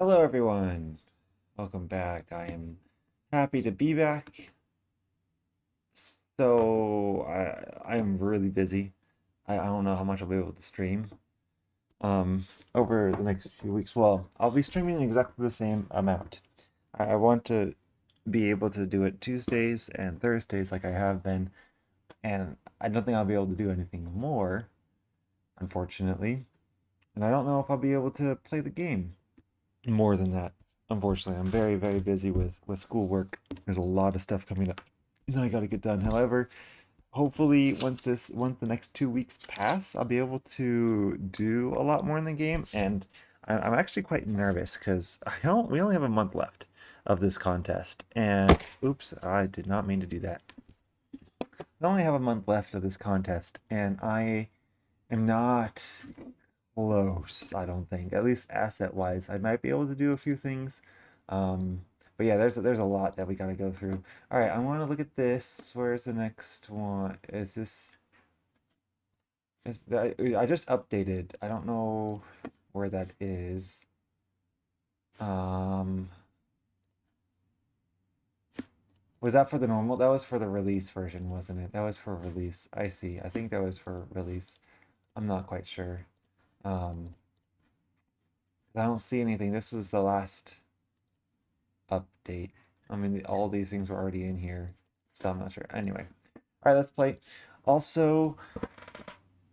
Hello, everyone. Welcome back. I am happy to be back. I'm really busy. I don't know how much I'll be able to stream over the next few weeks. Well, I'll be streaming exactly the same amount. I want to be able to do it Tuesdays and Thursdays like I have been, and I don't think I'll be able to do anything more, unfortunately. And I don't know if I'll be able to play the game more than that. Unfortunately, I'm very, very busy with schoolwork. There's a lot of stuff coming up that I got to get done. However, hopefully once the next 2 weeks pass, I'll be able to do a lot more in the game. And I'm actually quite nervous because we only have a month left of this contest. And oops, I did not mean to do that. We only have a month left of this contest, and I am not close, I don't think. At least asset wise. I might be able to do a few things. Um, but yeah, there's a lot that we gotta go through. All right, I want to look at this. Where's the next one? Is this is that I just updated. I don't know where that is. Um, was that for the normal? That was for the release version, wasn't it? That was for release. I see. I think that was for release. I'm not quite sure. Um, I don't see anything. This was the last update. I mean, all these things were already in here, so I'm not sure. Anyway, all right, let's play. Also,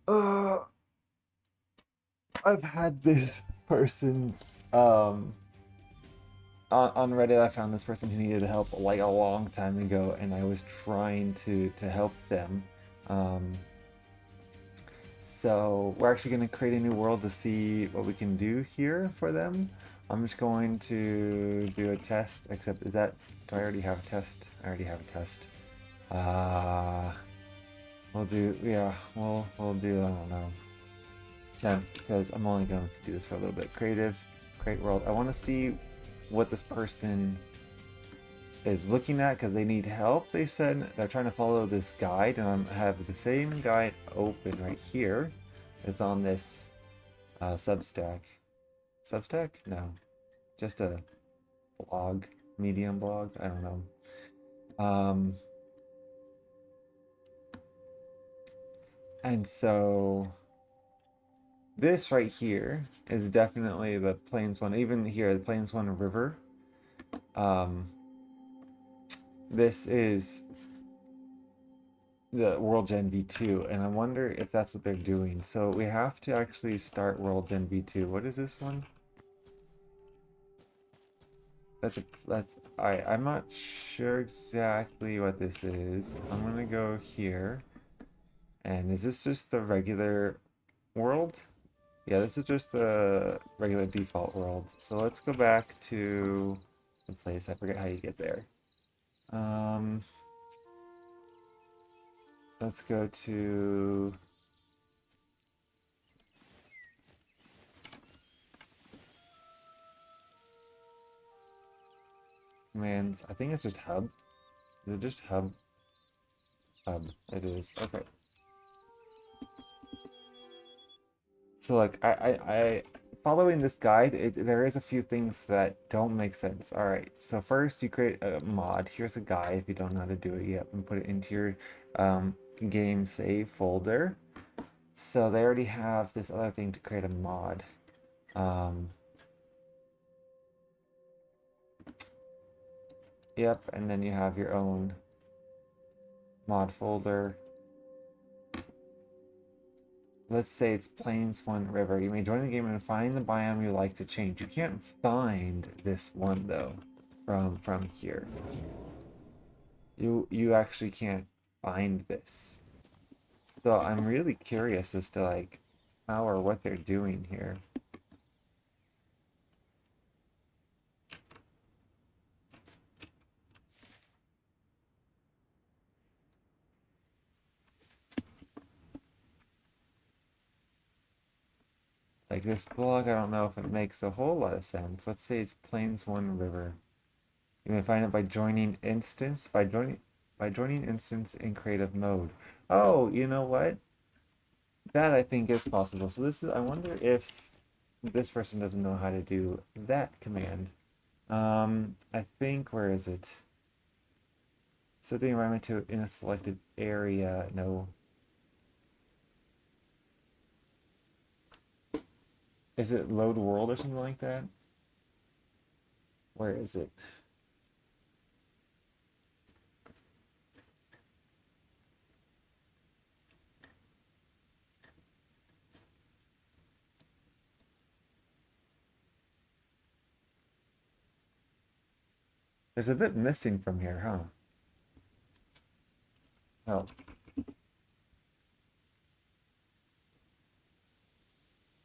uh, I've had this person's on Reddit. I found this person who needed help like a long time ago, and I was trying to help them. Um, so we're actually going to create a new world to see what we can do here for them. I'm just going to do a test, except do I already have a test? I already have a test. Uh, we'll do, I don't know, 10, because I'm only going to do this for a little bit. Creative, create world. I want to see what this person is looking at because they need help. They said they're trying to follow this guide, and I have the same guide open right here. It's on this Substack. Substack? No, just a blog, Medium blog. I don't know. Um, and so this right here is definitely the Plains one. Even here, the Plains one River. Um, this is the World Gen V2, and I wonder if that's what they're doing. So we have to actually start World Gen V2. What is this one? That's all right. I'm not sure exactly what this is. I'm gonna go here. And is this just the regular world? Yeah, this is just the regular default world. So let's go back to the place. I forget how you get there. Um, let's go to commands. I think it's just hub. Is it just hub? Hub. It is. Okay. So like I following this guide, there is a few things that don't make sense. All right. So first you create a mod. Here's a guide if you don't know how to do it yet, and put it into your um, game save folder. So they already have this other thing to create a mod. Um, yep, and then you have your own mod folder. Let's say it's Plains One River. You may join the game and find the biome you like to change. You can't find this one though from here. You actually can't find this. So I'm really curious as to like how or what they're doing here. Like this blog, I don't know if it makes a whole lot of sense. Let's say it's Plains One River. You may find it by joining instance, by joining instance in creative mode. Oh, you know what? That I think is possible. So this is, I wonder if this person doesn't know how to do that command. I think, where is it? Set the environment to in a selected area. No. Is it load world or something like that? Where is it? There's a bit missing from here, huh? Oh,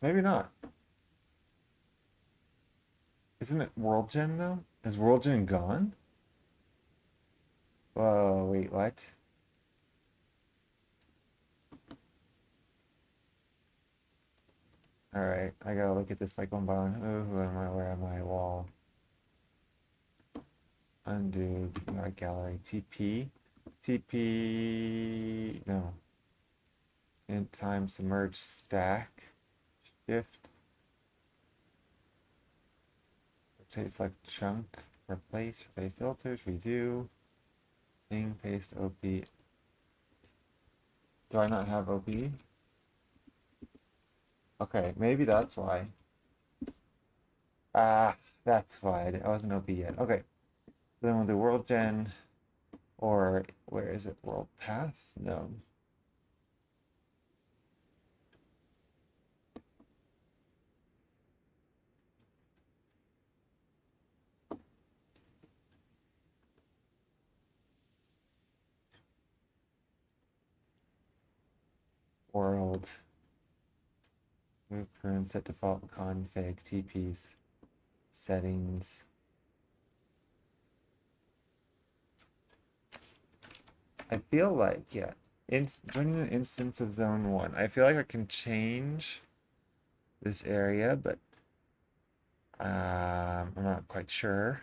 maybe not. Isn't it World Gen though? Is World Gen gone? Whoa, wait, what? All right, I gotta look at this like one by one. Oh, who am I? Where am I? Wall. Undo. Gallery. TP. TP. No. In time submerge stack. Shift. Rotate select chunk. Replace. Replace filters. Redo. Thing. Paste. OP. Do I not have OP? Okay, maybe that's why. Ah, that's why I wasn't OP yet. Okay, then we'll do world gen, or where is it? World path? No. World. Move prune, set default config, TPs, settings. I feel like, yeah, joining an instance of zone 1. I feel like I can change this area, but I'm not quite sure.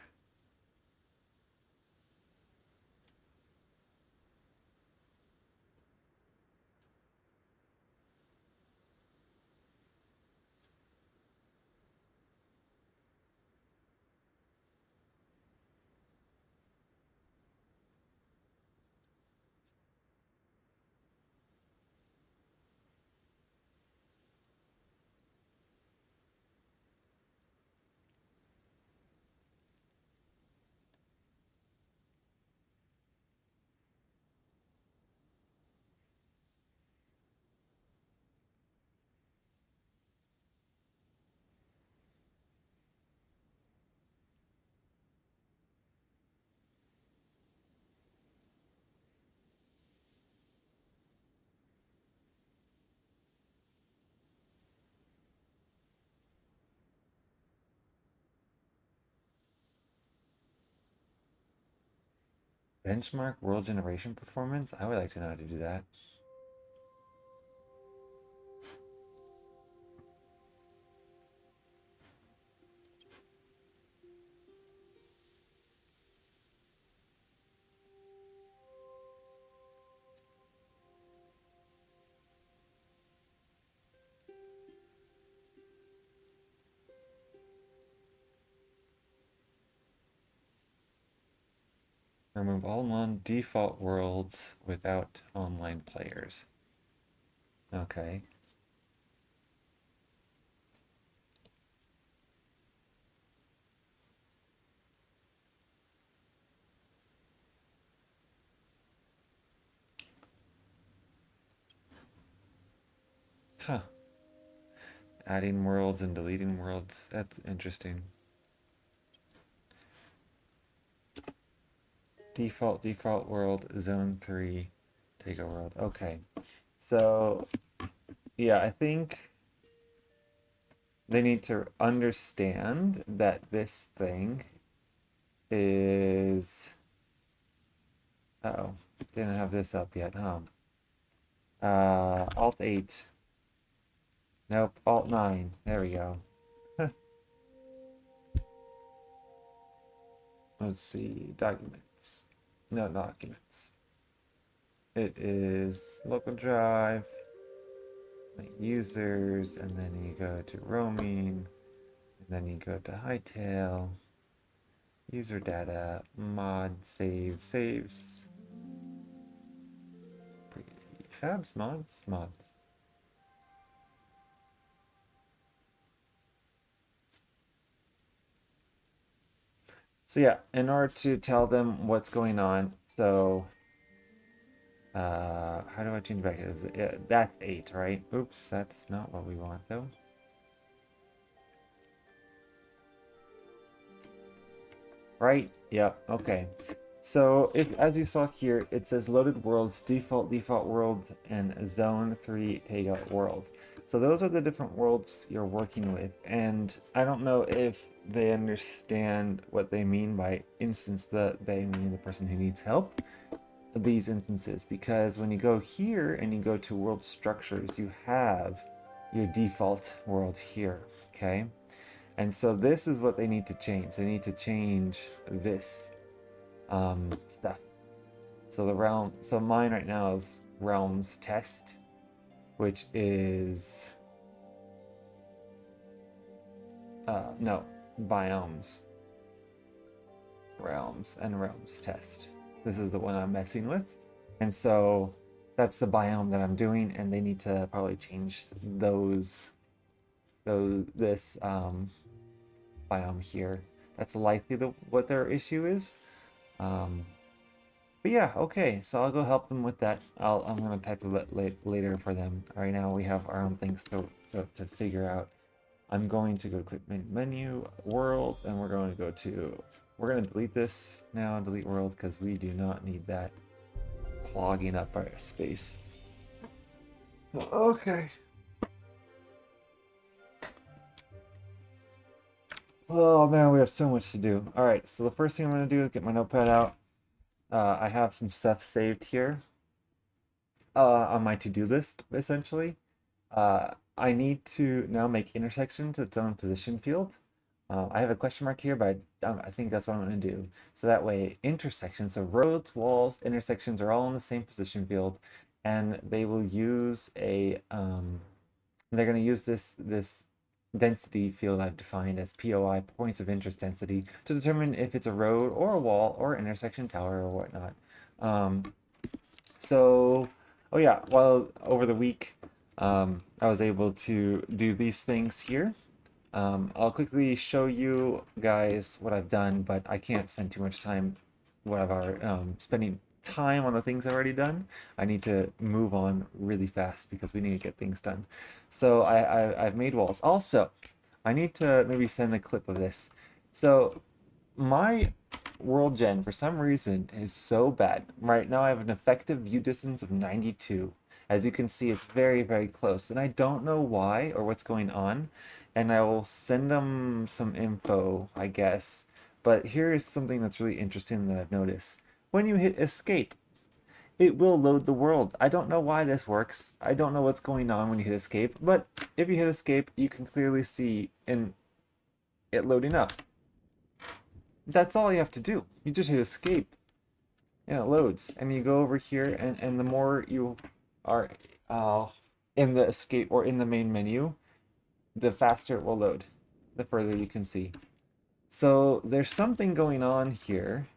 Benchmark world generation performance? I would like to know how to do that. Remove all non-default worlds without online players. Okay. Huh. Adding worlds and deleting worlds. That's interesting. Default world, zone 3, take a world. Okay. So, yeah, I think they need to understand that this thing is. Uh-oh. Didn't have this up yet, huh? Alt 8. Nope, Alt 9. There we go. Let's see. Documents. No, documents. It is local drive. like users, and then you go to roaming, and then you go to Hytale, user data, mod, saves, prefabs, mods. So yeah, in order to tell them what's going on, so how do I change back? That's 8, right? Oops, that's not what we want though. Right? Yep, okay. So if, as you saw here, it says loaded worlds, default world, and zone 3 takeout world. So those are the different worlds you're working with. And I don't know if they understand what they mean by instance, they meaning the person who needs help, these instances, because when you go here and you go to world structures, you have your default world here, okay? And so this is what they need to change. They need to change this stuff. So the realm, so mine right now is realms test, which is no, biomes, realms test. This is the one I'm messing with, and so that's the biome that I'm doing, and they need to probably change this biome here. That's likely what their issue is. Um, But yeah, okay, so I'll go help them with that. I'm gonna type a bit later for them. Right now we have our own things to figure out. I'm going to go to equipment menu, world, and we're gonna delete this now, delete world, because we do not need that clogging up our space. Okay. Oh man, we have so much to do. All right, so the first thing I'm gonna do is get my notepad out. I have some stuff saved here on my to-do list, essentially. I need to now make intersections its own position field. I have a question mark here, but I think that's what I'm going to do. So that way, intersections, so roads, walls, intersections are all in the same position field, and they will use they're going to use this density field I've defined as POI, points of interest density, to determine if it's a road or a wall or intersection tower or whatnot. Um, so, oh yeah, well, over the week, I was able to do these things here. I'll quickly show you guys what I've done, but I can't spend too much time whatever spending time on the things I've already done. I need to move on really fast because we need to get things done. So I've made walls. Also, I need to maybe send a clip of this. So my world gen for some reason is so bad. Right now I have an effective view distance of 92. As you can see, it's very, very close, and I don't know why or what's going on. And I will send them some info, I guess. But here is something that's really interesting that I've noticed. When you hit escape, it will load the world. I don't know why this works. I don't know what's going on when you hit escape, but if you hit escape, you can clearly see in it loading up. That's all you have to do. You just hit escape and it loads. And you go over here, and the more you are in the escape or in the main menu, the faster it will load, the further you can see. So there's something going on here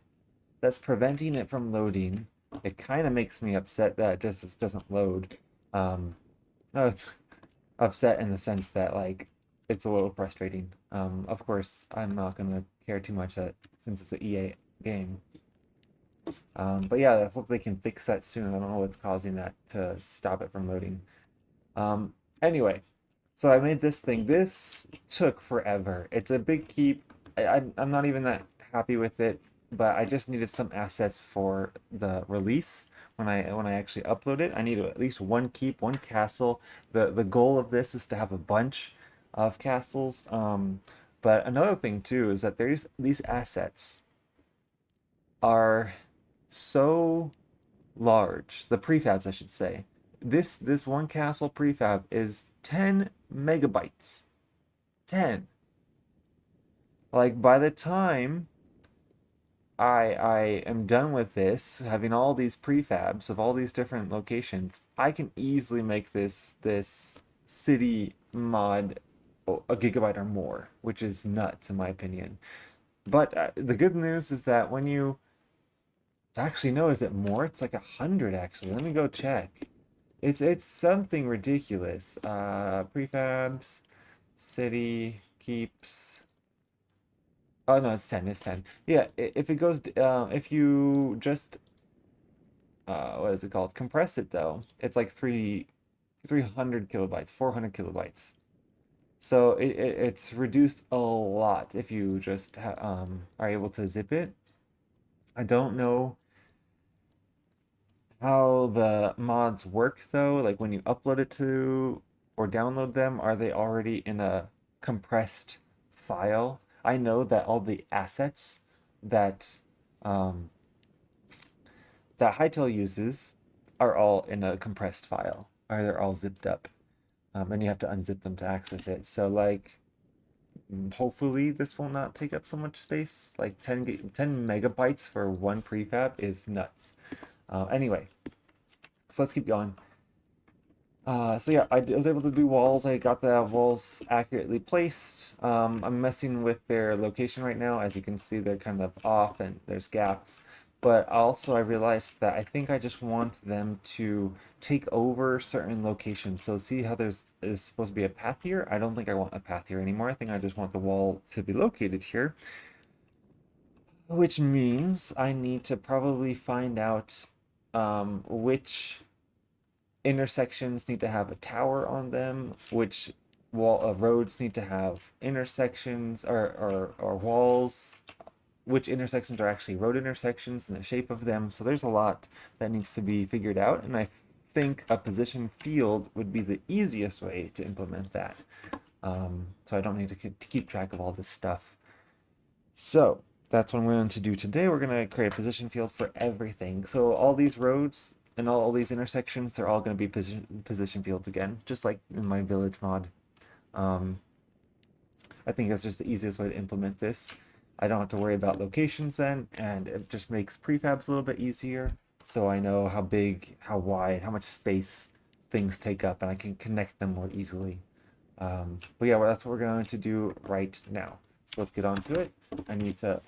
that's preventing it from loading. It kind of makes me upset that it just doesn't load. Um, upset in the sense that like it's a little frustrating. Of course, I'm not gonna care too much that since it's the EA game. But yeah, I hope they can fix that soon. I don't know what's causing that to stop it from loading. Anyway, so I made this thing. This took forever. It's a big keep. I'm not even that happy with it, but I just needed some assets for the release when I actually upload it. I need at least one keep, one castle. The goal of this is to have a bunch of castles. But another thing too is that there's these assets are so large. The prefabs, I should say. This one castle prefab is 10 megabytes. 10. Like by the time I am done with this, having all these prefabs of all these different locations, I can easily make this city mod a gigabyte or more, which is nuts in my opinion. But the good news is that when you actually no, is it more? It's like 100 actually. Let me go check. It's something ridiculous. Prefabs, city keeps. Oh no, it's 10. It's 10. Yeah, if it goes, if you just what is it called? Compress it though. It's like 300 kilobytes, 400 kilobytes. So it's reduced a lot if you just are able to zip it. I don't know how the mods work though. Like when you upload it to or download them, are they already in a compressed file? I know that all the assets that um, that Hytale uses are all in a compressed file, or they're all zipped up, and you have to unzip them to access it. So like, hopefully this will not take up so much space. Like 10 megabytes for one prefab is nuts. Anyway, so let's keep going. So yeah, I was able to do walls. I got the walls accurately placed. I'm messing with their location right now. As you can see, they're kind of off and there's gaps. But also I realized that I think I just want them to take over certain locations. So see how is supposed to be a path here? I don't think I want a path here anymore. I think I just want the wall to be located here. Which means I need to probably find out which intersections need to have a tower on them, which roads need to have intersections or walls, which intersections are actually road intersections and the shape of them. So there's a lot that needs to be figured out, and I think a position field would be the easiest way to implement that. So I don't need to keep track of all this stuff. So that's what we're going to do today. We're going to create a position field for everything. So all these roads and all these intersections, they're all going to be position fields again, just like in my village mod. Um, I think that's just the easiest way to implement this. I don't have to worry about locations then, and it just makes prefabs a little bit easier. So I know how big, how wide, how much space things take up, and I can connect them more easily. But yeah, well, that's what we're going to do right now. So let's get on to it. I need to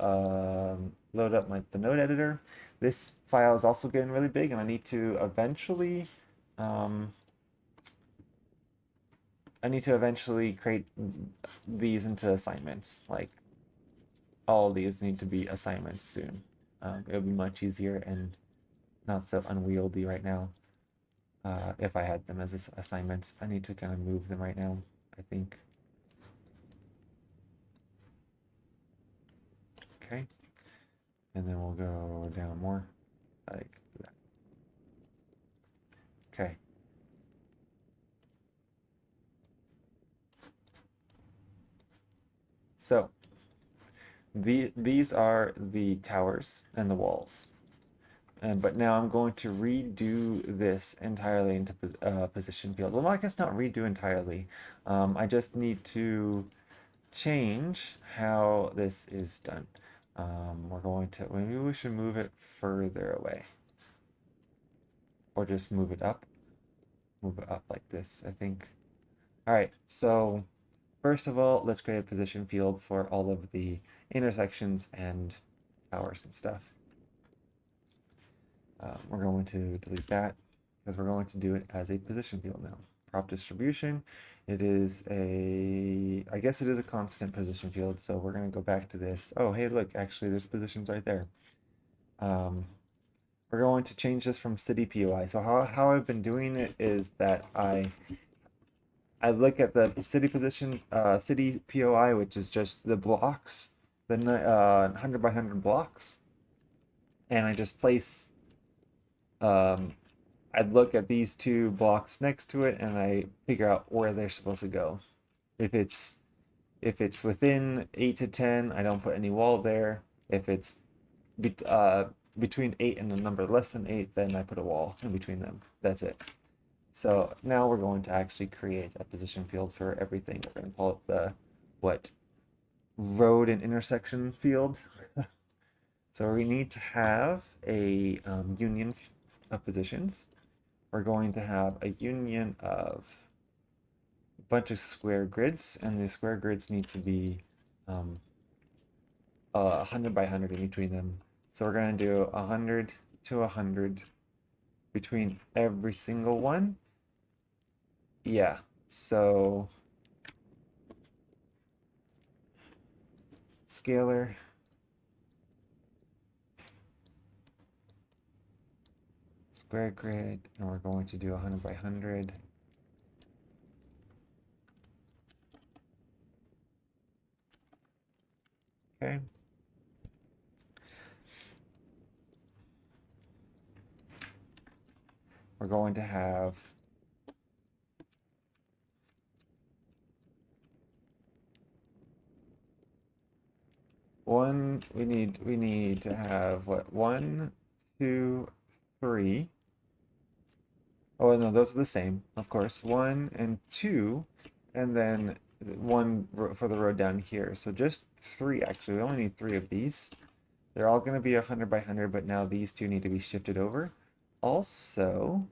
load up the node editor. This file is also getting really big, and I need to eventually create these into assignments. Like all of these need to be assignments soon. It'll be much easier and not so unwieldy right now. If I had them as assignments, I need to kind of move them right now, I think. Okay. And then we'll go down more, like that. Okay. So these are the towers and the walls. But now I'm going to redo this entirely into position field. Well, I guess not redo entirely. I just need to change how this is done. We're going to, maybe we should move it further away. Or just move it up. Move it up like this, I think. All right, so first of all, let's create a position field for all of the intersections and towers and stuff. We're going to delete that because we're going to do it as a position field now. Prop distribution, it is I guess it is a constant position field, so we're going to go back to this. Oh, hey, look, actually there's positions right there. We're going to change this from city POI. So how I've been doing it is that I look at the city position, city POI, which is just the blocks, the 100 by 100 blocks, and I just place I'd look at these two blocks next to it and I figure out where they're supposed to go. If it's within 8 to 10, I don't put any wall there. If it's between 8 and a number less than 8, then I put a wall in between them. That's it. So now we're going to actually create a position field for everything. We're going to call it the road and intersection field. So we need to have a union of positions. We're going to have a union of bunch of square grids, and the square grids need to be 100 by 100 in between them. So we're going to do 100 to 100 between every single one. Yeah, so scalar. Square grid, and we're going to do 100 by 100. Okay. We're going to have we need to have what, 1, 2, 3. Oh no, those are the same, of course. 1 and 2, and then 1 for the road down here. So just 3 actually. We only need 3 of these. They're all going to be 100 by 100, but now these two need to be shifted over. Also,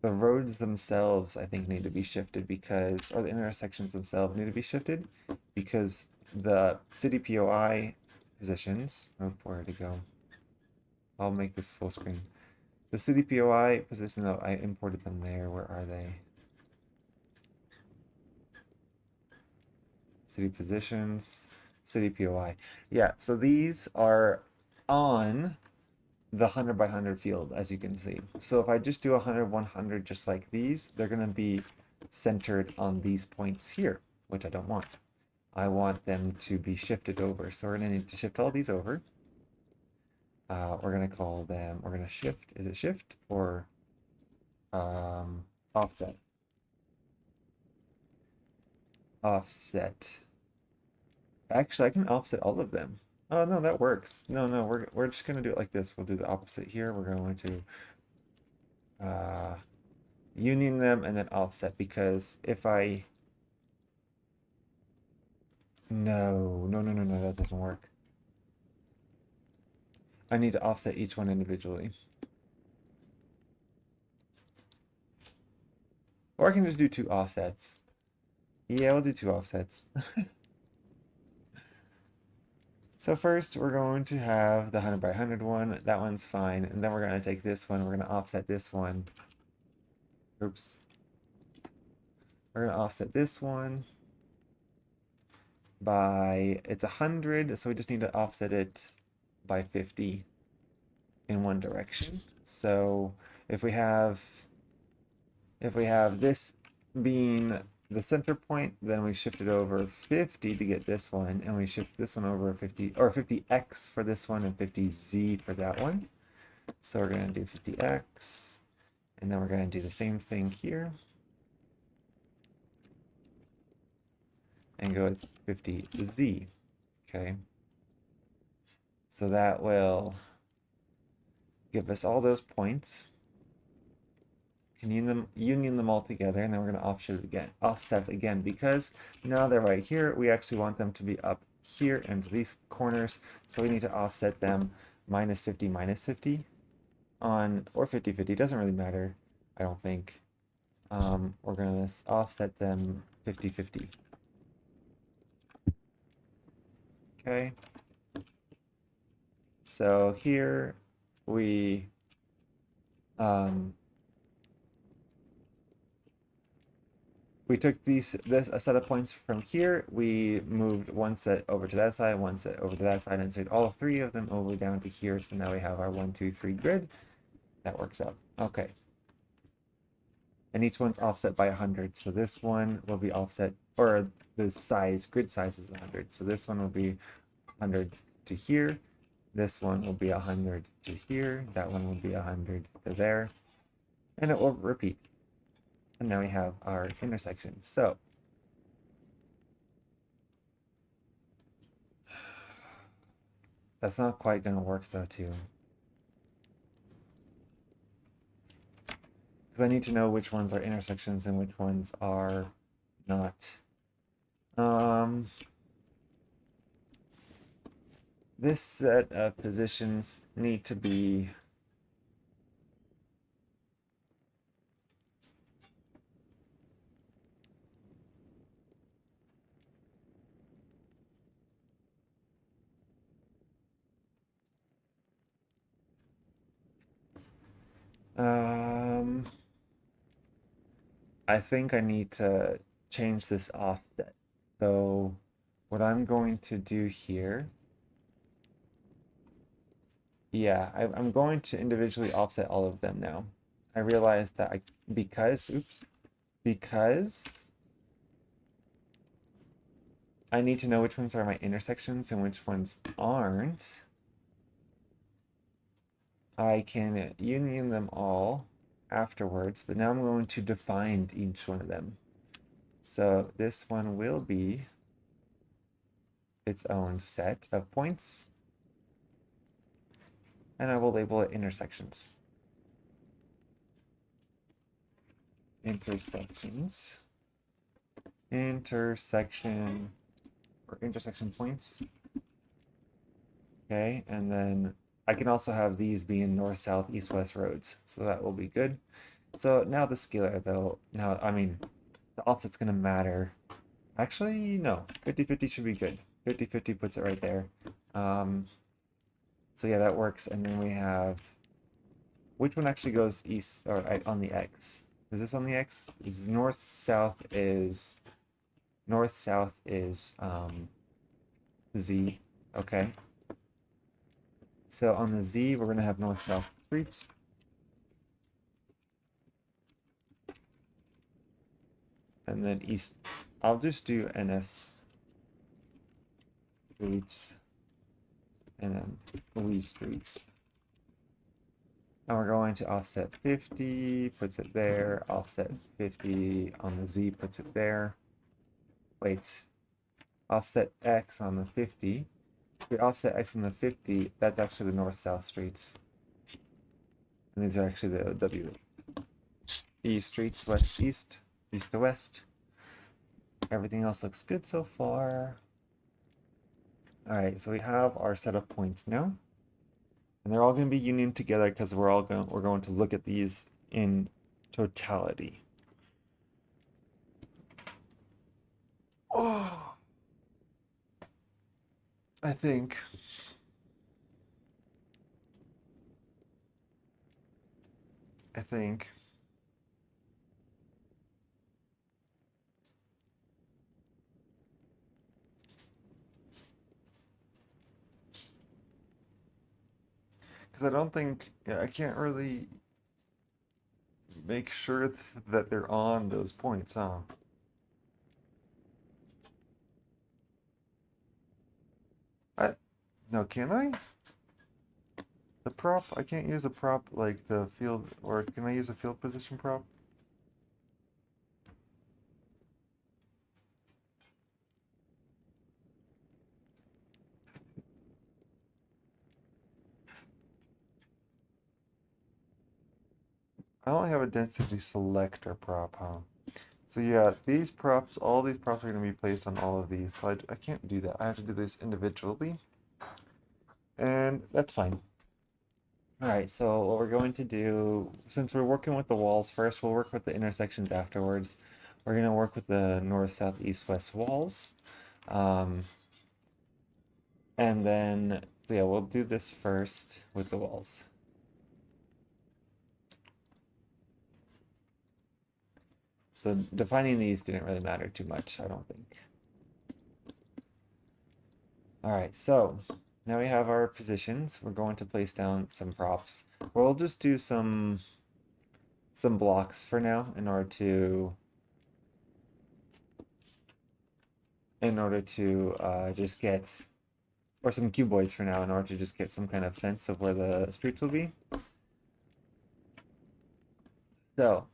the roads themselves, I think, need to be shifted because, or the intersections themselves need to be shifted because the city POI positions, oh, where to go? I'll make this full screen. The city POI position, though, I imported them there. Where are they? City positions, city POI. Yeah, so these are on the 100 by 100 field, as you can see. So if I just do 100, 100 just like these, they're going to be centered on these points here, which I don't want. I want them to be shifted over. So we're going to need to shift all these over. We're going to call them, we're going to shift, is it shift or offset? Offset. Actually, I can offset all of them. Oh, no, that works. No, we're just going to do it like this. We'll do the opposite here. We're going to union them and then offset, because if I... No, that doesn't work. I need to offset each one individually. Or I can just do 2 offsets. Yeah, we'll do 2 offsets. So first we're going to have the 100 by 100 one. That one's fine. And then we're going to take this one. We're going to offset this one. Oops. We're going to offset this one by, it's 100, so we just need to offset it by 50 in one direction. So if we have this being the center point, then we shift it over 50 to get this one, and we shift this one over 50, or 50x for this one and 50z for that one. So we're going to do 50x, and then we're going to do the same thing here. And go with 50z, okay? So that will give us all those points. And union them all together, and then we're going to offset again, because now they're right here. We actually want them to be up here into these corners, so we need to offset them minus 50, on, or 50, 50, doesn't really matter, I don't think. We're going to offset them 50, 50. Okay. So here we took a set of points from here, we moved one set over to that side, one set over to that side, and so all 3 of them over down to here. So now we have our 1, 2, 3 grid. That works out. Okay. And each one's offset by 100. So this one will be offset, or the grid size is 100. So this one will be 100 to here. This one will be 100 to here. That one will be 100 to there. And it will repeat. And now we have our intersection. So that's not quite going to work though, too. Because I need to know which ones are intersections and which ones are not. This set of positions need to be Um, I think I need to change this offset. So what I'm going to do here, yeah, I'm going to individually offset all of them now. I realized that oops, because I need to know which ones are my intersections and which ones aren't, I can union them all afterwards, but now I'm going to define each one of them. So this one will be its own set of points, and I will label it intersections. Intersections. Intersection or intersection points. Okay, and then I can also have these being north, south, east, west roads. So that will be good. So now the scalar though, now I mean the offset's gonna matter. Actually, no, 50-50 should be good. 50-50 puts it right there. Um, so yeah, that works. And then we have, which one actually goes east or on the X? Is this on the X? This is north, south is Z. Okay. So on the Z, we're gonna have north, south streets. And then east, I'll just do NS streets and then Louise streets. And we're going to offset 50, puts it there. Offset 50 on the Z, puts it there. Wait, offset X on the 50. If we offset X on the 50, that's actually the north-south streets. And these are actually the W. E streets, west-east, east to west. Everything else looks good so far. All right, so we have our set of points now. And they're all going to be unioned together because we're going to look at these in totality. Oh, I think. I think. Because I don't think, yeah, I can't really make sure that they're on those points, huh? I, no, can I? The prop, I can't use a prop like the field, or can I use a field position prop? I only have a density selector prop, huh? So yeah, these props, all these props are going to be placed on all of these. So I can't do that. I have to do this individually. And that's fine. All right, so what we're going to do, since we're working with the walls first, we'll work with the intersections afterwards. We're going to work with the north, south, east, west walls. Um, and then, so yeah, we'll do this first with the walls. So defining these didn't really matter too much, I don't think. All right, so now we have our positions. We're going to place down some props. We'll just do some blocks for now in order to just get, or some cuboids for now in order to just get some kind of sense of where the streets will be. So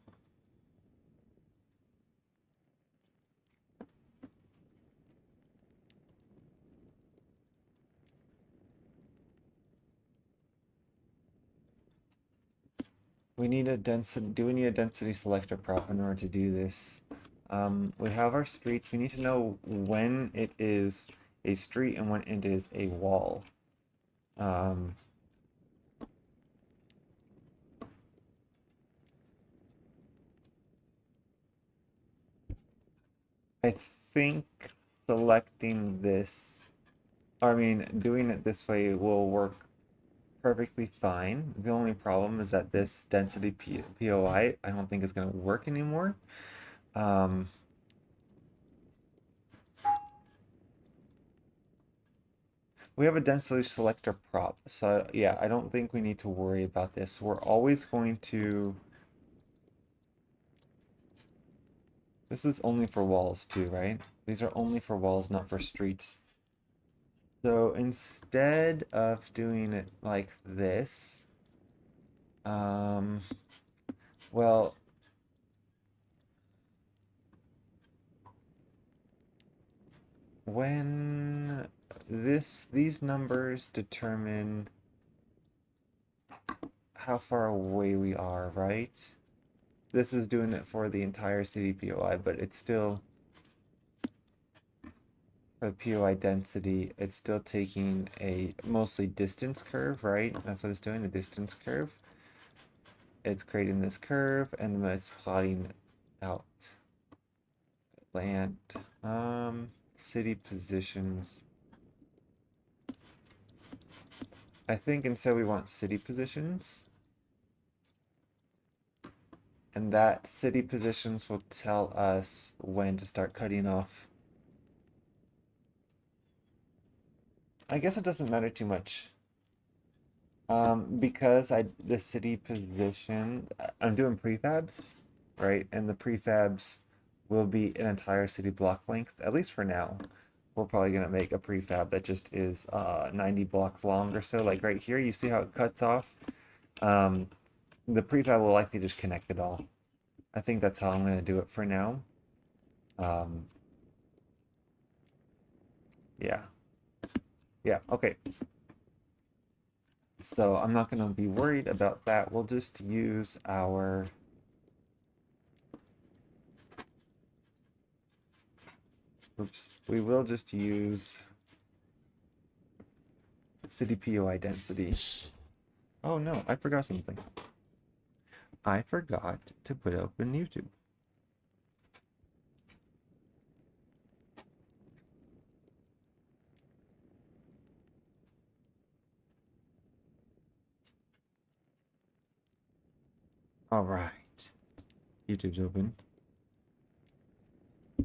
we need a density, do we need a density selector prop in order to do this? We have our streets. We need to know when it is a street and when it is a wall. Um, I think selecting this, I mean, doing it this way will work perfectly fine. The only problem is that this density POI I don't think is going to work anymore. Um, we have a density selector prop, so yeah, I don't think we need to worry about this. We're always going to... This is only for walls too, right? These are only for walls, not for streets. So instead of doing it like this, um, well, when these numbers determine how far away we are, right? This is doing it for the entire city POI, but it's still, for the POI density, it's still taking a mostly distance curve, right? That's what it's doing, the distance curve. It's creating this curve, and then it's plotting out land, city positions. I think instead we want city positions. And that city positions will tell us when to start cutting off. I guess it doesn't matter too much. Because the city position, I'm doing prefabs, right? And the prefabs will be an entire city block length, at least for now. We're probably gonna make a prefab that just is 90 blocks long or so. Like right here, you see how it cuts off? Um, the prefab will likely just connect it all. I think that's how I'm gonna do it for now. Um, yeah. Yeah, okay. So I'm not going to be worried about that. We'll just use our... Oops. We will just use city POI density. Oh no, I forgot something. I forgot to put open YouTube. All right. YouTube's open.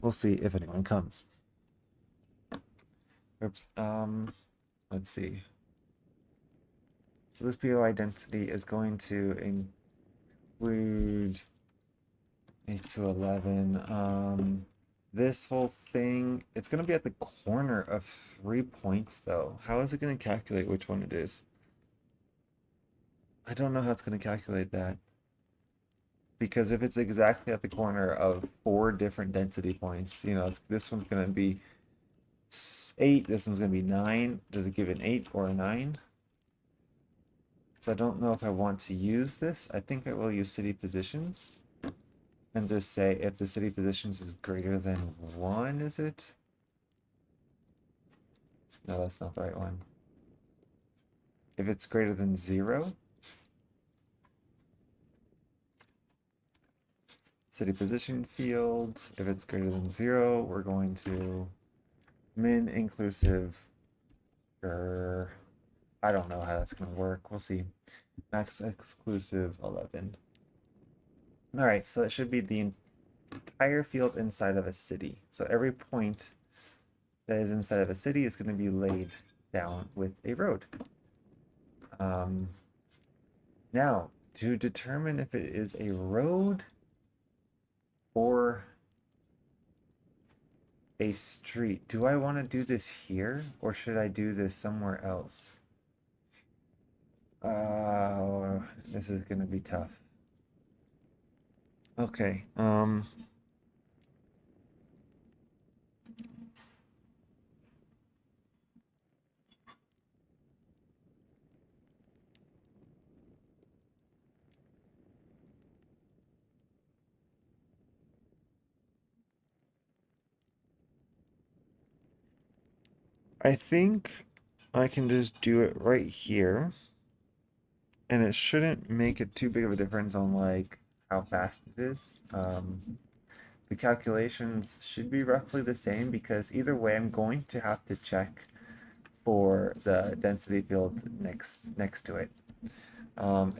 We'll see if anyone comes. Oops. Let's see. So this POI density is going to include 8 to 11. This whole thing, it's going to be at the corner of 3 points, though. How is it going to calculate which one it is? I don't know how it's going to calculate that. Because if it's exactly at the corner of 4 different density points, you know, this one's going to be 8, this one's going to be 9. Does it give an 8 or a 9? So I don't know if I want to use this. I think I will use city positions. And just say if the city positions is greater than 1, is it? No, that's not the right one. If it's greater than 0, city position field. If it's greater than 0, we're going to min inclusive. I don't know how that's going to work. We'll see. Max exclusive 11. All right, so it should be the entire field inside of a city. So every point that is inside of a city is going to be laid down with a road. Now, to determine if it is a road or a street, do I want to do this here or should I do this somewhere else? This is going to be tough. Okay, I think I can just do it right here. And it shouldn't make it too big of a difference on like how fast it is. The calculations should be roughly the same because either way I'm going to have to check for the density field next to it. Um,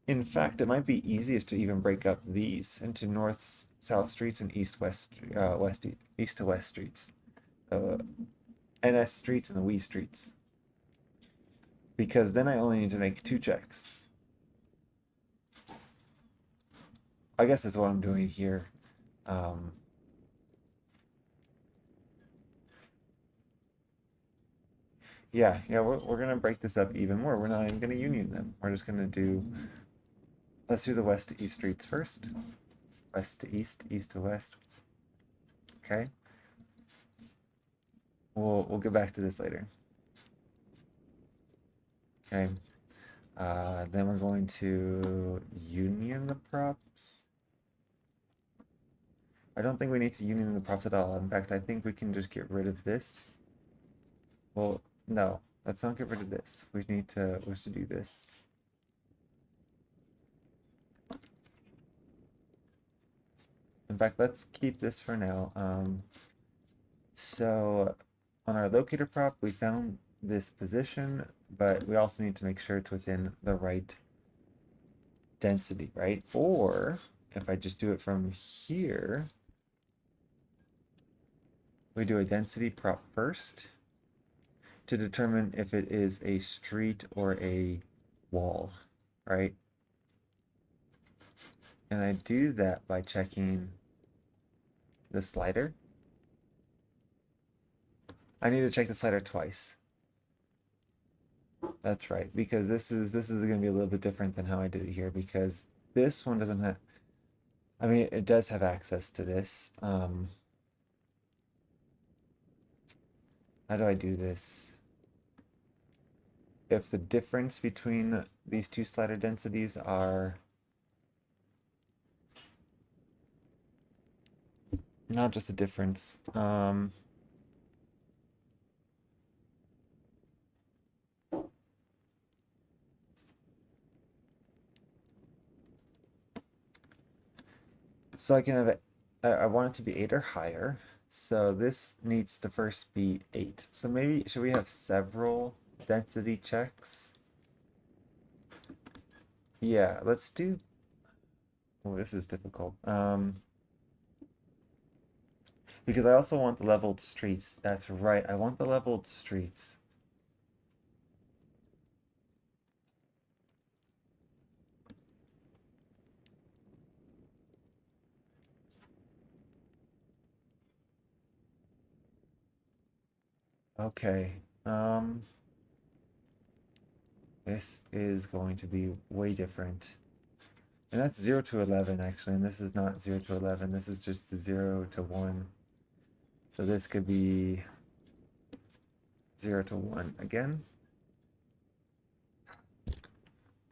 in fact, it might be easiest to even break up these into north-south streets and east to west streets, uh, NS streets and the we streets, because then I only need to make two checks. I guess that's what I'm doing here. Um, yeah, we're gonna break this up even more. We're not even gonna union them. We're just gonna do, let's do the west to east streets first. West to east, east to west. Okay. We'll get back to this later. Okay. Then we're going to union the props. I don't think we need to union the props at all. In fact, I think we can just get rid of this. Well, no, let's not get rid of this. We need to do this. In fact, let's keep this for now. So on our locator prop, we found this position, but we also need to make sure it's within the right density, right? Or if I just do it from here, we do a density prop first to determine if it is a street or a wall, right? And I do that by checking the slider. I need to check the slider twice. That's right, because this is going to be a little bit different than how I did it here, because this one doesn't have, I mean, it does have access to this. How do I do this? If the difference between these two slider densities are not just the difference, so I can have it, I want it to be 8 or higher. So this needs to first be 8. So maybe, should we have several density checks? Yeah, let's do, oh, this is difficult. Because I also want the leveled streets. That's right, I want the leveled streets. Okay, this is going to be way different. And that's 0 to 11 actually, and this is not 0 to 11, this is just 0 to 1. So this could be 0 to 1 again.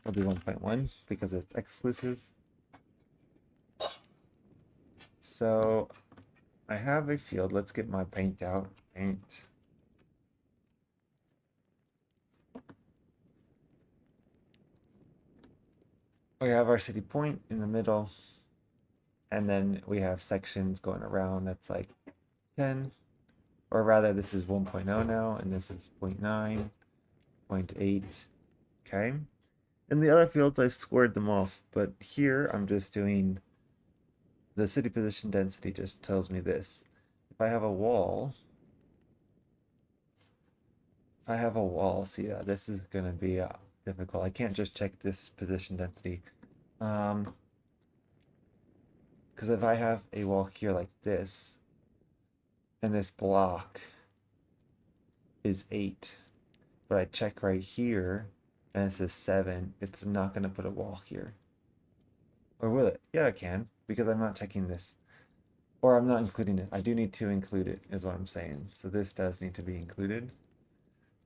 It'll be 1.1 because it's exclusive. So I have a field. Let's get my paint out. Paint. We have our city point in the middle, and then we have sections going around. That's like 10, or rather this is 1.0 now, and this is 0.9, 0.8. Okay. In the other fields, I've squared them off, but here I'm just doing the city position density just tells me this. If I have a wall, see, this is going to be difficult. I can't just check this position density. Because if I have a wall here like this, and this block is 8, but I check right here, and it says 7, it's not going to put a wall here. Or will it? Yeah, it can, because I'm not checking this. Or I'm not including it. I do need to include it, is what I'm saying. So this does need to be included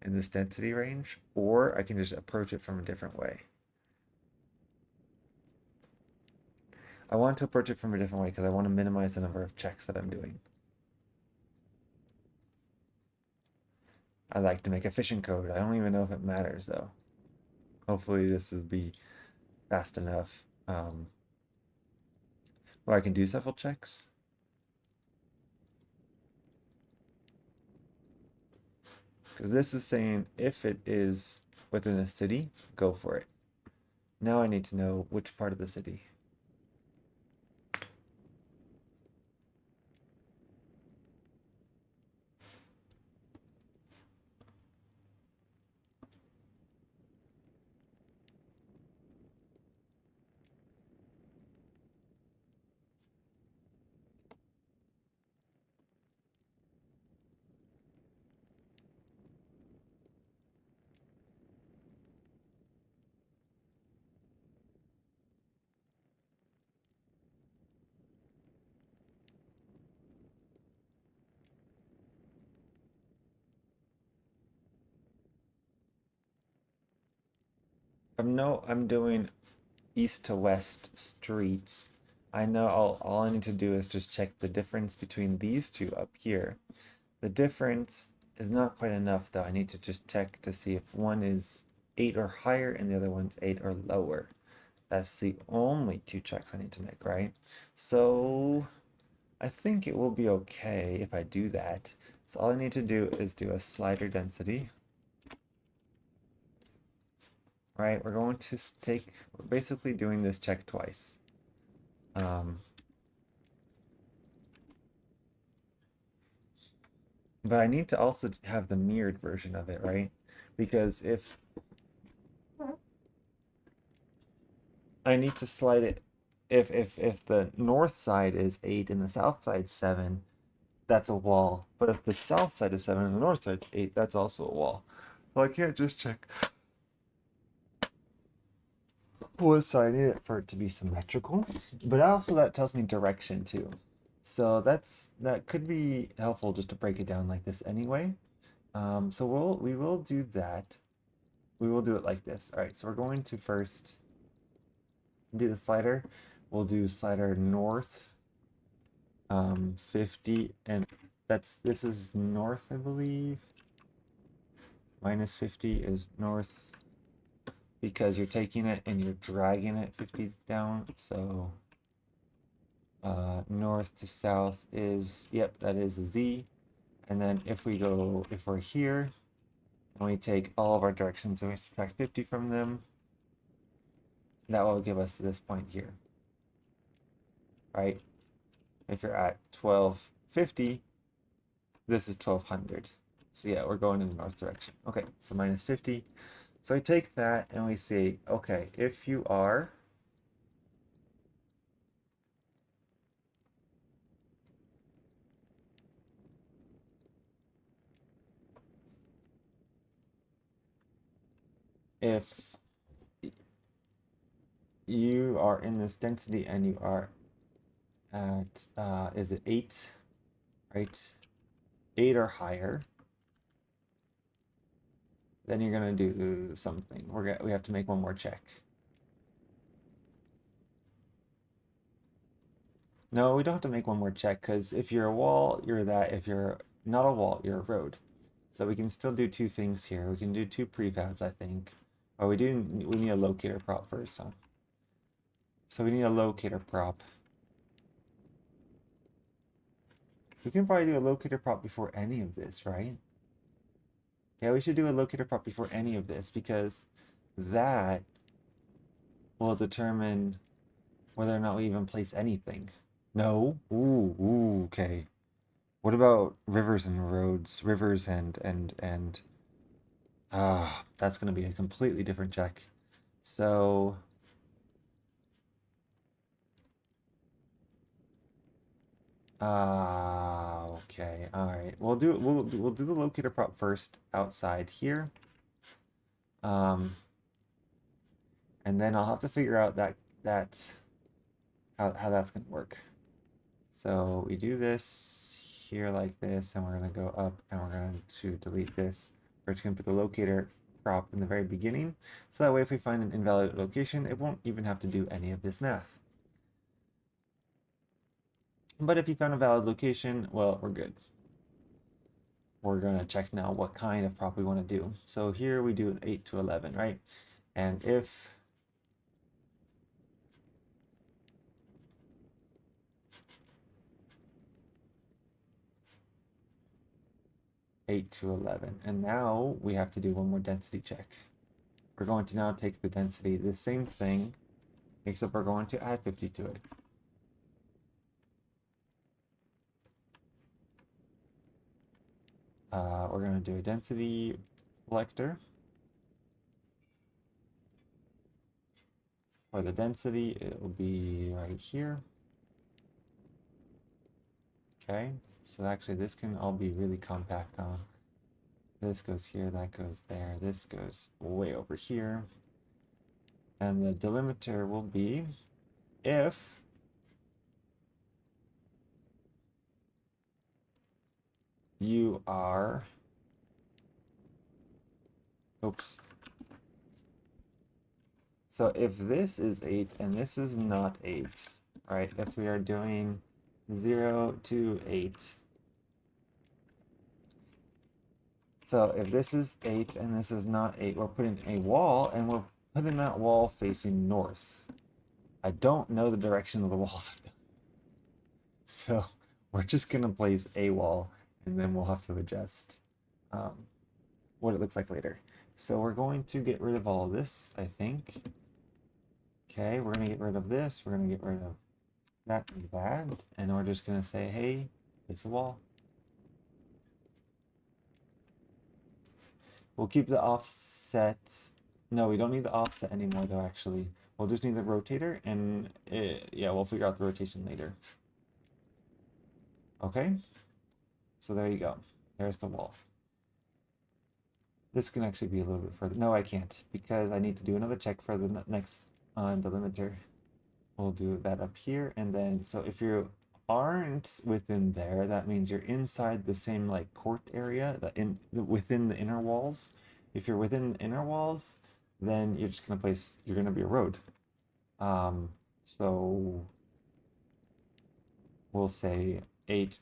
in this density range, or I can just approach it from a different way. I want to approach it from a different way because I want to minimize the number of checks that I'm doing. I like to make efficient code. I don't even know if it matters though. Hopefully this will be fast enough. Or I can do several checks. Because this is saying if it is within a city, go for it. Now I need to know which part of the city. I'm doing east to west streets. I know all I need to do is just check the difference between these two up here. The difference is not quite enough though. I need to just check to see if one is 8 or higher and the other one's 8 or lower. That's the only two checks I need to make, right? So I think it will be okay if I do that. So all I need to do is do a slider density, right? We're going to we're basically doing this check twice. But I need to also have the mirrored version of it, right? Because if I need to slide it, if the north side is 8 and the south side 7, that's a wall. But if the south side is 7 and the north side's 8, that's also a wall. So I can't just check what side I need it for it to be symmetrical. But also that tells me direction too. So that could be helpful just to break it down like this anyway. So we will do that. We will do it like this. All right, so we're going to first do the slider. We'll do slider north 50, and this is north, I believe. Minus 50 is north because you're taking it and you're dragging it 50 down. So north to south is, yep, that is a Z. And then if we're here and we take all of our directions and we subtract 50 from them, that will give us this point here, right? If you're at 1250, this is 1200. So yeah, we're going in the north direction. Okay, so minus 50. So we take that and we say, okay, if you are if you are in this density and you are at is it 8, right? 8 or higher, then you're gonna do something. We have to make one more check. No, we don't have to make one more check because if you're a wall, you're that. If you're not a wall, you're a road. So we can still do two things here. We can do two prefabs, I think. Or we need a locator prop first, huh? So we need a locator prop. We can probably do a locator prop before any of this, right? Yeah, we should do a locator prop before any of this because that will determine whether or not we even place anything. No? Ooh, okay. What about rivers and roads? Rivers and that's gonna be a completely different check. So okay, all right. We'll do the locator prop first outside here. And then I'll have to figure out how that's gonna work. So we do this here like this, and we're gonna go up and we're going to delete this. We're just gonna put the locator prop in the very beginning. So that way if we find an invalid location, it won't even have to do any of this math. But if you found a valid location, well, we're good. We're gonna check now what kind of prop we wanna do. So here we do an 8 to 11, right? And if 8 to 11. And now we have to do one more density check. We're going to now take the density, the same thing, except we're going to add 50 to it. We're going to do a density selector. For the density, it will be right here. Okay, so actually this can all be really compact, huh? This goes here, that goes there, this goes way over here. And the delimiter will be if you are, oops. So if this is 8 and this is not 8, right? If we are doing 0 to 8. So if this is 8 and this is not 8, we're putting a wall and we're putting that wall facing north. I don't know the direction of the walls of them. So we're just going to place a wall and then we'll have to adjust what it looks like later. So we're going to get rid of all of this, I think. Okay, we're going to get rid of this. We're going to get rid of that and that. And we're just going to say, hey, it's a wall. We'll keep the offsets. No, we don't need the offset anymore, though, actually. We'll just need the rotator, and yeah, we'll figure out the rotation later. Okay, so there you go. There's the wall. This can actually be a little bit further. No, I can't, because I need to do another check for the next delimiter. We'll do that up here, and then, so if you aren't within there, that means you're inside the same, like, court area, within the inner walls. If you're within the inner walls, then you're just gonna place, you're gonna be a road. So we'll say 8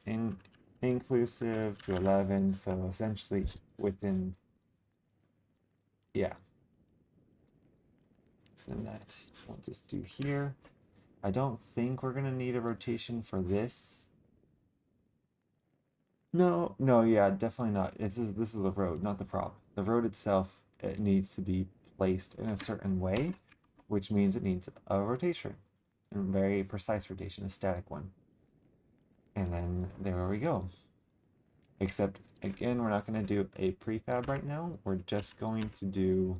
inclusive to 11, so essentially within, yeah. And that we'll just do here. I don't think we're gonna need a rotation for this. No, no, yeah, definitely not. This is the road, not the prop. The road itself, it needs to be placed in a certain way, which means it needs a rotation, a very precise rotation, a static one. And then there we go. Except again, we're not going to do a prefab right now. We're just going to do.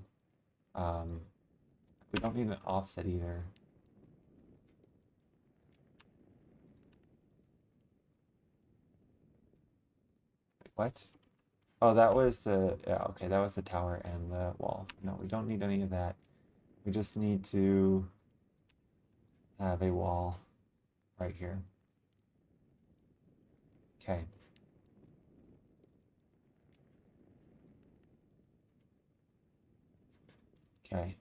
We don't need an offset either. What? Oh, that was the, yeah, okay, that was the tower and the wall. No, we don't need any of that. We just need to have a wall right here. Okay. Okay.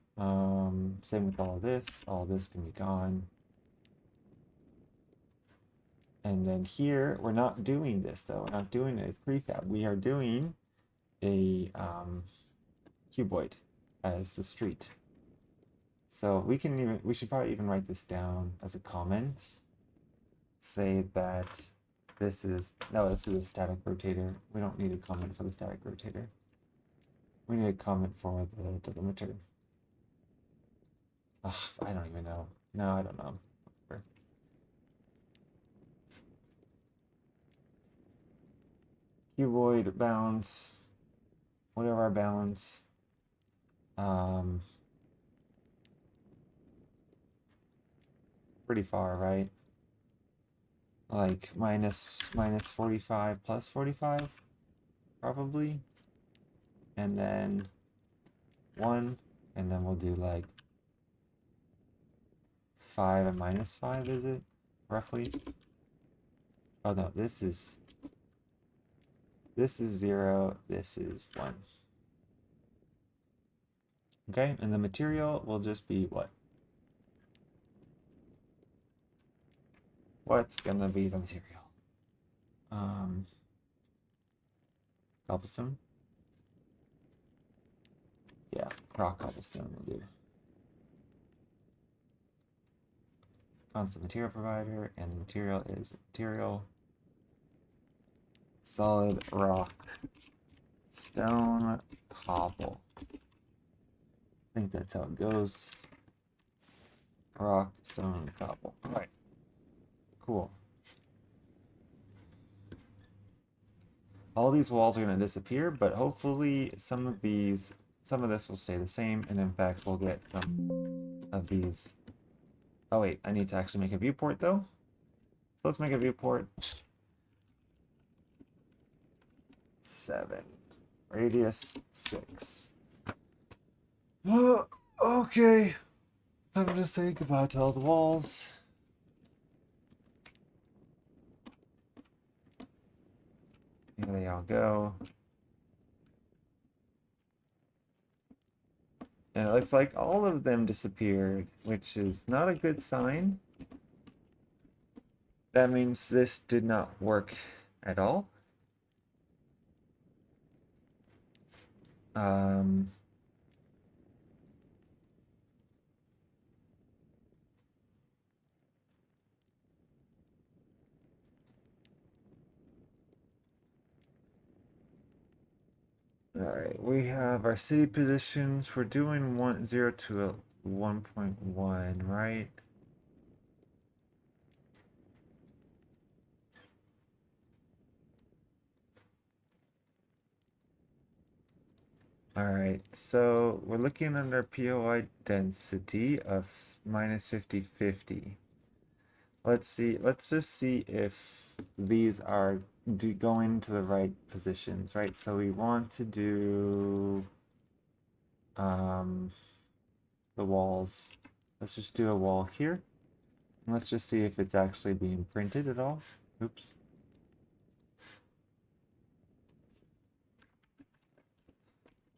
Same with all this. All this can be gone. And then here, we're not doing this though. We're not doing a prefab. We are doing a cuboid as the street. So we should probably even write this down as a comment. Say that this is a static rotator. We don't need a comment for the static rotator. We need a comment for the delimiter. Ugh, I don't even know. No, I don't know. Whatever. Cuboid bounds. Whatever our balance. Pretty far, right? Like minus 45 plus 45, probably. And then 1, and then we'll do like 5 and minus 5, is it? Roughly? Oh no, this is 0, this is 1. Okay, and the material will just be what? What's gonna be the material? Cobblestone? Yeah, rock cobblestone will do. Constant material provider, and the material is material solid rock stone, cobble. I think that's how it goes. Rock, stone, cobble. All right. Cool. All these walls are going to disappear, but hopefully some of this will stay the same, and in fact we'll get some of these. Oh wait, I need to actually make a viewport though. So let's make a viewport. 7. Radius 6. Okay. Time to say goodbye to all the walls. Here they all go. And it looks like all of them disappeared, which is not a good sign. That means this did not work at all. All right, we have our city positions. We're doing 0 to 1.1, right? All right, so we're looking under POI density of minus 50/50. Let's see, let's just see if these are going to the right positions, right? So we want to do the walls. Let's just do a wall here. And let's just see if it's actually being printed at all. Oops.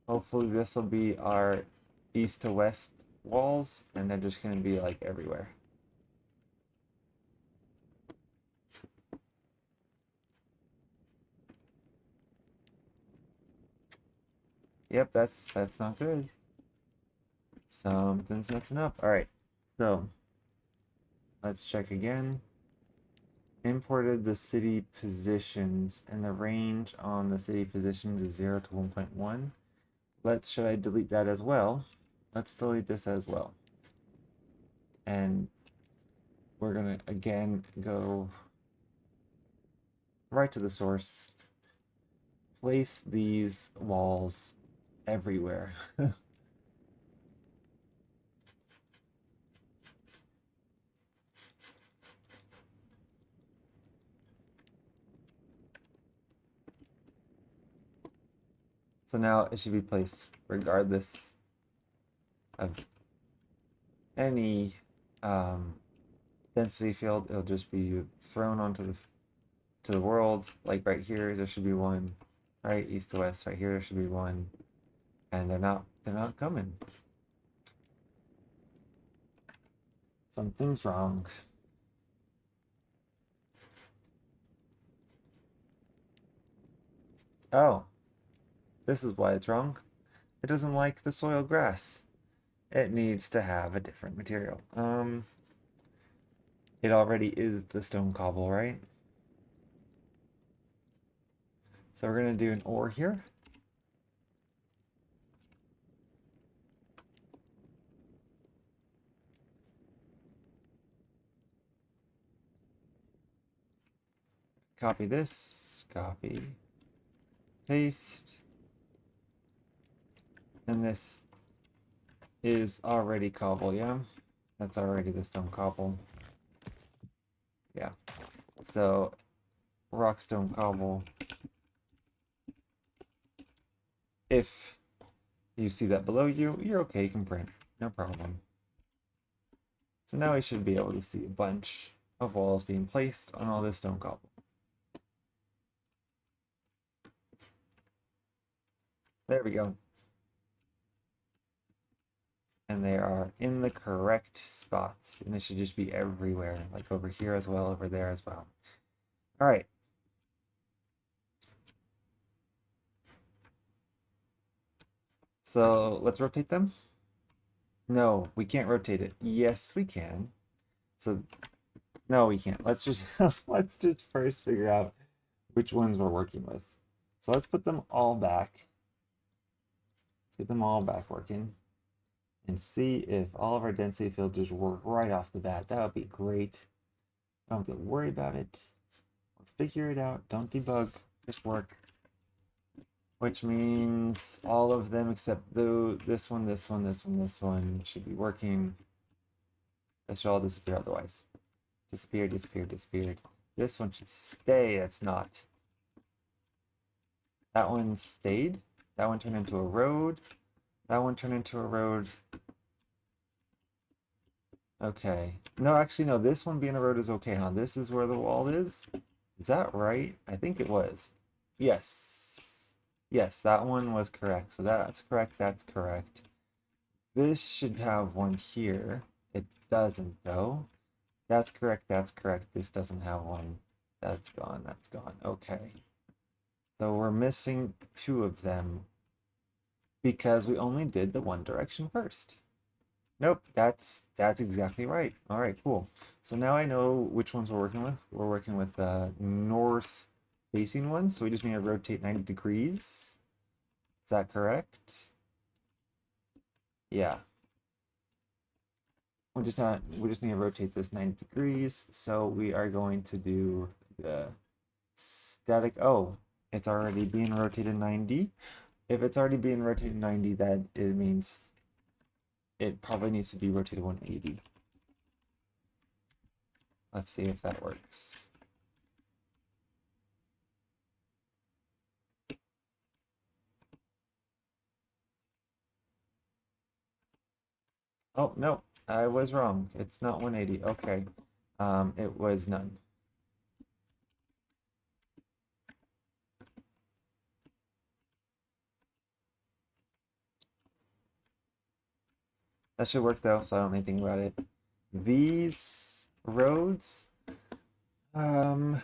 Hopefully this will be our east to west walls, and they're just going to be like everywhere. Yep, that's not good. Something's messing up. All right, so let's check again. Imported the city positions, and the range on the city positions is 0 to 1.1. Should I delete that as well? Let's delete this as well. And we're gonna again go right to the source. Place these walls everywhere. So now it should be placed regardless of any density field. It'll just be thrown onto the world. Like right here, there should be one. Right, east to west. Right here, there should be one. And they're not coming. Something's wrong. Oh, this is why it's wrong. It doesn't like the soil grass. It needs to have a different material. It already is the stone cobble, right? So we're gonna do an ore here. Copy this, copy, paste. And this is already cobble, yeah? That's already the stone cobble. Yeah. So rock stone cobble. If you see that below you, you're okay, you can print. No problem. So now we should be able to see a bunch of walls being placed on all this stone cobble. There we go. And they are in the correct spots, and it should just be everywhere, like over here as well, over there as well. All right. So let's rotate them. No, we can't rotate it. Yes, we can. So no, we can't. Let's just let's just first figure out which ones we're working with. So let's put them all back. Let's get them all back working and see if all of our density fields just work right off the bat. That would be great. I don't have to worry about it or figure it out. Don't debug, just work. Which means all of them except this one, this one, this one, this one should be working. They should all disappear otherwise. Disappear, disappear, disappeared. This one should stay. That's not. That one stayed. That one turned into a road. That one turned into a road. Okay. No, actually, no. This one being a road is okay, huh? This is where the wall is. Is that right? I think it was. Yes. Yes, that one was correct. So that's correct. That's correct. This should have one here. It doesn't, though. That's correct. That's correct. This doesn't have one. That's gone. That's gone. Okay. So we're missing two of them because we only did the one direction first. Nope, that's exactly right. All right, cool. So now I know which ones we're working with. We're working with north facing ones, so we just need to rotate 90 degrees. Is that correct? Yeah. We just need to rotate this 90 degrees. So we are going to do the static. Oh, it's already being rotated 90. If it's already being rotated 90, that it means it probably needs to be rotated 180. Let's see if that works. Oh, no, I was wrong. It's not 180. Okay. It was none. That should work though, so I don't think about it. These roads, um,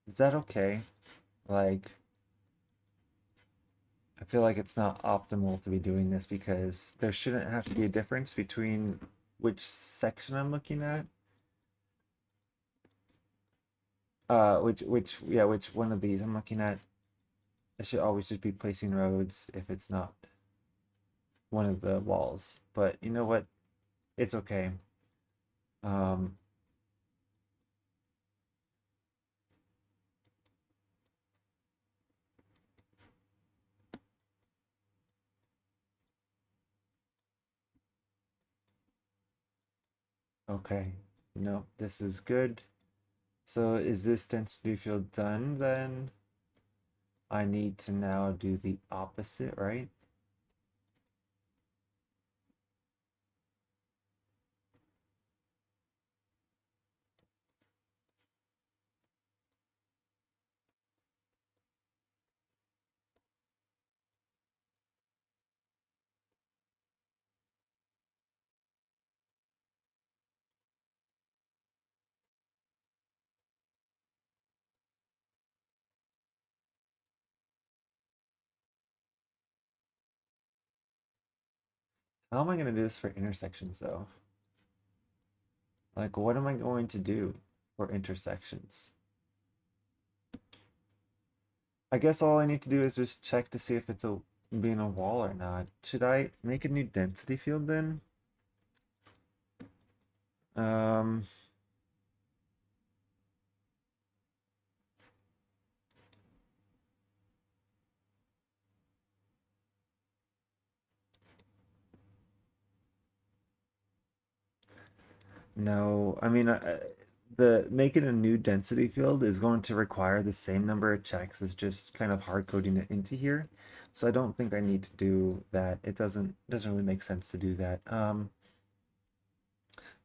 is that okay? Like, I feel like it's not optimal to be doing this because there shouldn't have to be a difference between which section I'm looking at. Which one of these I'm looking at. I should always just be placing roads if it's not one of the walls. But you know what? It's okay. Um, okay. No, this is good. So is this density field done then? I need to now do the opposite, right? How am I going to do this for intersections though? Like, what am I going to do for intersections? I guess all I need to do is just check to see if it's being a wall or not. Should I make a new density field then? Um, no, I mean, the making a new density field is going to require the same number of checks as just kind of hard coding it into here. So I don't think I need to do that. It doesn't really make sense to do that.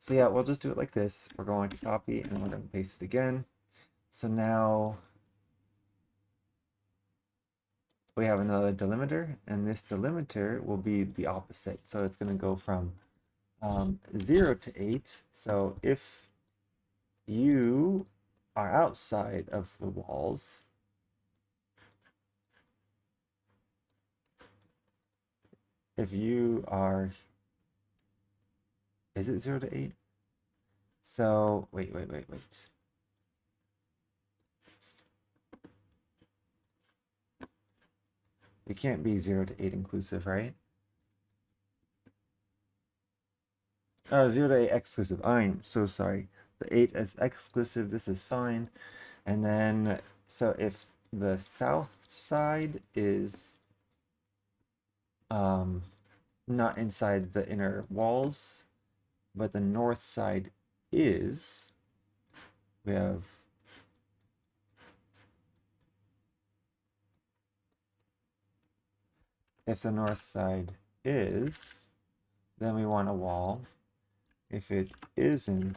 So yeah, we'll just do it like this. We're going to copy and we're going to paste it again. So now we have another delimiter, and this delimiter will be the opposite. So it's going to go from 0 to 8. So if you are outside of the walls, if you are Is it 0 to 8? So, wait. It can't be 0 to 8 inclusive, right? Oh, 0 to 8 exclusive. I'm so sorry. The 8 is exclusive. This is fine. And then, so if the south side is not inside the inner walls, but the north side is, we have if the north side is, then we want a wall. If it isn't,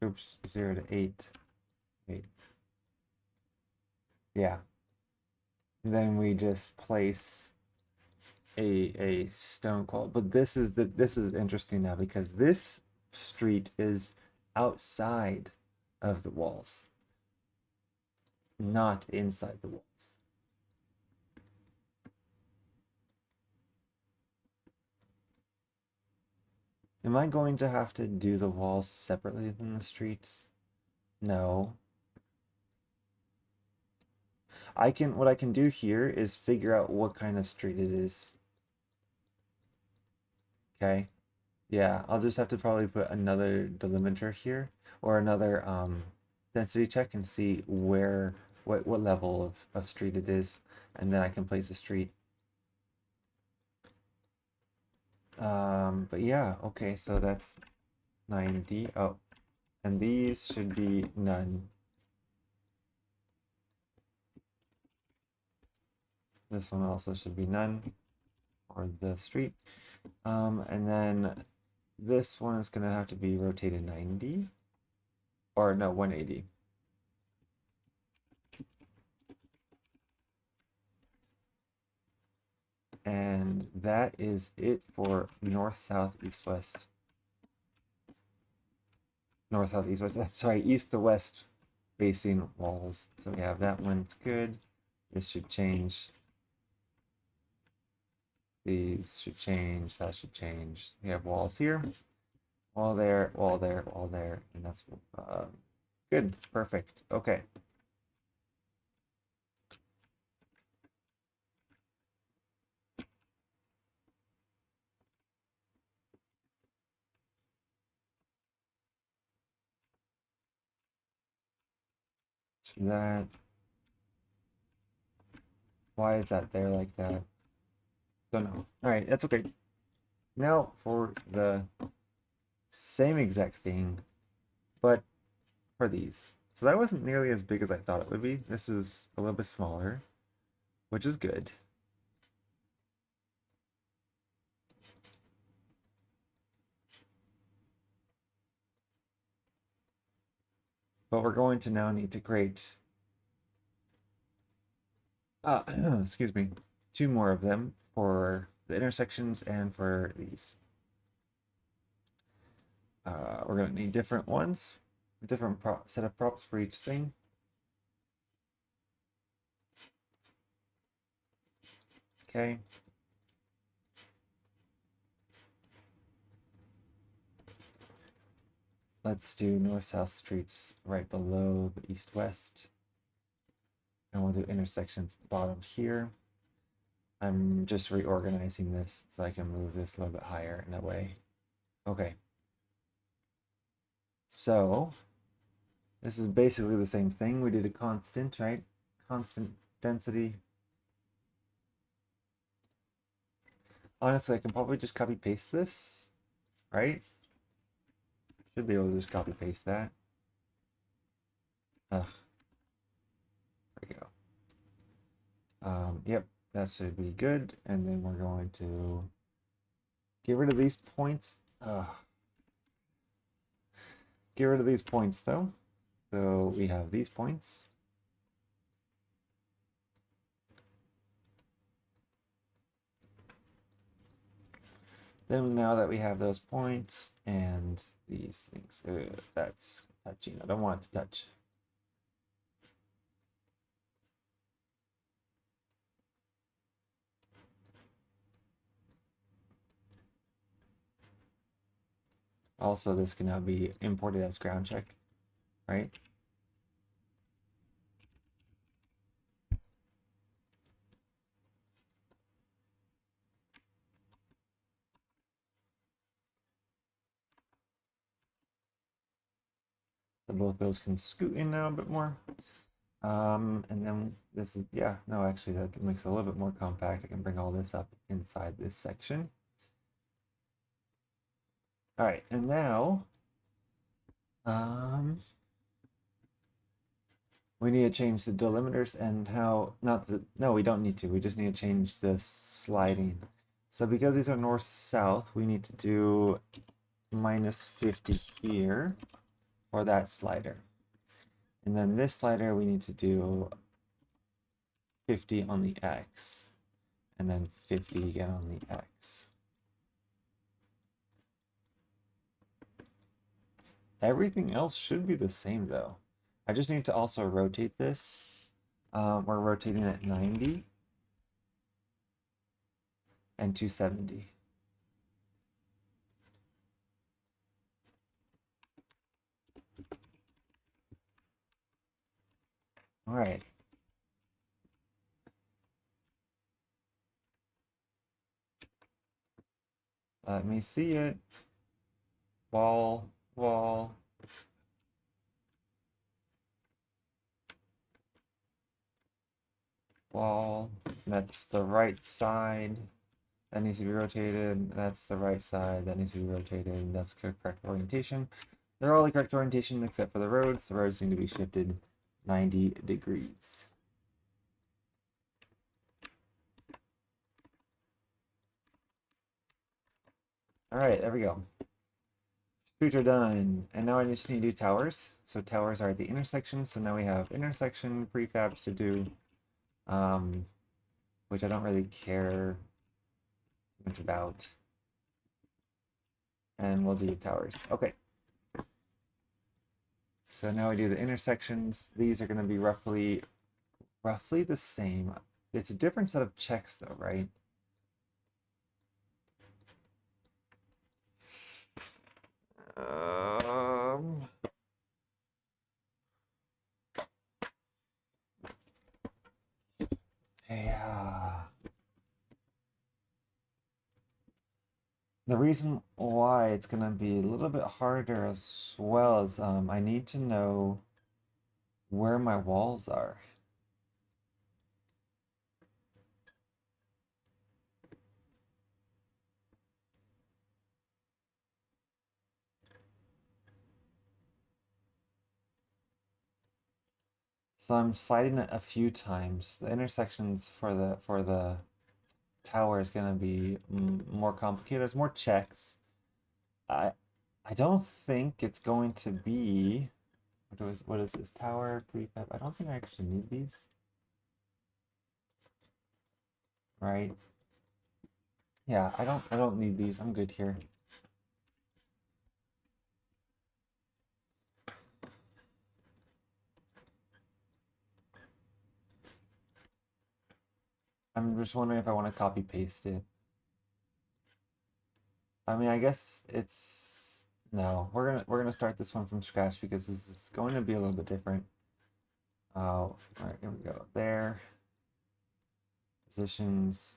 oops, 0 to 8, wait, yeah, then we just place a stone wall. But this is interesting now because this street is outside of the walls, not inside the walls. Am I going to have to do the walls separately than the streets? No. What I can do here is figure out what kind of street it is. Okay. Yeah, I'll just have to probably put another delimiter here or another density check and see what level of street it is, and then I can place a street. But yeah, okay, so that's 90. Oh, and these should be none. This one also should be none, or the street. And then this one is gonna have to be rotated 90, or no, 180. And that is it for north, south, east, west. North, south, east, west. Sorry, east to west facing walls. So we have that one. It's good. This should change. These should change. That should change. We have walls here. Wall there, wall there, wall there. And that's good. Perfect. Okay. That. Why is that there like that? Don't know. All right, that's okay. Now for the same exact thing, but for these. So that wasn't nearly as big as I thought it would be. This is a little bit smaller, which is good. But we're going to now need to create, excuse me, 2 more of them for the intersections and for these. We're going to need different ones, different set of props for each thing. Okay. Let's do north-south streets right below the east-west. And we'll do intersections at the bottom here. I'm just reorganizing this so I can move this a little bit higher in a way. Okay. So this is basically the same thing. We did a constant, right? Constant density. Honestly, I can probably just copy paste this, right? Should be able to just copy paste that. Ugh. There we go. Yep, that should be good. And then we're going to get rid of these points. Get rid of these points though. So we have these points. Then now that we have those points and these things, that's touching. I don't want it to touch. Also, this can now be imported as ground check, right? So both those can scoot in now a bit more. And then this is, yeah, no, actually that makes it a little bit more compact. I can bring all this up inside this section. All right, and now, we need to change the delimiters and how, not the, no, we don't need to. We just need to change the sliding. So because these are north-south, we need to do -50 here for that slider. And then this slider, we need to do 50 on the X. And then 50 again on the X. Everything else should be the same though. I just need to also rotate this. We're rotating at 90 and 270. All right. Let me see it. Wall, wall. Wall. That's the right side. That needs to be rotated. That's the right side. That needs to be rotated. That's correct orientation. They're all the correct orientation except for the roads. The roads need to be shifted 90 degrees. All right, there we go. Streets are done. And now I just need to do towers. So towers are at the intersection. So now we have intersection prefabs to do, which I don't really care much about. And we'll do towers. Okay. So now we do the intersections. These are going to be roughly the same. It's a different set of checks though, right? Yeah. The reason why it's gonna be a little bit harder as well is I need to know where my walls are. So I'm sliding it a few times. The intersections for the tower is gonna be more complicated. There's more checks. I I don't think it's going to be what is this tower prefab? I don't think I actually need these. Right? Yeah, I don't need these. I'm good here. I'm just wondering if I want to copy paste it. I mean, I guess it's no. We're gonna start this one from scratch because this is going to be a little bit different. All right, here we go. There. Positions.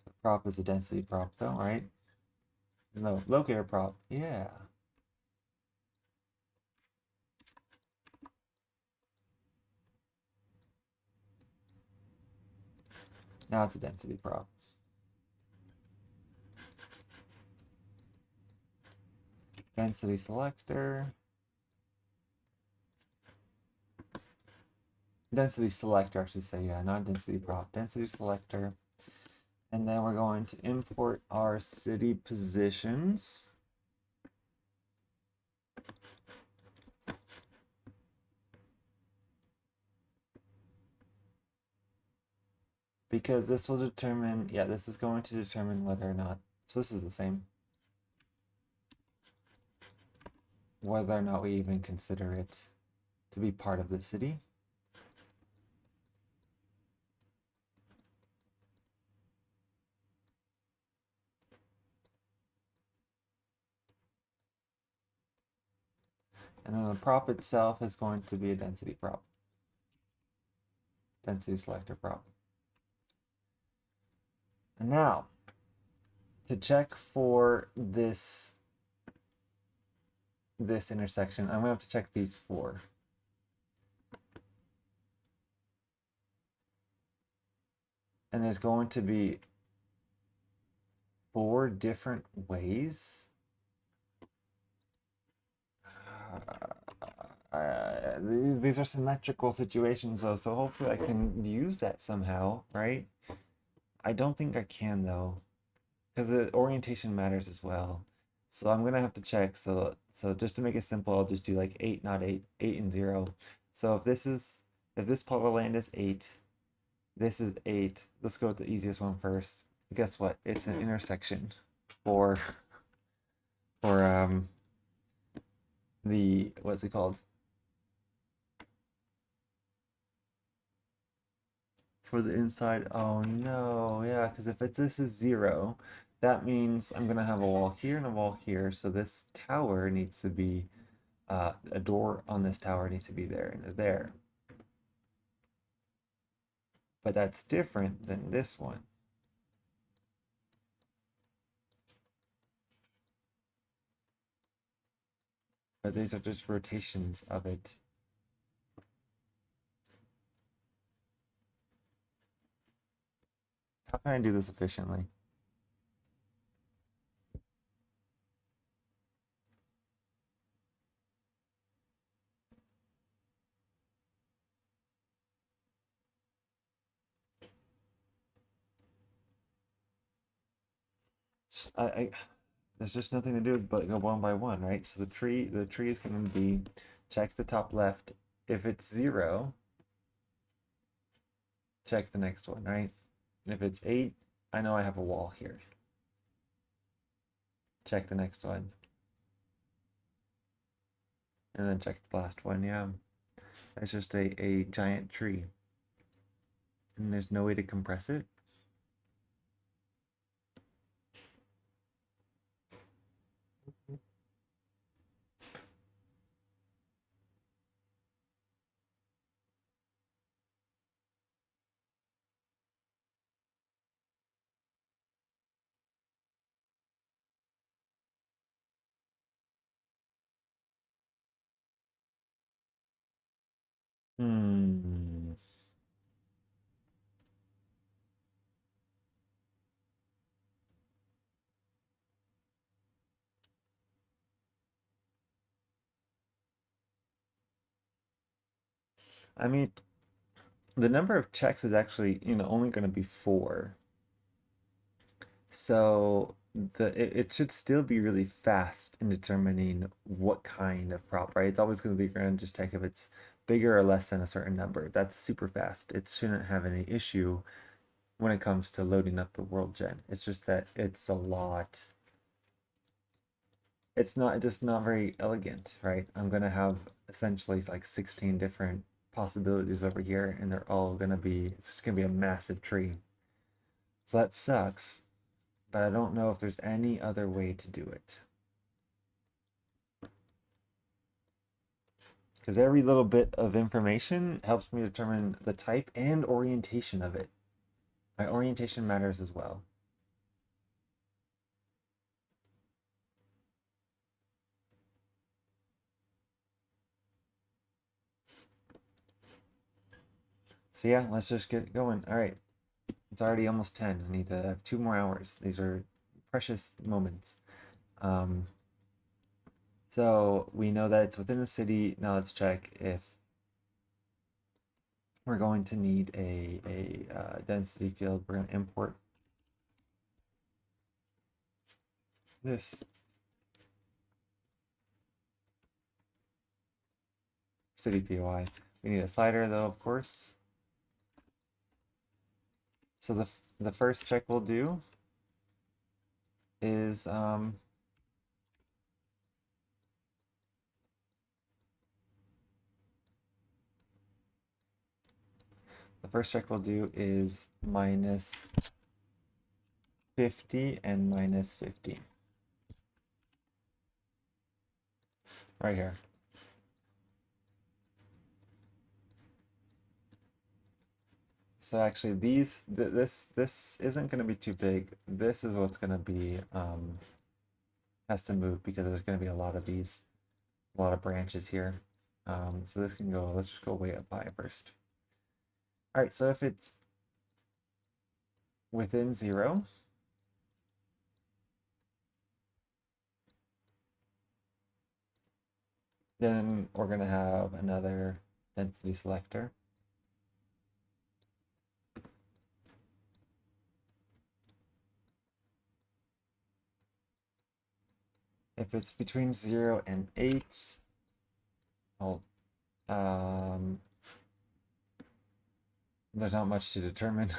The prop is a density prop though, right? No, locator prop. Yeah. Now it's a density prop. Density selector. Density selector, I should say, yeah, not density prop. Density selector. And then we're going to import our city positions. Because this will determine, yeah, this is going to determine whether or not, so this is the same, whether or not we even consider it to be part of the city. And then the prop itself is going to be a density prop. Density selector prop. And now, to check for this intersection, I'm going to have to check these four. And there's going to be 4 different ways. These are symmetrical situations though, so hopefully I can use that somehow, right? I don't think I can though, because the orientation matters as well. So I'm gonna have to check. So just to make it simple, I'll just do like 8, not 8, 8 and 0. So if this plot of land is 8, this is 8. Let's go with the easiest one first. Guess what? It's an intersection for for the what's it called? For the inside. Oh no, yeah, because if this is 0, that means I'm gonna have a wall here and a wall here. So this tower needs to be a door on this tower needs to be there and there. But that's different than this one. But these are just rotations of it. How can I do this efficiently? I there's just nothing to do but go one by one, right? So the tree is going to be check the top left. If it's 0, check the next one, right? If it's 8, I know I have a wall here. Check the next one. And then check the last one, yeah. It's just a giant tree. And there's no way to compress it. Hmm. I mean, the number of checks is actually, only going to be 4. So it should still be really fast in determining what kind of prop, right? It's always going to be going to just check if it's bigger or less than a certain number. That's super fast. It shouldn't have any issue when it comes to loading up the world gen. It's just that it's a lot. It's just not very elegant, right? I'm gonna have essentially like 16 different possibilities over here, and they're all gonna be, it's just gonna be a massive tree. So that sucks, but I don't know if there's any other way to do it. Because every little bit of information helps me determine the type and orientation of it. My orientation matters as well. So yeah, let's just get going. All right, it's already almost 10. I need to have 2 more hours. These are precious moments. Um, so we know that it's within the city. Now let's check if we're going to need a density field. We're going to import this city POI. We need a slider though, of course. So the first check we'll do is the first check we'll do is minus 50 and minus 50. Right here. So actually this isn't going to be too big. This is what's going to be has to move because there's going to be a lot of these, a lot of branches here. So this can go, let's just go way up high first. All right, so if it's within 0, then we're going to have another density selector. If it's between 0 and 8, I'll, there's not much to determine.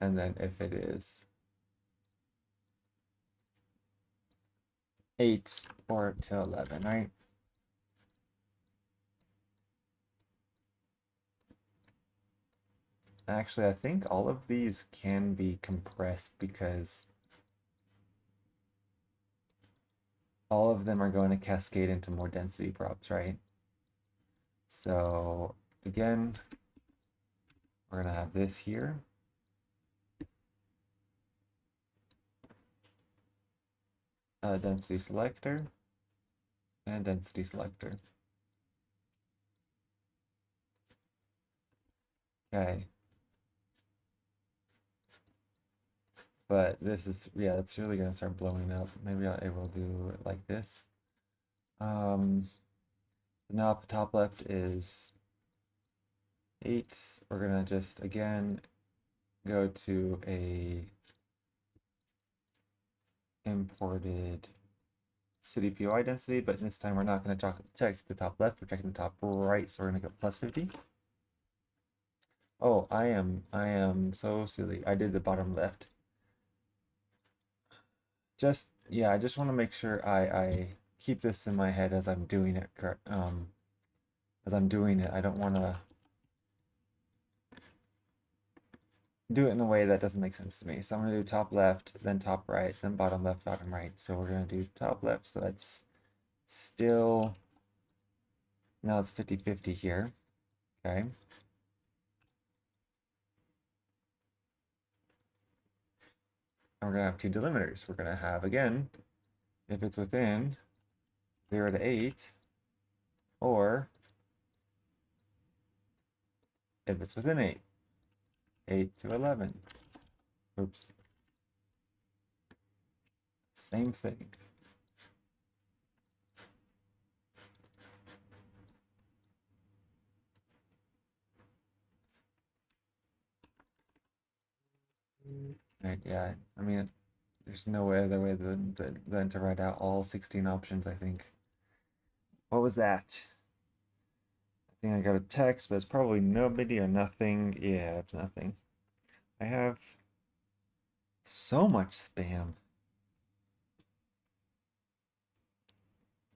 And then if it is 8 or to 11, right? Actually, I think all of these can be compressed because all of them are going to cascade into more density props, right? So again, we're going to have this here. A density selector and a density selector. Okay. But this is, yeah, it's really going to start blowing up. Maybe I will do it like this. Now up the top left is 8. We're going to just, again, go to a imported city POI density, but this time we're not going to check the top left, we're checking the top right, so we're going to go plus 50. Oh, I am so silly. I did the bottom left. Just, yeah, I just want to make sure I keep this in my head as I'm doing it, as I'm doing it. I don't want to do it in a way that doesn't make sense to me. So I'm going to do top left, then top right, then bottom left, bottom right. So we're going to do top left, so that's still, now it's 50-50 here, okay? And we're going to have two delimiters. We're going to have, again, if it's within 0 to 8, or if it's within 8, 8 to 11. Oops. Same thing. Right, yeah, I mean, there's no other way than to write out all 16 options, I think. What was that? I think I got a text, but it's probably nobody or nothing. Yeah, it's nothing. I have so much spam.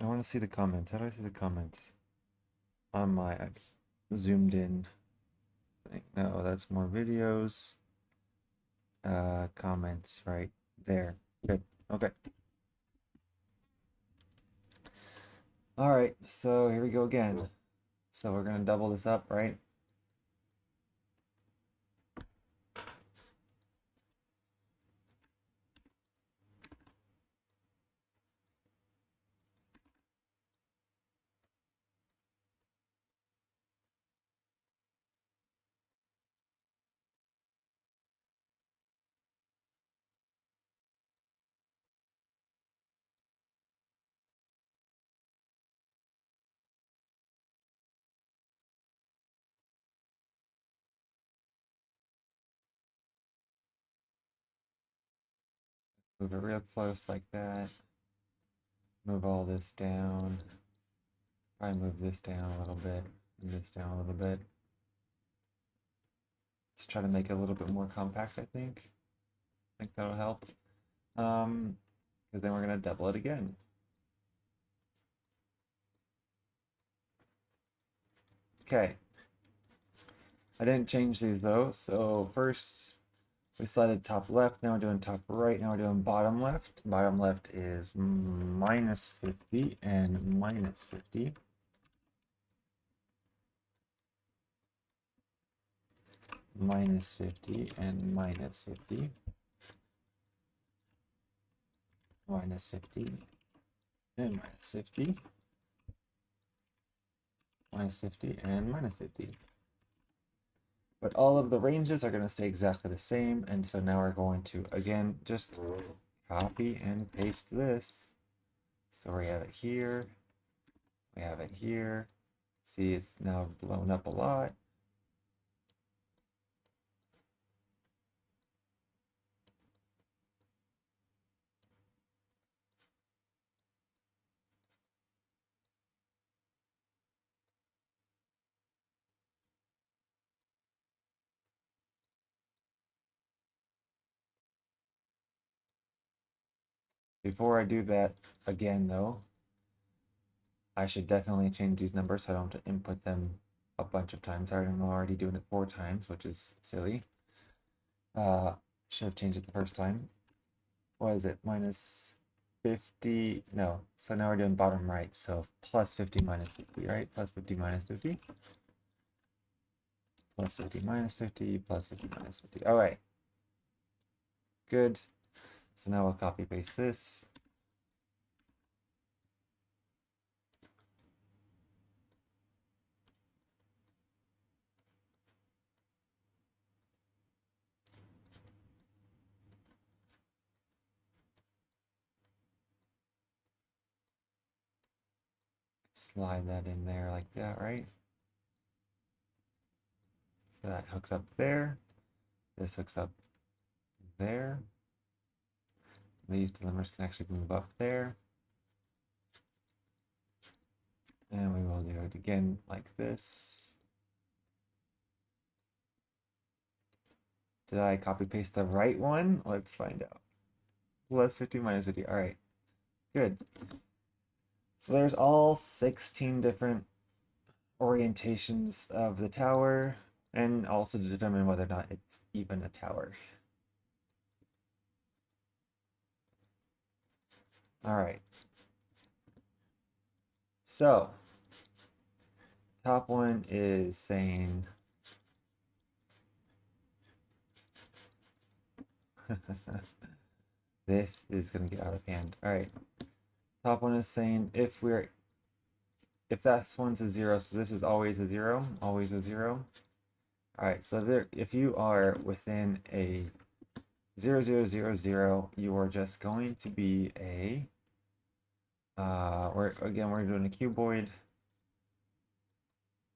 I want to see the comments. How do I see the comments? On my zoomed in thing. No, that's more videos. Comments right there. Good. Okay. All right, so here we go again. So we're gonna double this up, right? Move it real close like that. Move all this down. Probably move this down a little bit, and this down a little bit. Let's try to make it a little bit more compact, I think. I think that'll help. Because then we're gonna double it again. Okay. I didn't change these though, so first We selected top left, now we're doing top right, now we're doing bottom left. Bottom left is minus 50 and minus 50. Minus 50 and minus 50. Minus 50 and minus 50. Minus 50 and minus 50. But all of the ranges are going to stay exactly the same, and so now we're going to, again, just copy and paste this. So we have it here, we have it here. See, it's now blown up a lot. Before I do that again, though, I should definitely change these numbers so I don't have to input them a bunch of times. I'm already doing it 4 times, which is silly. Should have changed it the first time. What is it? Minus 50. No. So now we're doing bottom right. So plus 50 minus 50, right? Plus 50 minus 50. Plus 50 minus 50. Plus 50 minus 50. All right. Good. So now we'll copy paste this. Slide that in there like that, right? So that hooks up there. This hooks up there. These delimiters can actually move up there. And we will do it again like this. Did I copy paste the right one? Let's find out. Plus 50 minus 50. All right, good. So there's all 16 different orientations of the tower, and also to determine whether or not it's even a tower. All right. So top one is saying this is going to get out of hand. All right. Top one is saying if that one's a 0, so this is always a 0, always a 0. All right, so there, if you are within a 0, 0, 0, 0, you are just going to be a, we're doing a cuboid.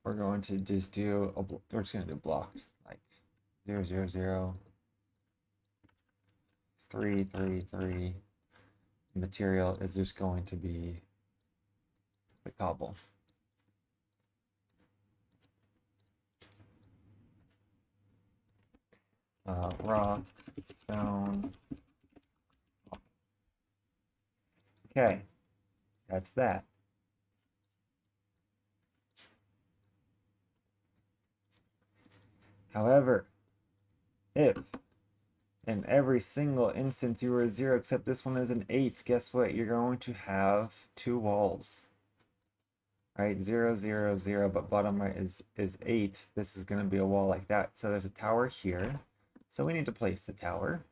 We're going to just do, we're just going to do a block, like 0, 0, 0, 3, 3, 3. Material is just going to be the cobble. Rock, stone. Okay, that's that. However, if in every single instance you were a 0 except this one is an 8, guess what? You're going to have 2 walls. Right, 0, 0, 0, but bottom right is 8. This is going to be a wall like that. So there's a tower here. So we need to place the tower.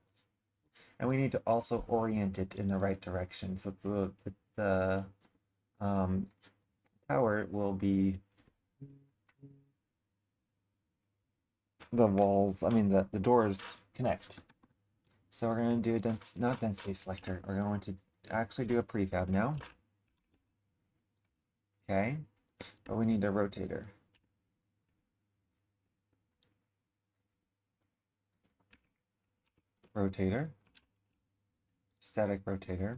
And we need to also orient it in the right direction. So the tower will be the walls, I mean the doors connect. So we're going to do a not density selector. We're going to actually do a prefab now. Okay, but we need a rotator. Rotator. Static rotator.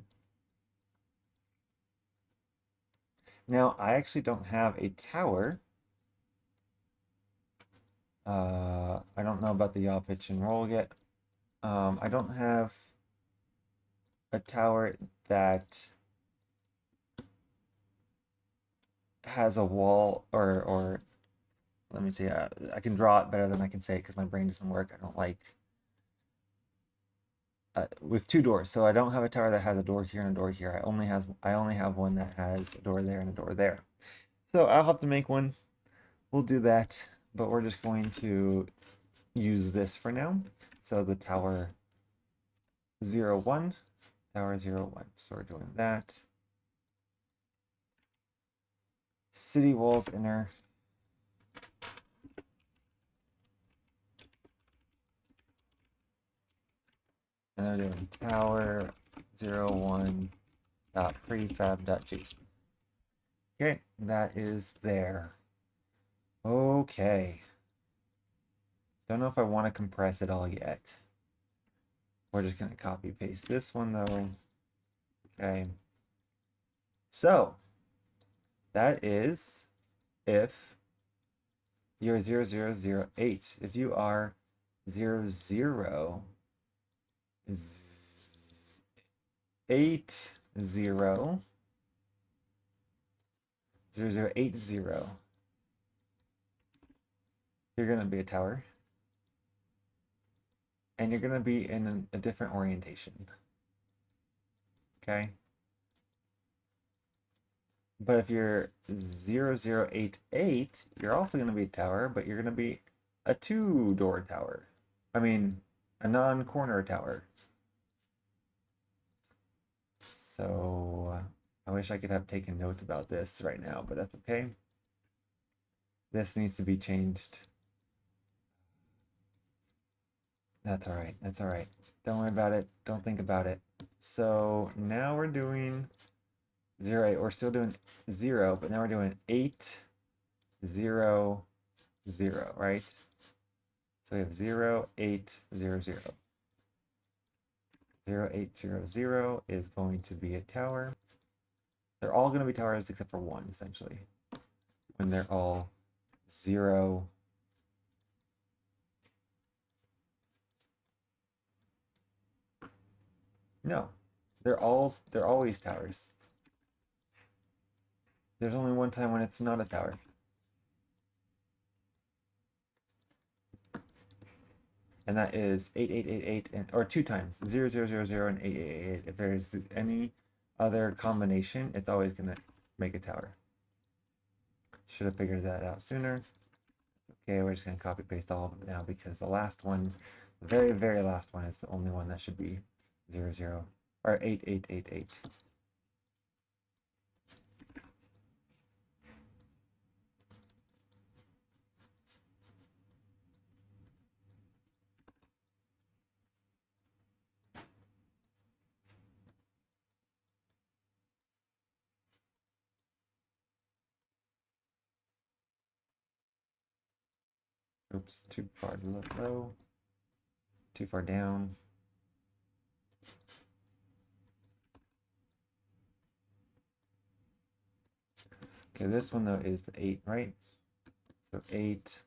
Now, I actually don't have a tower. I don't know about the yaw, pitch, and roll yet. I don't have a tower that has a wall or let me see. I can draw it better than I can say it because my brain doesn't work. I don't like with two doors. So I don't have a tower that has a door here and a door here. I only have one that has a door there and a door there. So I'll have to make one. We'll do that, but we're just going to use this for now. So the tower 0, 1, tower 0, 1. So we're doing that. City walls inner. And then we're doing tower 0, 1 dot prefab dot JSON. Okay, that is there. Okay. Don't know if I want to compress it all yet. We're just going to copy paste this one though. Okay. So that is if you're 0, 0, 0, 8. If you are 0, 0, 8, 0, 0, 0, 8, 0, you're going to be a tower. And you're going to be in a different orientation. Okay? But if you're 0, 0, 8, 8, you're also going to be a tower, but you're going to be a two-door tower. I mean, a non-corner tower. So I wish I could have taken notes about this right now, but that's okay. This needs to be changed. That's all right. That's all right. Don't worry about it. Don't think about it. So now we're doing 0, 8. We're still doing 0, but now we're doing 8, 0, 0, right? So we have 0, 8, 0, 0. 0, 8, 0, 0 is going to be a tower. They're all going to be towers except for one, essentially. When they're all 0. No, they're always towers. There's only one time when it's not a tower. And that is 8, 8, 8, 8, and, or two times, 0, 0, 0, 0, and 8, 8, 8, 8. If there's any other combination, it's always going to make a tower. Should have figured that out sooner. Okay, we're just going to copy paste all of it now because the last one, the very, very last one is the only one that should be 0, 0, or 8, 8, 8, 8. Oops, too far low, too far down. Okay, this one though is the 8, right? So 8,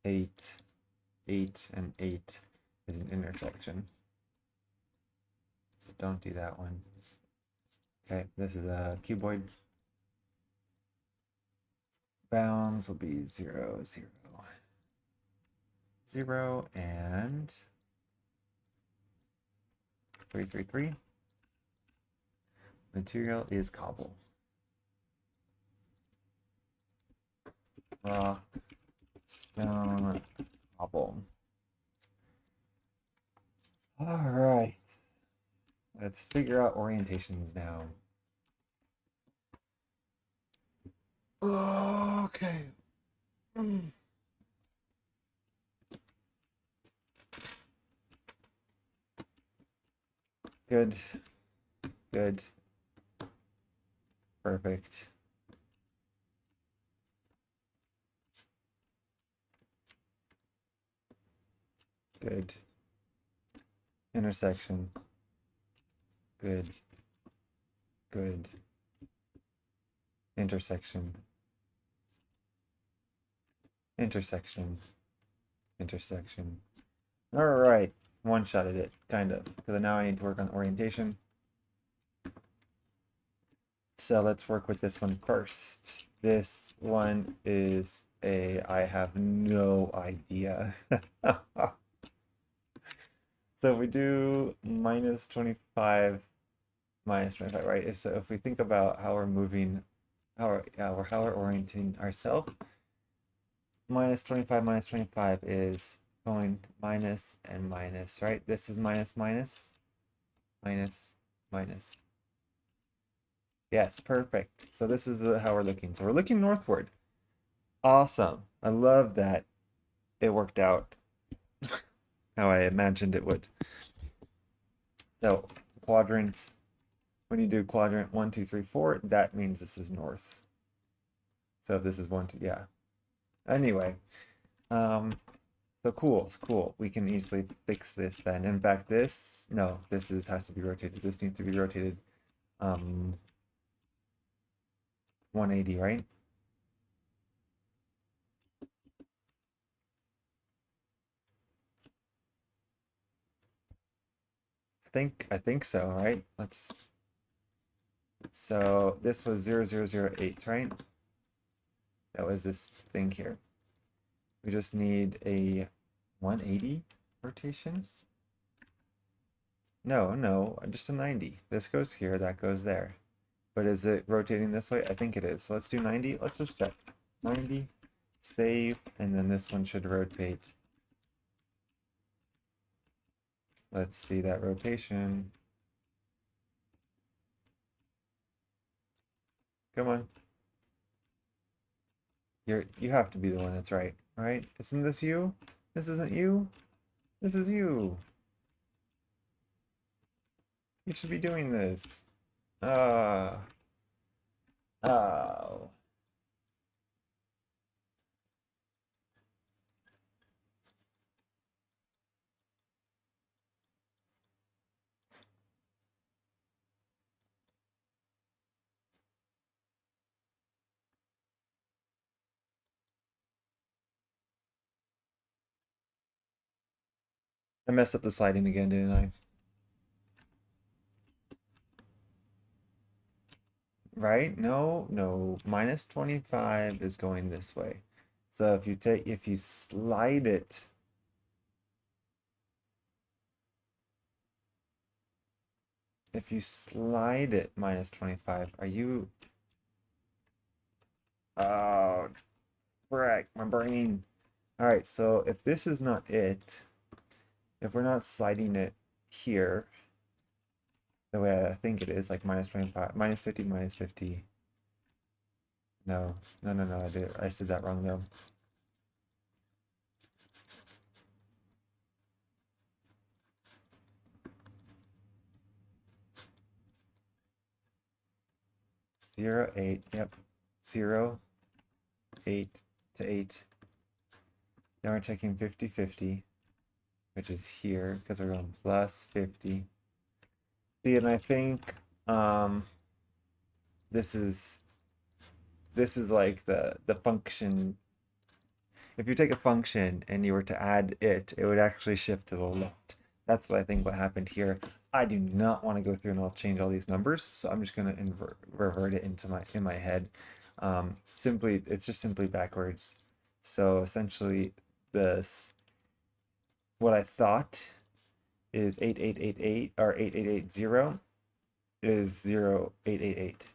8, 8, and 8 is an intersection. So don't do that one. Okay, this is a cuboid. Bounds will be 0, 0, 0, and 3, 3, 3. Material is cobble. Rock, stone, cobble. All right. Let's figure out orientations now. Okay. Good. Good. Perfect. Good. Intersection. Good. Good. Intersection. Intersection. Intersection. All right. One-shotted it, kind of, because now I need to work on orientation. So let's work with this one first. This one is I have no idea. So if we do minus 25 minus 25, right? So if we think about how we're moving, how we're orienting ourselves, minus 25 minus 25 is going minus and minus, right? This is minus minus minus minus. Yes, perfect. So this is how we're looking. So we're looking northward. Awesome. I love that it worked out how I imagined it would. So quadrant, when you do quadrant 1, 2, 3, 4, that means this is north. So if this is 1, 2, yeah. Anyway, so cool, cool. We can easily fix this then. In fact, this, no, this is has to be rotated. This needs to be rotated 180, right? I think so, right? So this was 0008, right? That was this thing here. We just need a 180 rotation. No, no, just a 90. This goes here, that goes there. But is it rotating this way? I think it is. So let's do 90. Let's just check. 90, save, and then this one should rotate. Let's see that rotation. Come on. You have to be the one that's right, right? Isn't this you? This isn't you? This is you. You should be doing this. Ah. Oh. I messed up the sliding again, didn't I? Right? No, no. Minus 25 is going this way. So if you slide it, minus 25, are you, oh, frick, my brain. All right, so if this is not it, if we're not sliding it here, the way I think it is, like minus 25, minus 50, minus 50. No, no, no, no, I said that wrong though. Zero, 8, yep. 0, 8 to 8. Now we're taking 50, 50, which is here, because we're going plus 50. See, and I think um, this is like the function. If you take a function and you were to add it, it would actually shift to the left. That's what I think what happened here. I do not want to go through and I'll change all these numbers, so I'm just going to revert it into my head. It's just simply backwards. So essentially, this what I thought is 8888 or 8880 is 0888.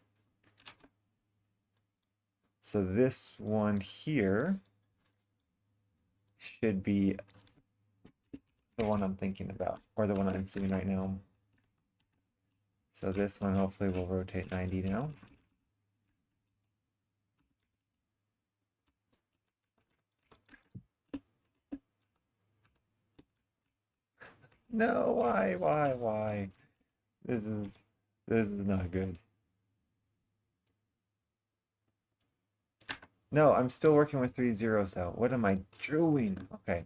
So this one here should be the one I'm thinking about, or the one I'm seeing right now. So this one hopefully will rotate 90 now. No, why? This is not good. No, I'm still working with 3 zeros though. What am I doing? Okay.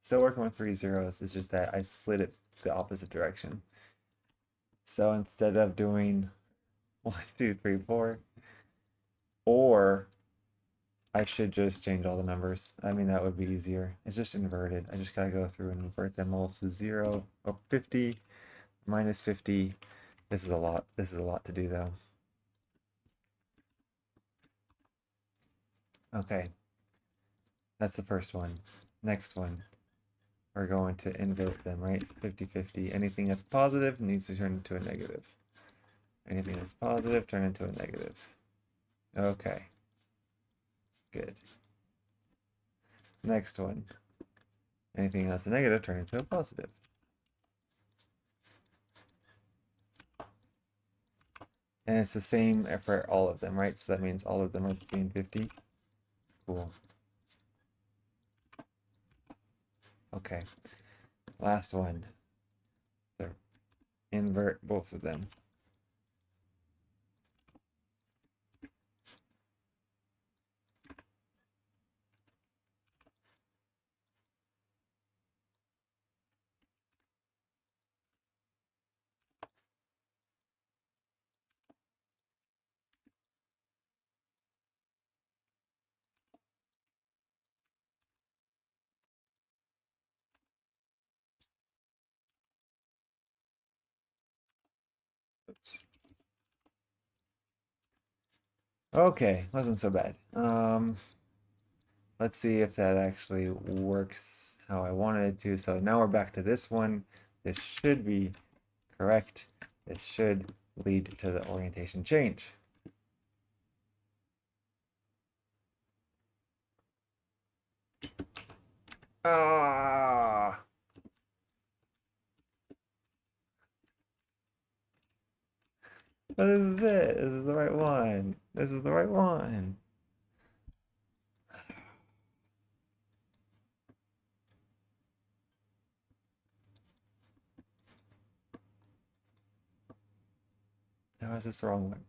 Still working with 3 zeros. It's just that I slid it the opposite direction. So instead of doing 1, 2, 3, 4, or I should just change all the numbers. I mean, that would be easier. It's just inverted. I just gotta go through and invert them all to 0 or 50, minus 50. This is a lot. This is a lot to do though. Okay. That's the first one. Next one. we're going to invert them, right? 50-50. Anything that's positive needs to turn into a negative. Anything that's positive, turn into a negative. Okay. Good. Next one. Anything that's a negative, turn into a positive. And it's the same for all of them, right? So that means all of them are being 50. Cool. Okay. Last one. So invert both of them. Oops. Okay, wasn't so bad. Let's see if that actually works how I wanted it to. So now we're back to this one. This should be correct. This should lead to the orientation change. Ah! But this is it. This is the right one. This is the right one. How is this the wrong one?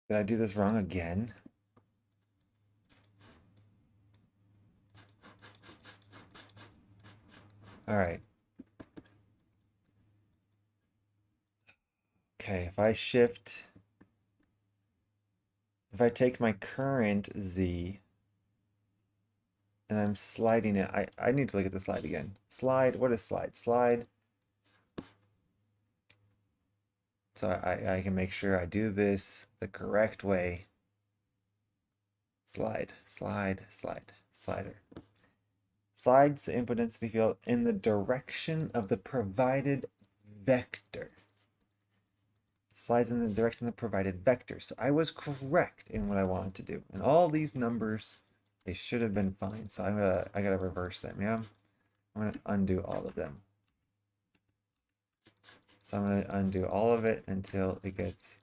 Did I do this wrong again? All right. Okay, if I take my current Z and I'm sliding it, I need to look at the slide again. Slide, what is slide? Slide. So I can make sure I do this the correct way. Slide, slide, slide, slider. Slides the input density field in the direction of the provided vector. Slides in the direction of the provided vector. So I was correct in what I wanted to do. And all these numbers, they should have been fine. So I gotta reverse them, yeah? I'm gonna undo all of them. So I'm gonna undo all of it until it gets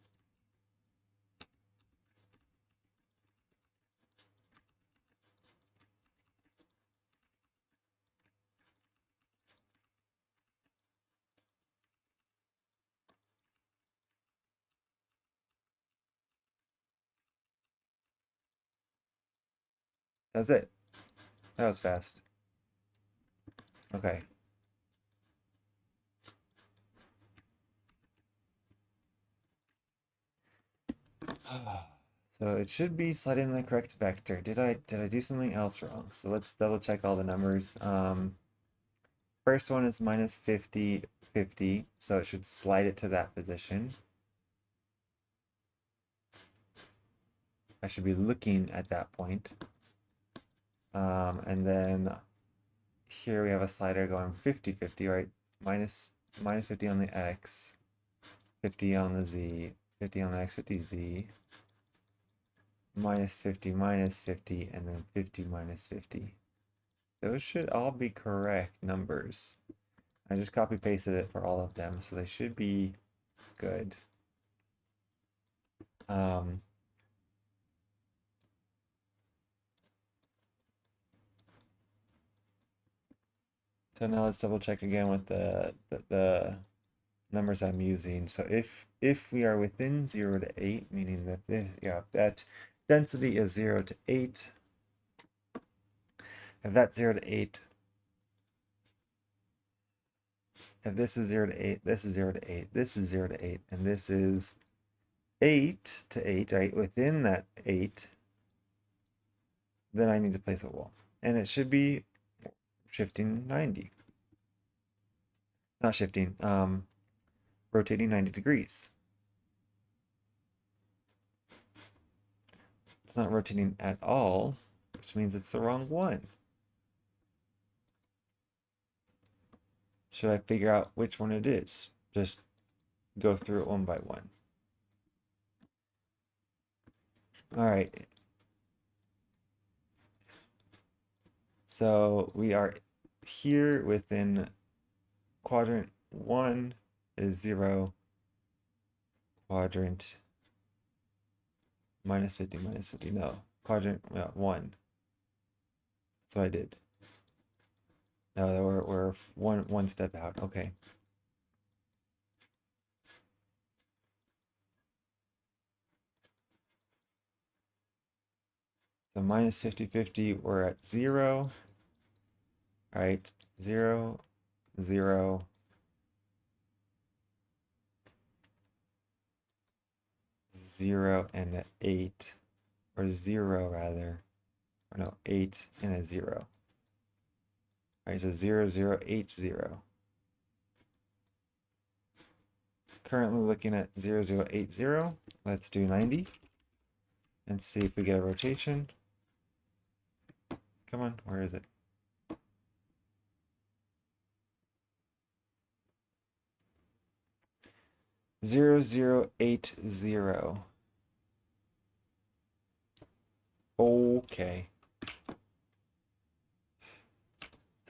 that's it. That was fast. Okay. So it should be sliding in the correct vector. Did I do something else wrong? So let's double check all the numbers. First one is minus 50, 50, so it should slide it to that position. I should be looking at that point. And then here we have a slider going 50, 50, right? Minus 50 on the X, 50 on the Z, 50 on the X, 50 Z, minus 50, and then 50 minus 50. Those should all be correct numbers. I just copy pasted it for all of them, so they should be good. So now let's double check again with the numbers I'm using. So if we are within 0 to 8, meaning that that density is 0 to 8, if that's 0 to 8, if this is 0 to 8, this is 0 to 8, this is 0 to 8, and this is 8 to 8, right? Within that 8, then I need to place a wall. And it should be shifting 90. Not shifting, rotating 90 degrees. It's not rotating at all, which means it's the wrong one. Should I figure out which one it is? Just go through it one by one. All right. So we are here within quadrant 1 is 0. Quadrant minus 50, minus 50. No, quadrant 1. That's what I did. No, we're one step out. Okay. So minus 50, 50, we're at 0. All right, 0, 0, 0, and an 8, or 0 rather, or no, 8 and a 0. All right, so 0, 0, 8, 0. Currently looking at 0, 0, 8, 0. Let's do 90 and see if we get a rotation. Come on, where is it? Zero, zero, 8, 0. Okay.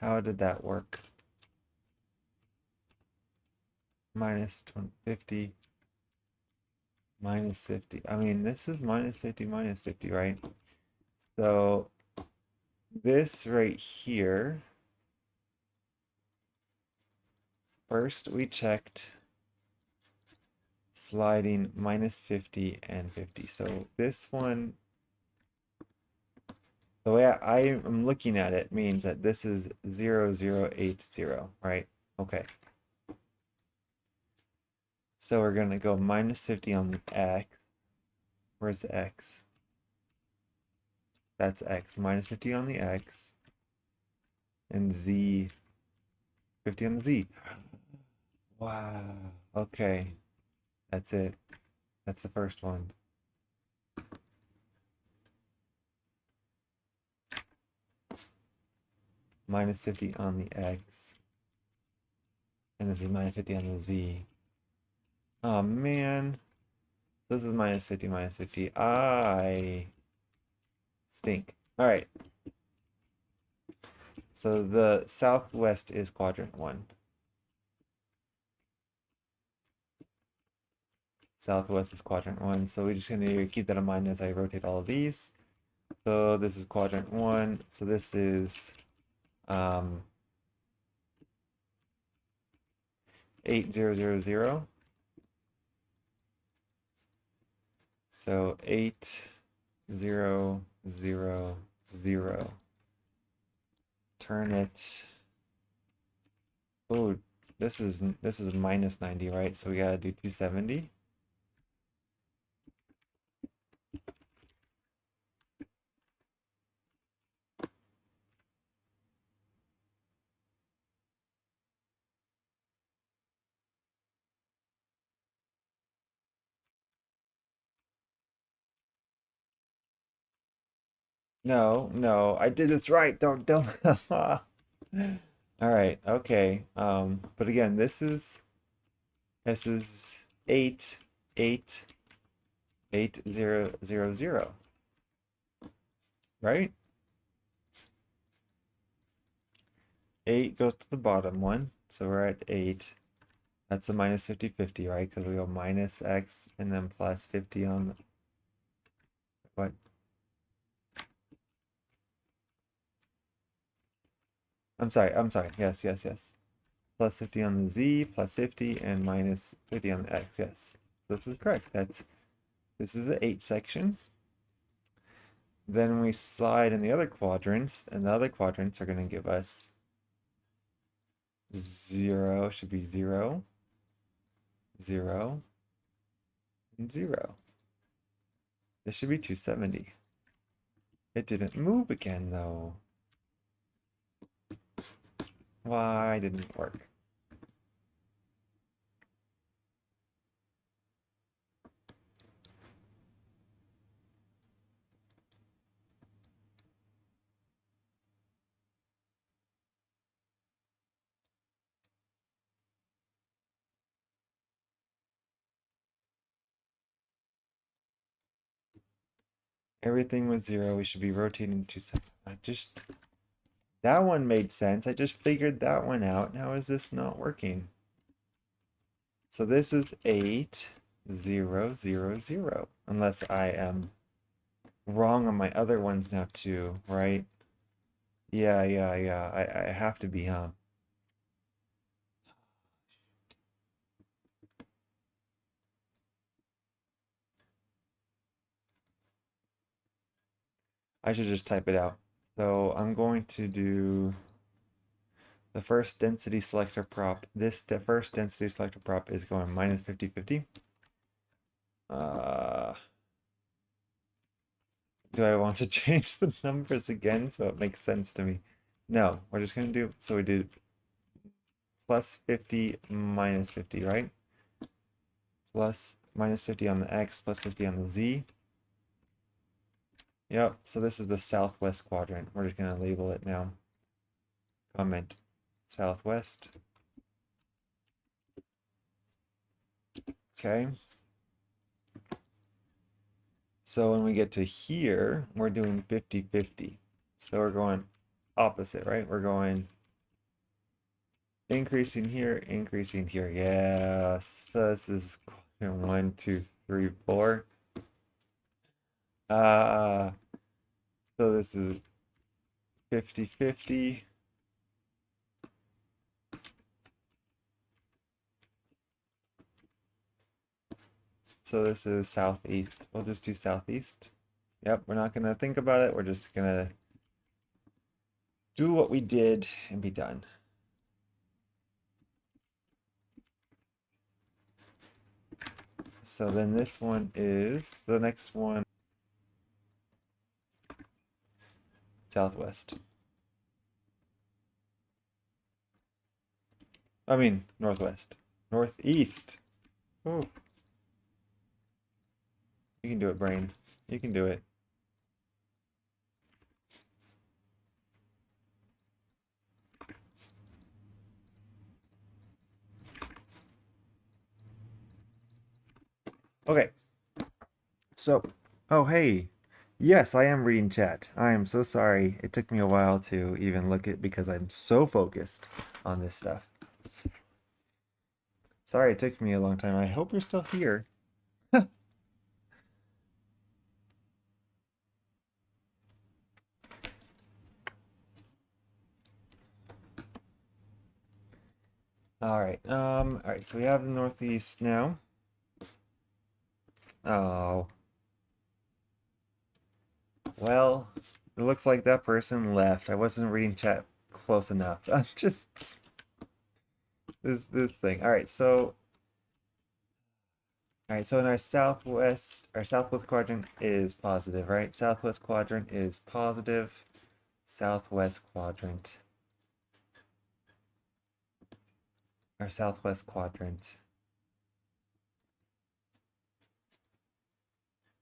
How did that work? Minus 50, minus 50. I mean, this is minus 50, minus 50, right? So this right here, first we checked sliding minus 50 and 50. So this one, the way I am looking at it means that this is 0, 0, 8, 0, right? Okay. So we're going to go minus 50 on the x. Where's the x? That's x. Minus 50 on the x. And z, 50 on the z. Wow. Okay. That's it. That's the first one. Minus 50 on the x. And this is minus 50 on the z. Oh man. This is minus 50, minus 50. I stink. All right. So the southwest is quadrant 1. Southwest is quadrant 1. So we're just going to keep that in mind as I rotate all of these. So this is quadrant 1. So this is 8, 0, 0, 0. So 8, 0, 0, 0. Turn it. Oh, this is minus 90, right? So we gotta do 270. No, no, I did this right. Don't. All right, okay. But again, this is 8, 8, 8, 0, 0, 0, right? 8 goes to the bottom one, so we're at 8. That's the minus 50, 50, right? Because we go minus x and then plus 50 on the, what? I'm sorry. Yes, yes, yes. Plus 50 on the z, plus 50, and minus 50 on the x, yes. So this is correct. This is the 8 section. Then we slide in the other quadrants, and the other quadrants are going to give us 0 should be 0, 0, and 0. This should be 270. It didn't move again, though. Why didn't it work? Everything was 0. We should be rotating 270. That one made sense. I just figured that one out. How is this not working? So this is 8, 0, 0, 0. Unless I am wrong on my other ones now too, right? Yeah. I have to be, huh? I should just type it out. So I'm going to do the first density selector prop. The first density selector prop is going minus 50, 50. Do I want to change the numbers again so it makes sense to me? No, we're just going to do, so we did plus 50, minus 50, right? Plus minus 50 on the X, plus 50 on the Z. Yep, so this is the southwest quadrant. We're just going to label it now. Comment southwest. Okay. So when we get to here, we're doing 50, 50. So we're going opposite, right? We're going increasing here, increasing here. Yes. So this is quadrant 1, 2, 3, 4. So this is 50, 50. So this is southeast. We'll just do southeast. Yep, we're not going to think about it. We're just going to do what we did and be done. So then this one is the next one, southwest. I mean, northwest. Northeast. Oh, you can do it, brain. You can do it. Okay. So, oh, hey. Yes, I am reading chat. I am so sorry. It took me a while to even look at because I'm so focused on this stuff. Sorry it took me a long time. I hope you're still here. All right, so we have the northeast now. Oh. Well, it looks like that person left. I wasn't reading chat close enough. I'm just this thing. All right, so in our southwest quadrant is positive, right? Southwest quadrant is positive. Southwest quadrant. Our southwest quadrant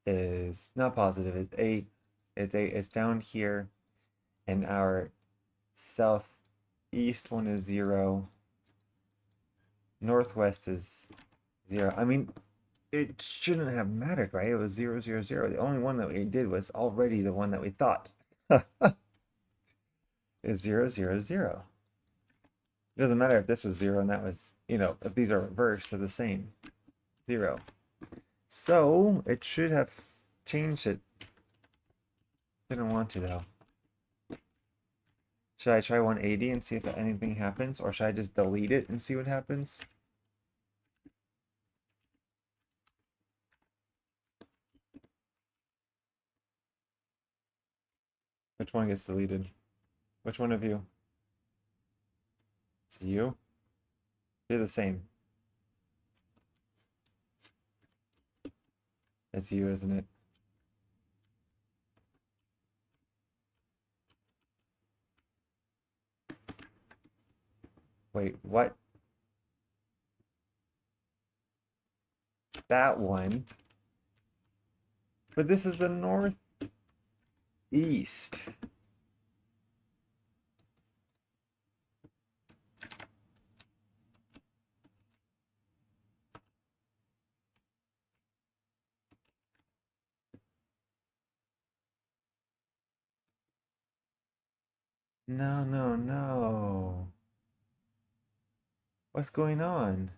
is not positive, it's 8. It's 8, it's down here. And our southeast one is 0. Northwest is 0. I mean, it shouldn't have mattered, right? It was 0, 0, 0. The only one that we did was already the one that we thought is 0, 0, 0. It doesn't matter if this was 0 and that was, if these are reversed, they're the same. 0. So it should have changed it. Didn't want to though. Should I try 180 and see if anything happens, or should I just delete it and see what happens? Which one gets deleted? Which one of you? Is it you? be the same. It's you, isn't it? Wait, what? That one? But this is the northeast. No, no, no. What's going on?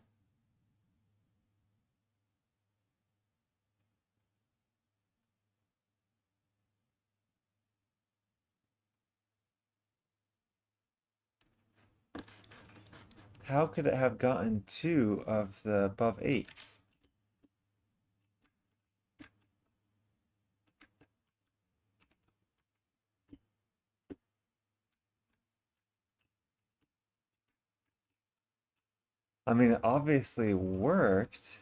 How could it have gotten two of the above eights? I mean, it obviously worked.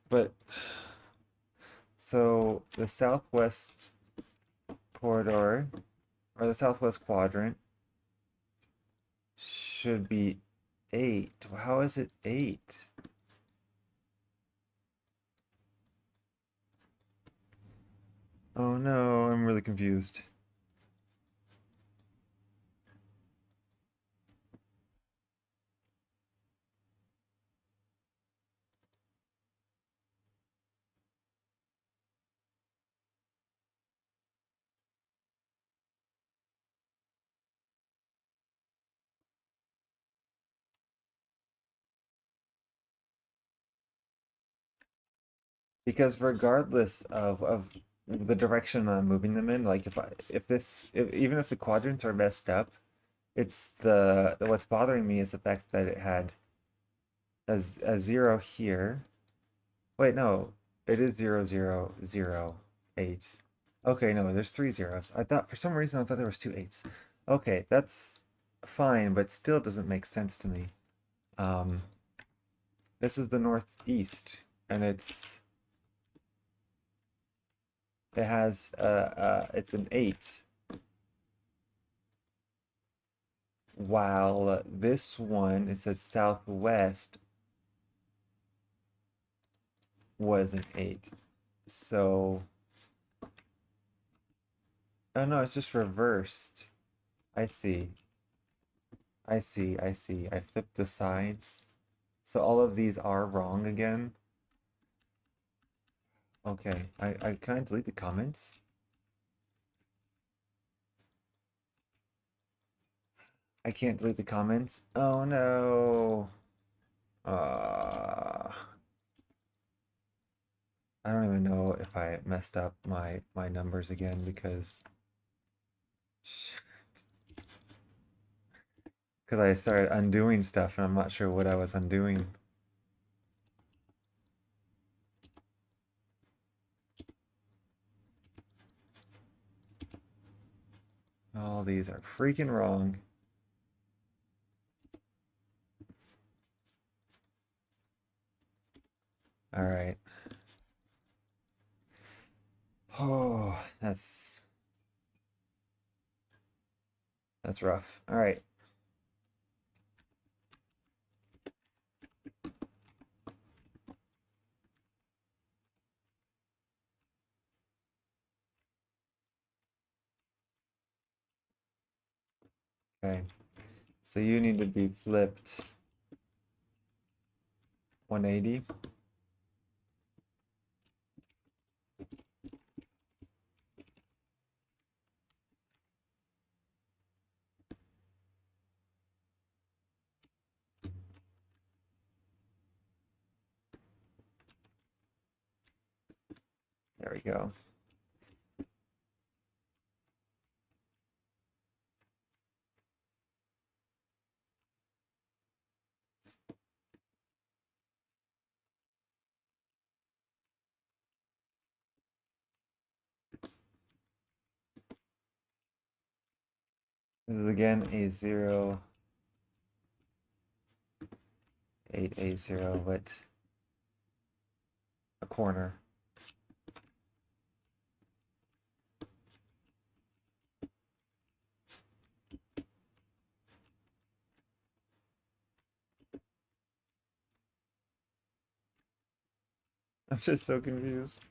But, so the southwest corridor, or the southwest quadrant, should be eight. How is it eight? Oh no, I'm really confused. Because regardless of the direction I'm moving them in, like if even if the quadrants are messed up, it's what's bothering me is the fact that it had a zero here. Wait, no, it is 0, 0, 0, 8. Okay, no, there's three zeros. I thought for some reason I thought there was two eights. Okay, that's fine, but still doesn't make sense to me. Um, this is the northeast, and it has it's an 8, while this one, it says southwest, was an 8. So, oh no, it's just reversed. I see. I flipped the sides. So all of these are wrong again. Okay, I can I delete the comments? I can't delete the comments. Oh no. Uh, I don't even know if I messed up my numbers again because I started undoing stuff and I'm not sure what I was undoing. All these are freaking wrong. All right. Oh, that's rough. All right. Okay. So you need to be flipped 180. There we go. This is again a 0, 8, a 0, but a corner. I'm just so confused.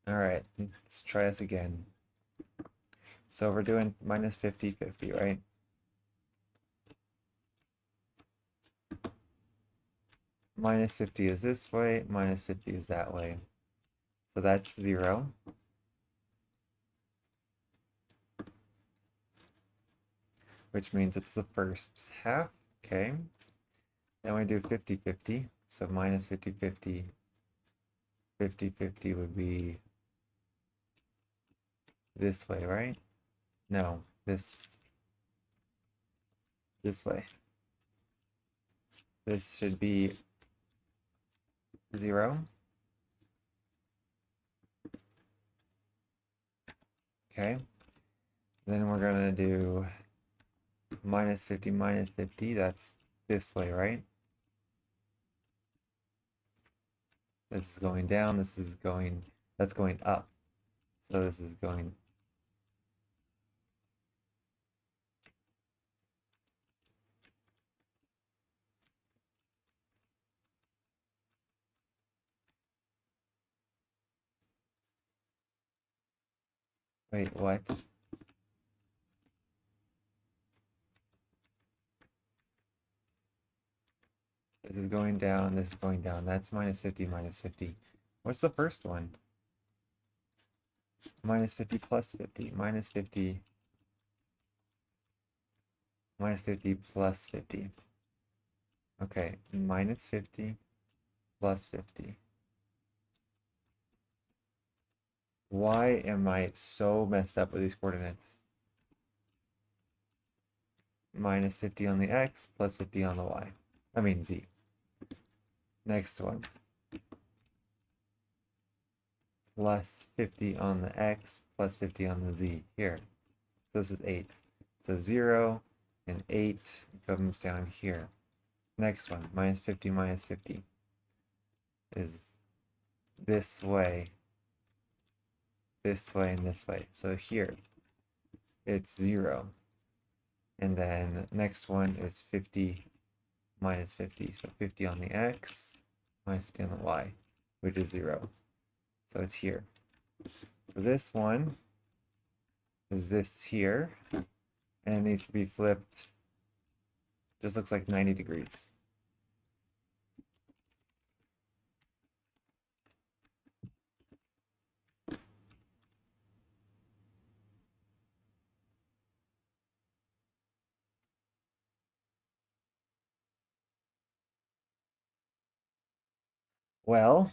All right, let's try this again. So we're doing minus 50, 50, right? Minus 50 is this way, minus 50 is that way. So that's 0. Which means it's the first half, okay? Then we do 50, 50. So minus 50, 50, 50, 50 would be this way, right? No, this way. This should be 0. Okay. Then we're gonna do minus 50, minus 50. That's this way, right? This is going down. This is going, that's going up. So this is going. Wait, what? This is going down. This is going down. That's minus 50, minus 50. What's the first one? Minus 50 plus 50. Minus 50. Minus 50 plus 50. Okay, minus 50 plus 50. Why am I so messed up with these coordinates? Minus 50 on the x, plus 50 on the y. I mean z. Next one. Plus 50 on the x, plus 50 on the z. Here. So this is 8. So 0 and 8 comes down here. Next one, minus 50 minus 50 is this way, and this way. So here, it's 0. And then next one is 50 minus 50. So 50 on the x, minus 50 on the y, which is 0. So it's here. So this one is this here, and it needs to be flipped. Just looks like 90 degrees. Well,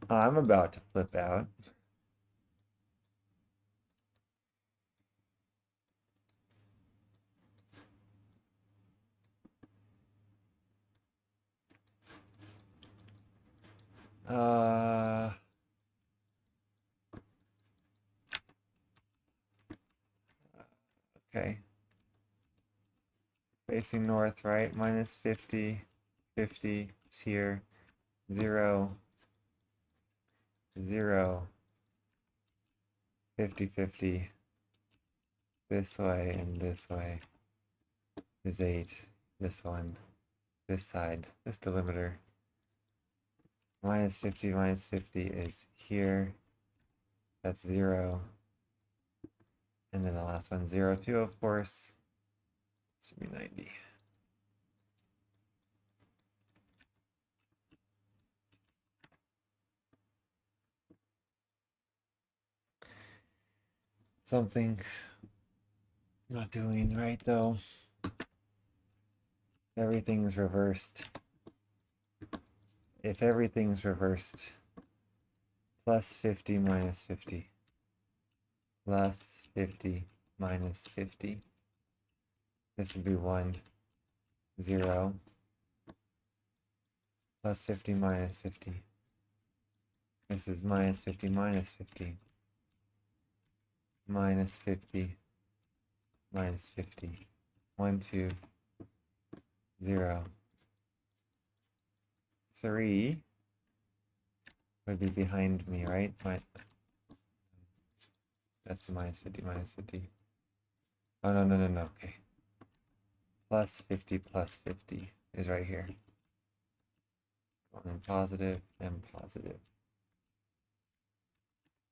I'm about to flip out. Okay. Facing north, right? Minus 50, 50 is here. 0, 0, 50, 50. This way and this way is 8. This one, this side, this delimiter. Minus 50, minus 50 is here. That's 0. And then the last one, 0, 2, of course. Should be 90. Something not doing right though. Everything's reversed. If everything's reversed, plus 50 minus 50. Plus 50 minus 50. This would be 1, 0. Plus 50 minus 50. This is minus 50 minus 50. Minus 50 minus 50. 1, 2, 0. 3 would be behind me, right? That's minus 50 minus 50. Oh, no, no, no, no. Okay. Plus 50 plus 50 is right here. And positive and positive.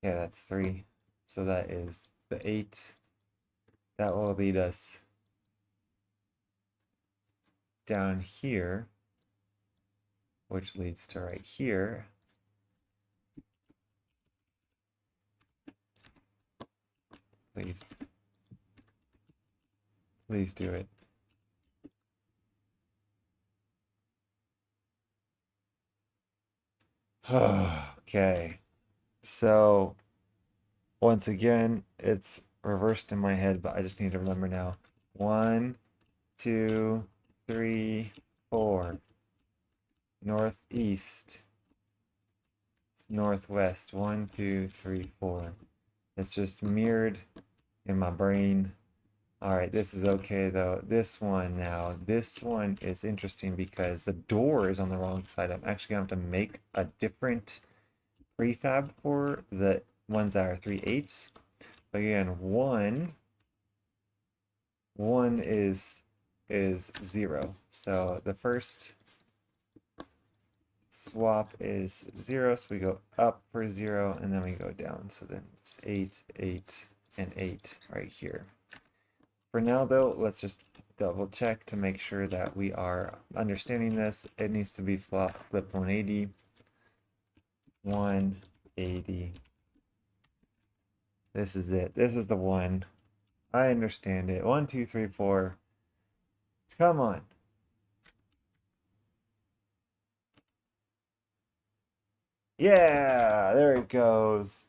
Yeah, that's 3. So that is the 8. That will lead us down here, which leads to right here. Please. Please do it. Okay. So once again, it's reversed in my head, but I just need to remember now. 1, 2, 3, 4. Northeast. Northwest. 1, 2, 3, 4. It's just mirrored in my brain. All right, this is okay though. This one now, this one is interesting because the door is on the wrong side. I'm actually gonna have to make a different prefab for the ones that are 3/8. But again, one is 0. So the first swap is 0, so we go up for 0 and then we go down. So then it's 8, 8, and 8 right here. For now though, let's just double check to make sure that we are understanding this. It needs to be flipped 180. 180. This is it. This is the one. I understand it. 1, 2, 3, 4. Come on. Yeah, there it goes.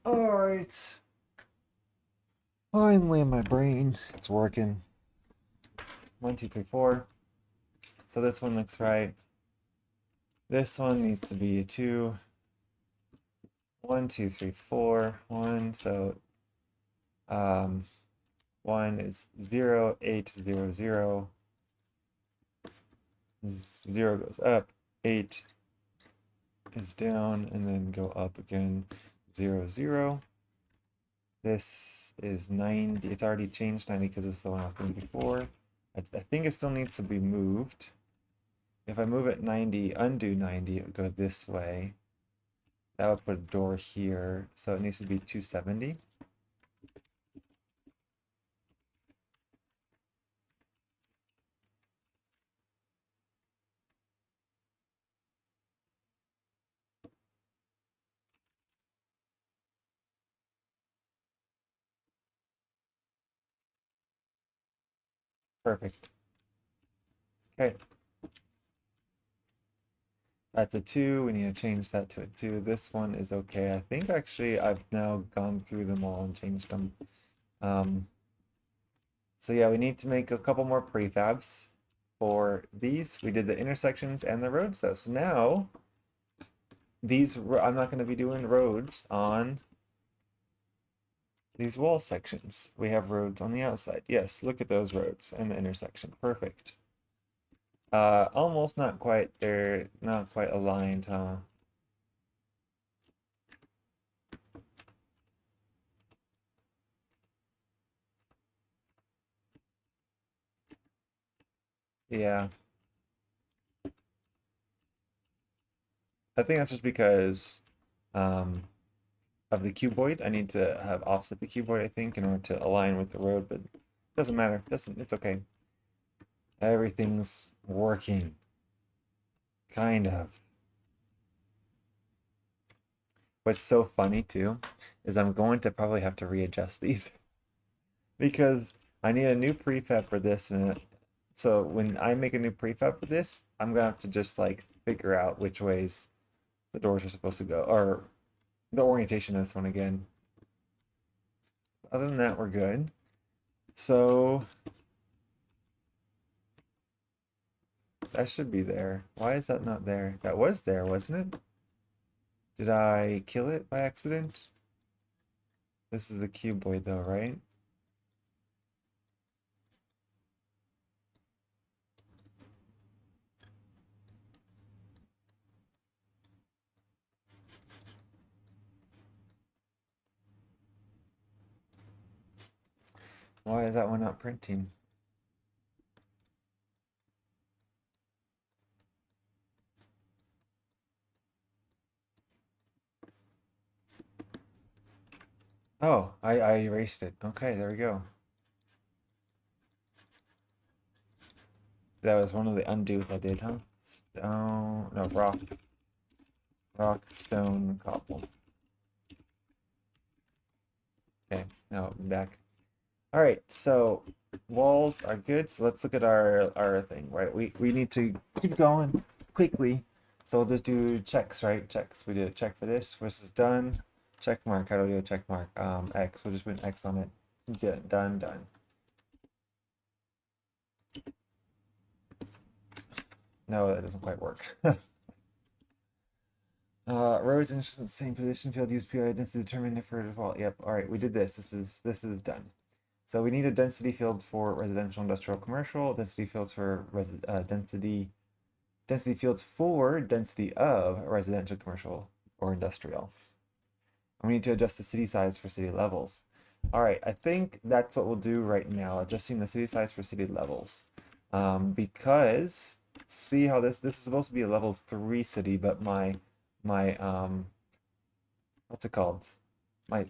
All right. Finally, in my brain, it's working. 1, 2, 3, 4. So this one looks right. This one needs to be a 2. 1, 2, 3, 4. 1. So 1 is 0. 8 is 0, 0. 0 goes up. 8 is down, and then go up again. 0, 0. This is 90. It's already changed 90 because it's the one I was doing before. I think it still needs to be moved. If I move it 90, undo 90, it would go this way. That would put a door here, so it needs to be 270. Perfect. Okay. That's a 2. We need to change that to a 2. This one is okay. I think actually I've now gone through them all and changed them. So yeah, we need to make a couple more prefabs for these. We did the intersections and the roads though. So now these, I'm not going to be doing roads on these wall sections. We have roads on the outside. Yes, look at those roads and the intersection. Perfect. Almost not quite. They're not quite aligned, huh? Yeah. I think that's just because um, of the cuboid. I need to have offset the cuboid, I think, in order to align with the road, but it doesn't matter. It's okay. Everything's working. Kind of. What's so funny too is I'm going to probably have to readjust these because I need a new prefab for this, and so when I make a new prefab for this, I'm gonna have to just like figure out which ways the doors are supposed to go, or the orientation of this one again. Other than that, we're good. So that should be there. Why is that not there? That was there, wasn't it? Did I kill it by accident? This is the cuboid though, right? Why is that one not printing? Oh, I erased it. Okay, there we go. That was one of the undos I did, huh? Stone, no, rock, stone, cobble. Okay, now I'm back. All right, so walls are good. So let's look at our thing, right? We need to keep going quickly. So we'll just do checks, right? Checks. We did a check for this versus done. Check mark. How do we do a check mark? X. We'll just put an X on it. Done, done. No, that doesn't quite work. Roads in the same position field use PI density to determine if we're default. Yep. All right, we did this. This is done. So we need a density field for residential, industrial, commercial. Density fields for density fields for density of residential, commercial, or industrial. And we need to adjust the city size for city levels. All right, I think that's what we'll do right now, adjusting the city size for city levels. Because see how this is supposed to be a level 3 city, but my what's it called? My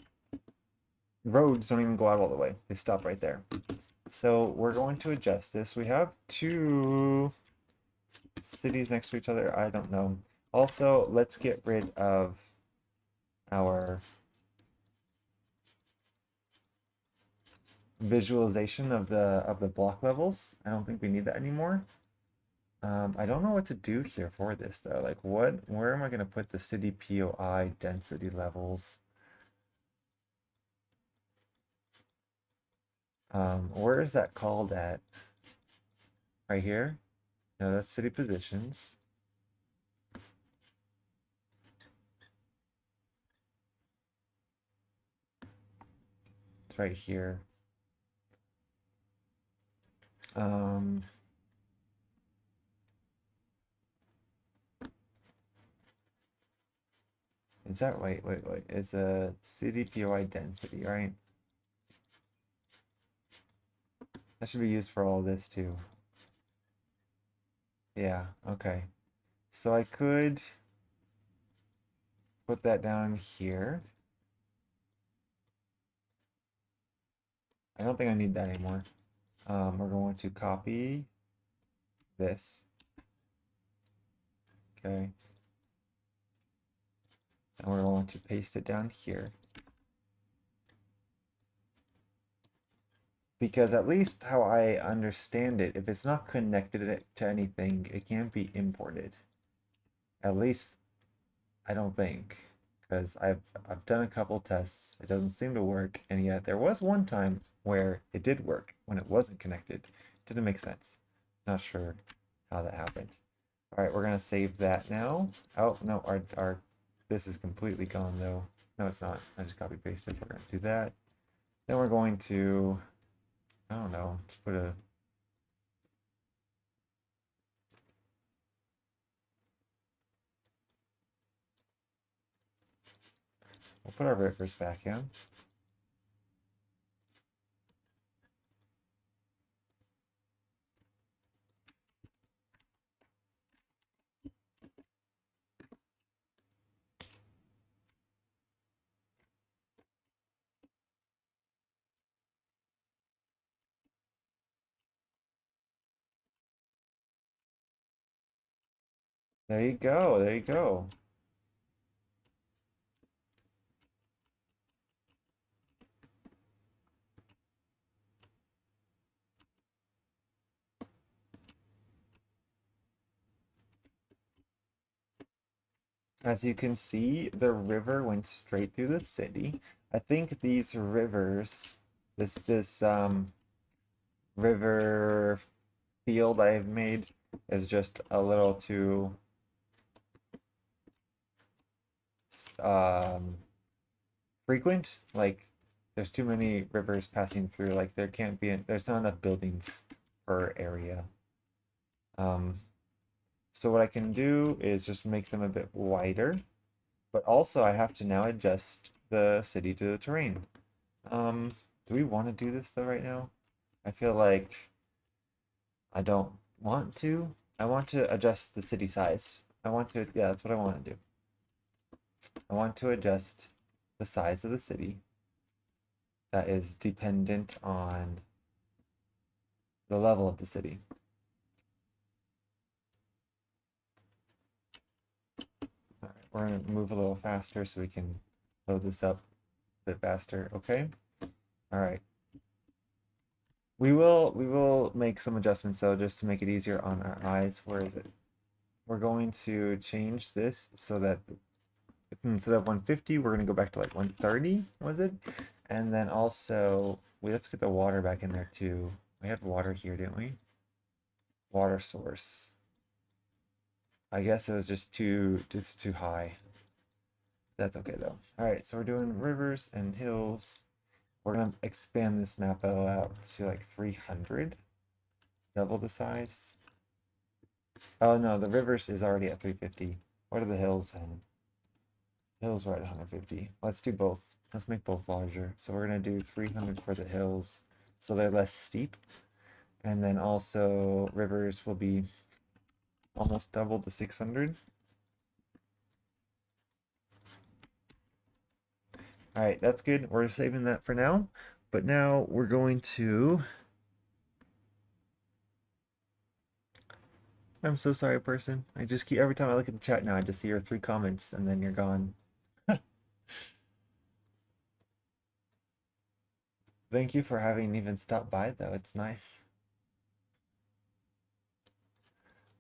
roads don't even go out all the way. They stop right there. So we're going to adjust this. We have two cities next to each other. I don't know. Also, let's get rid of our visualization of the block levels. I don't think we need that anymore. I don't know what to do here for this though. Like where am I gonna put the city POI density levels? Where is that called at? Right here? No, that's city positions. It's right here. Um, is that wait? It's a city POI density, right? That should be used for all this too. Yeah, okay. So I could put that down here. I don't think I need that anymore. We're going to copy this. Okay. And we're going to paste it down here. Because at least how I understand it, if it's not connected to anything, it can't be imported. At least I don't think. Because I've done a couple tests, it doesn't seem to work, and yet there was one time where it did work when it wasn't connected. Didn't make sense. Not sure how that happened. All right, we're gonna save that now. Oh no, our this is completely gone though. No, it's not. I just copy pasted. We're gonna do that. Then we're going to, I don't know, just put a we'll put our rivers back in. There you go. There you go. As you can see, the river went straight through the city. I think these rivers, this river field I've made, is just a little too um, frequent. Like there's too many rivers passing through. Like there can't be, there's not enough buildings per area. Um, so what I can do is just make them a bit wider, but also I have to now adjust the city to the terrain. Do we want to do this though right now? I feel like I don't want to. I want to adjust the city size. I want to, yeah, that's what I want to do. I want to adjust the size of the city that is dependent on the level of the city. All right, we're going to move a little faster so we can load this up a bit faster. Okay. All right. We will make some adjustments though, just to make it easier on our eyes. Where is it? We're going to change this so that instead of 150, we're going to go back to like 130, was it? And then also, let's get the water back in there too. We had water here, didn't we? Water source. I guess it was just it's too high. That's okay though. All right, so we're doing rivers and hills. We're gonna expand this map out to like 300, double the size. Oh no, the rivers is already at 350. What are the hills then? Hills are at 150. Let's do both. Let's make both larger. So we're gonna do 300 for the hills, so they're less steep. And then also rivers will be almost double to 600. All right, that's good. We're saving that for now. But now we're going to... I'm so sorry, person. I just keep, every time I look at the chat now, I just see your 3 comments and then you're gone. Thank you for having even stopped by, though. It's nice.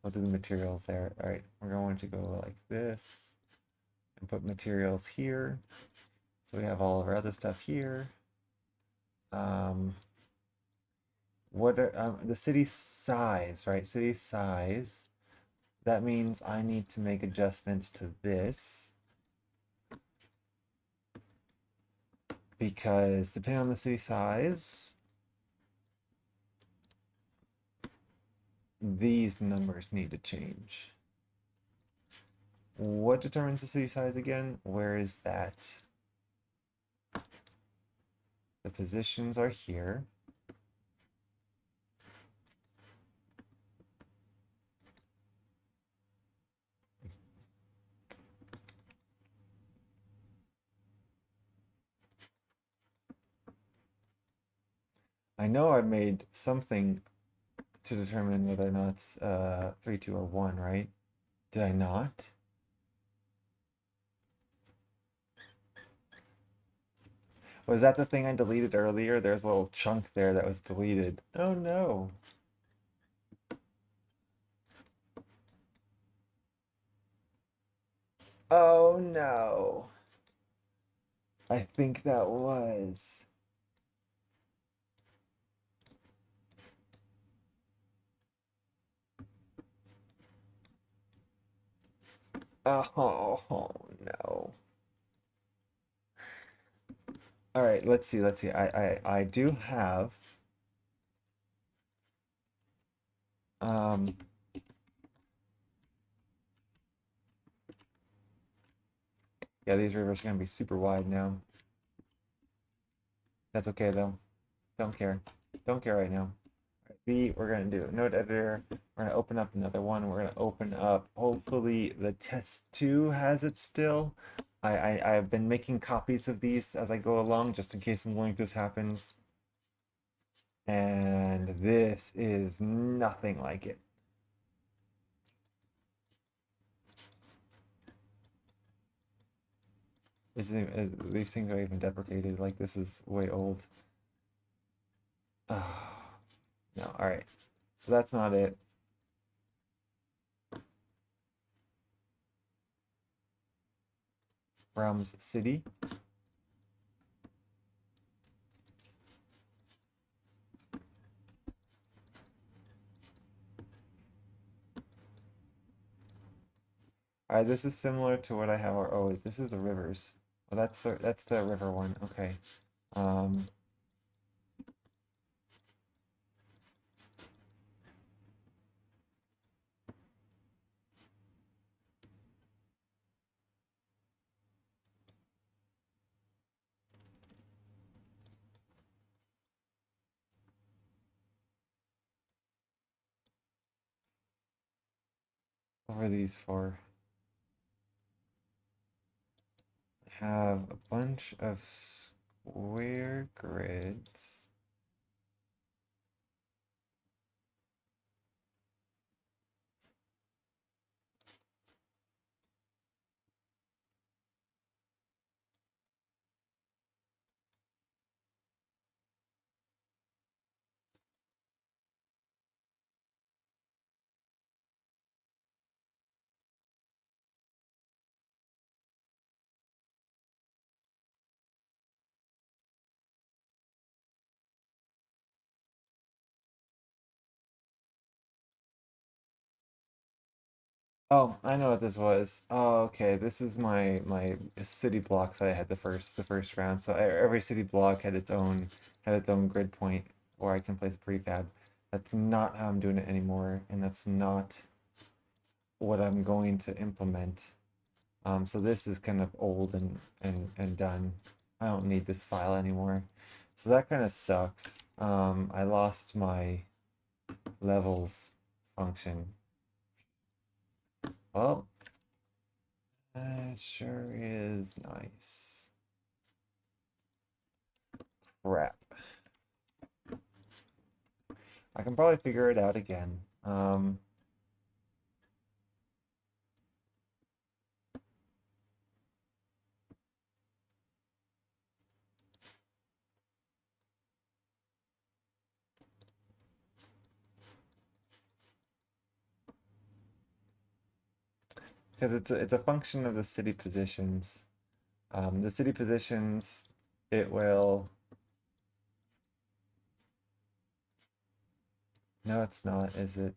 We'll do the materials there. All right, we're going to go like this and put materials here. So we have all of our other stuff here. What are the city size, right? City size. That means I need to make adjustments to this because depending on the city size, these numbers need to change. What determines the city size again? Where is that? The positions are here. I know I made something to determine whether or not it's 3, 2, or 1, right? Did I not? Was that the thing I deleted earlier? There's a little chunk there that was deleted. Oh no. Oh no. I think that was. Oh no. All right, let's see. Let's see. I do have um yeah, these rivers are gonna be super wide now. That's okay though. Don't care. Don't care right now. B, we're gonna do node editor. We're gonna open up another one. We're gonna open up, hopefully the test 2 has it still. I've been making copies of these as I go along just in case something like this happens. And this is nothing like it. These things are even deprecated. Like this is way old. Oh, no, all right. So that's not it. Realms City. this is similar to what I have. Oh, wait, this is the rivers. Oh, that's the river one. Okay. Um, over these four, have a bunch of square grids. Oh, I know what this was. Oh, okay. This is my city blocks I had the first round. So every city block had its own grid point where I can place a prefab. That's not how I'm doing it anymore, and that's not what I'm going to implement. So this is kind of old and done. I don't need this file anymore. So that kind of sucks. I lost my levels function. Well, that sure is nice. Crap. I can probably figure it out again. Because it's a function of the city positions. The city positions, it will. No, it's not, is it?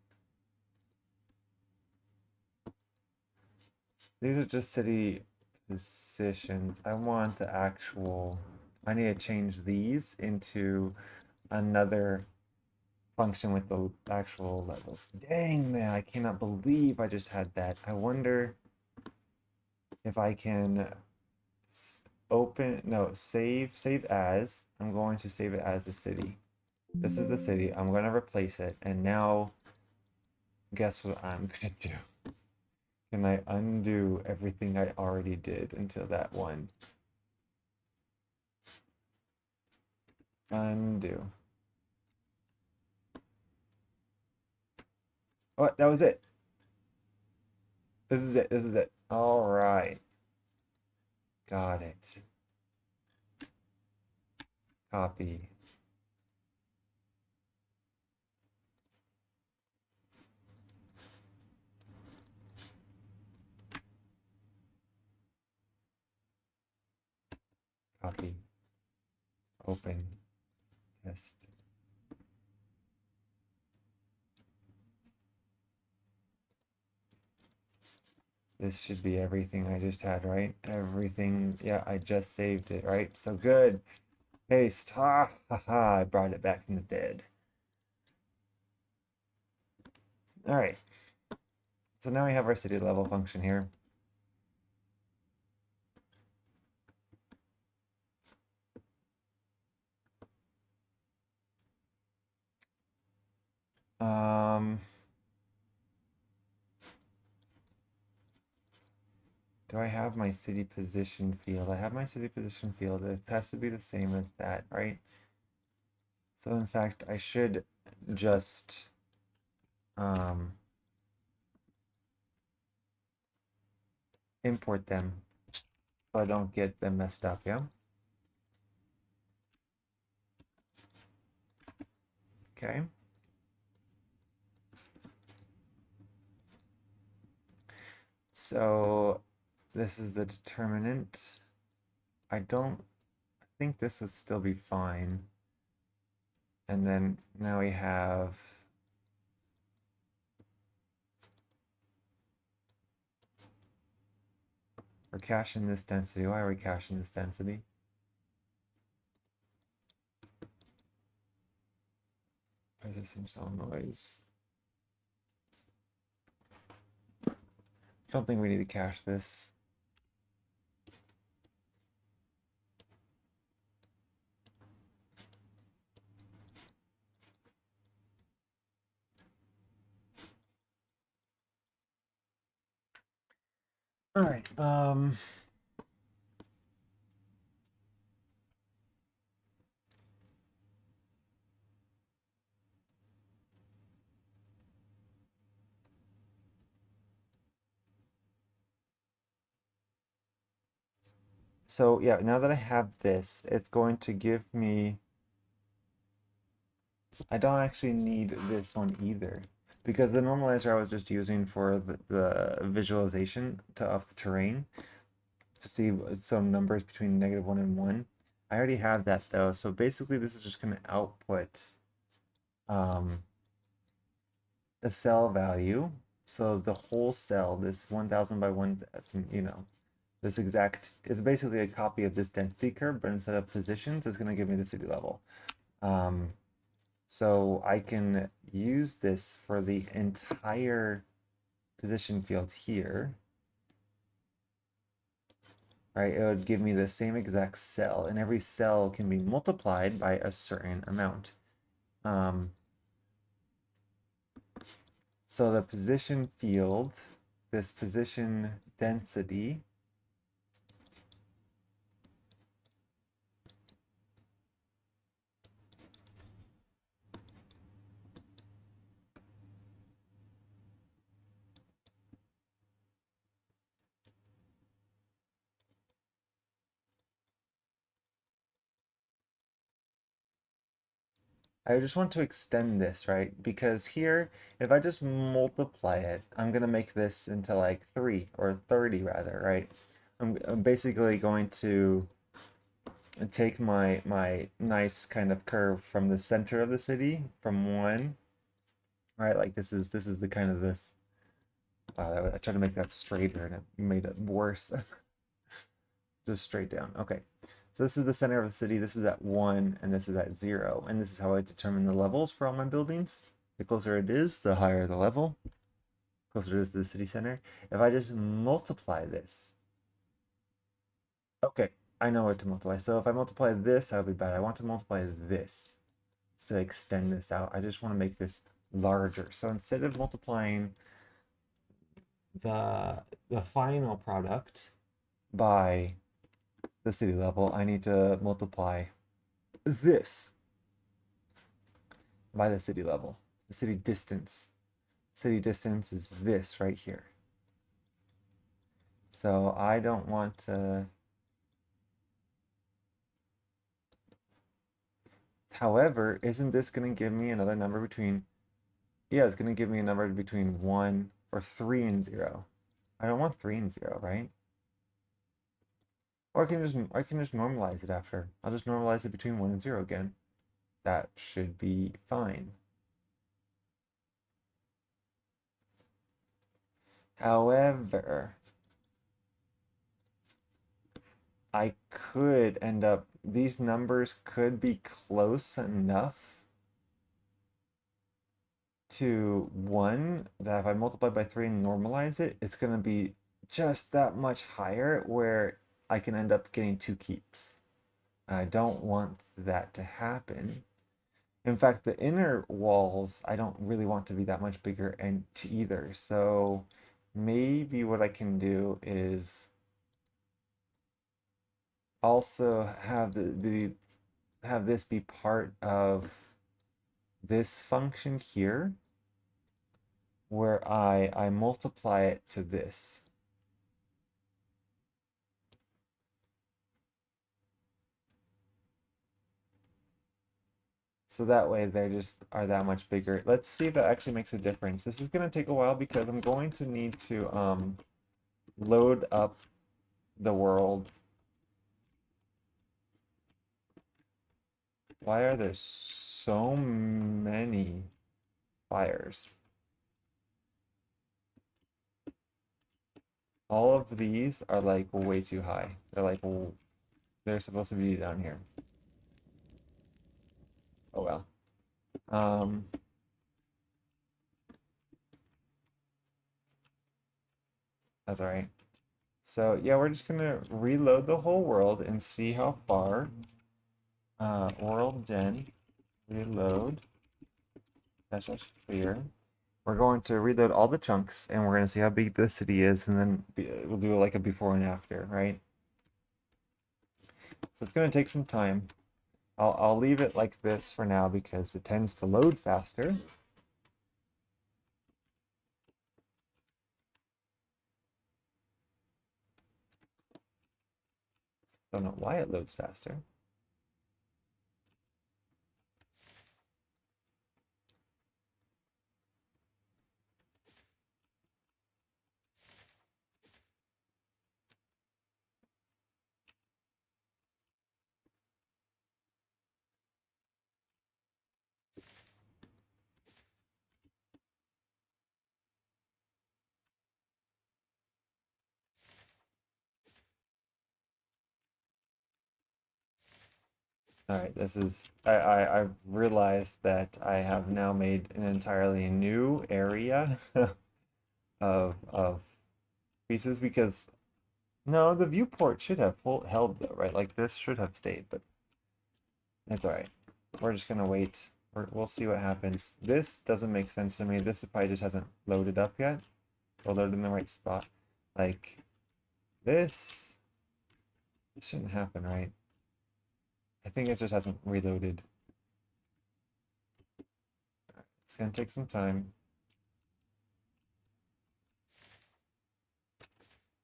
These are just city positions. I want the actual. I need to change these into another function with the actual levels. Dang, man, I cannot believe I just had that. I wonder if I can no, save as. I'm going to save it as a city. This is the city. I'm going to replace it. And now, guess what I'm going to do? Can I undo everything I already did until that one? Undo. Oh, that was it. This is it. This is it. All right. Got it. Copy. Copy. Open. Test. This should be everything I just had, right? Everything. Yeah, I just saved it, right? So good. Paste. Ha ha ha. I brought it back from the dead. All right. So now we have our city level function here. Um, do I have my city position field? I have my city position field. It has to be the same as that, right? So in fact, I should just import them so I don't get them messed up, yeah? Okay. So this is the determinant. I think this would still be fine. And then now we have We're caching this density. Why are we caching this density? Processing cell noise. I don't think we need to cache this. All right. So yeah, now that I have this, it's going to give me, I don't actually need this one either, because the normalizer I was just using for the visualization of the terrain to see some numbers between -1 and 1. I already have that though, so basically this is just going to output um, a cell value. So the whole cell, this 1000 by 1000, this exact is basically a copy of this density curve, but instead of positions, it's going to give me the city level. So I can use this for the entire position field here, right? It would give me the same exact cell, and every cell can be multiplied by a certain amount. So the position field, this position density, I just want to extend this, right? Because here, if I just multiply it, I'm going to make this into like 3 or 30 rather, right? I'm basically going to take my nice kind of curve from the center of the city from 1, right? Like this is the kind of this. Wow, I tried to make that straighter and it made it worse. Just straight down. Okay. So this is the center of the city. This is at 1 and this is at 0. And this is how I determine the levels for all my buildings. The closer it is, the higher the level. Closer it is to the city center. If I just multiply this, okay, I know what to multiply. So if I multiply this, that would be bad. I want to multiply this to extend this out. I just want to make this larger. So instead of multiplying the final product by the city level, I need to multiply this by the city level. The city distance. City distance is this right here. So I don't want to. However, isn't this going to give me another number between, yeah, it's going to give me a number between 1 or 3 and 0. I don't want 3 and 0, right? Or I can just normalize it after. I'll just normalize it between 1 and 0 again. That should be fine. However, I could end up, these numbers could be close enough to 1 that if I multiply by 3 and normalize it, it's going to be just that much higher where I can end up getting 2 keeps. I don't want that to happen. In fact, the inner walls, I don't really want to be that much bigger and to either. So maybe what I can do is also have this be part of this function here where I multiply it to this. So that way they just are that much bigger. Let's see if that actually makes a difference. This is going to take a while because I'm going to need to load up the world. Why are there so many fires? all of these are like way too high. They're like, they're supposed to be down here. Oh well. Um, that's all right. So yeah, we're just gonna reload the whole world and see how far. World gen, reload, dash dash clear. We're going to reload all the chunks and we're going to see how big the city is and then we'll do like a before and after, right? So it's going to take some time. I'll leave it like this for now because it tends to load faster. Don't know why it loads faster. All right, this is I've realized that I have now made an entirely new area of pieces because no, the viewport should have held though, right? Like this should have stayed, but it's all right. We're just gonna wait. We'll see what happens. This doesn't make sense to me. This probably just hasn't loaded up yet, or loaded in the right spot. Like this shouldn't happen, right? I think it just hasn't reloaded. It's gonna take some time.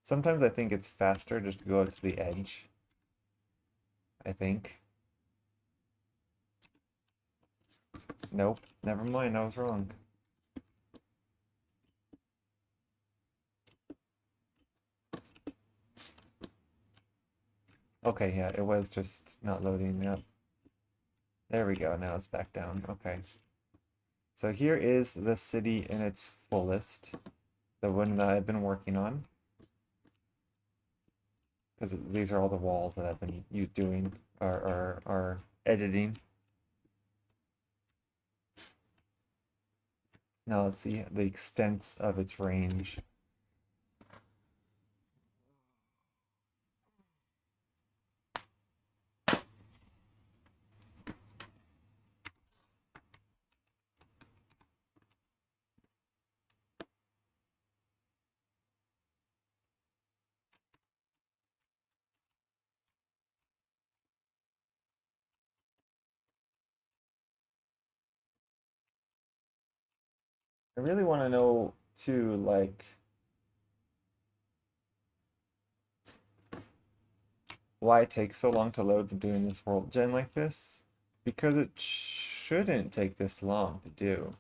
Sometimes I think it's faster just to go out to the edge. I think. Nope. Never mind. I was wrong. Okay, yeah, it was just not loading up. There we go. Now it's back down. Okay. So here is the city in its fullest, the one that I've been working on, because these are all the walls that I've been doing or editing. Now let's see the extents of its range. I really want to know too, like, why it takes so long to load from doing this world gen like this, because it shouldn't take this long to do.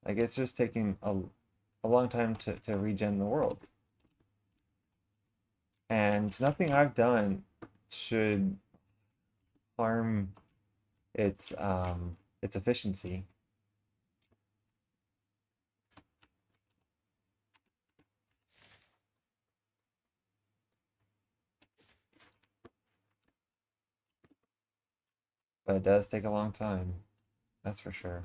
Like it's just taking a long time to regen the world. And nothing I've done should harm its efficiency. But it does take a long time. That's for sure.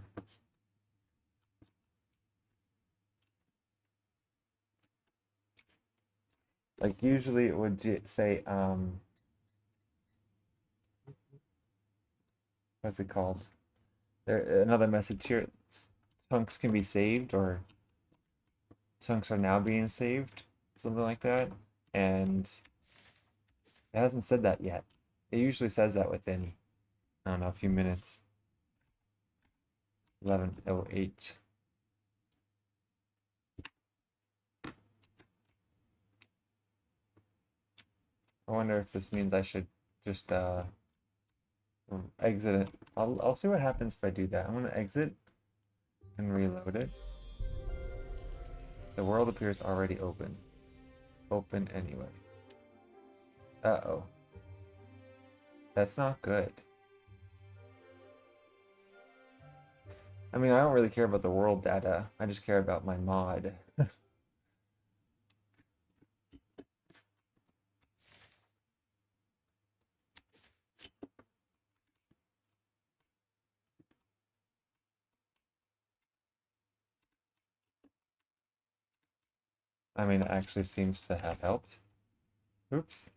Like usually it would say what's it called? There another message here. Chunks can be saved or chunks are now being saved, something like that. And it hasn't said that yet. It usually says that within, I don't know, a few minutes. 11:08. I wonder if this means I should just exit it. I'll see what happens if I do that. I'm gonna exit and reload it. The world appears already open. Open anyway. Uh-oh. That's not good. I mean, I don't really care about the world data. I just care about my mod. I mean, it actually seems to have helped. Oops.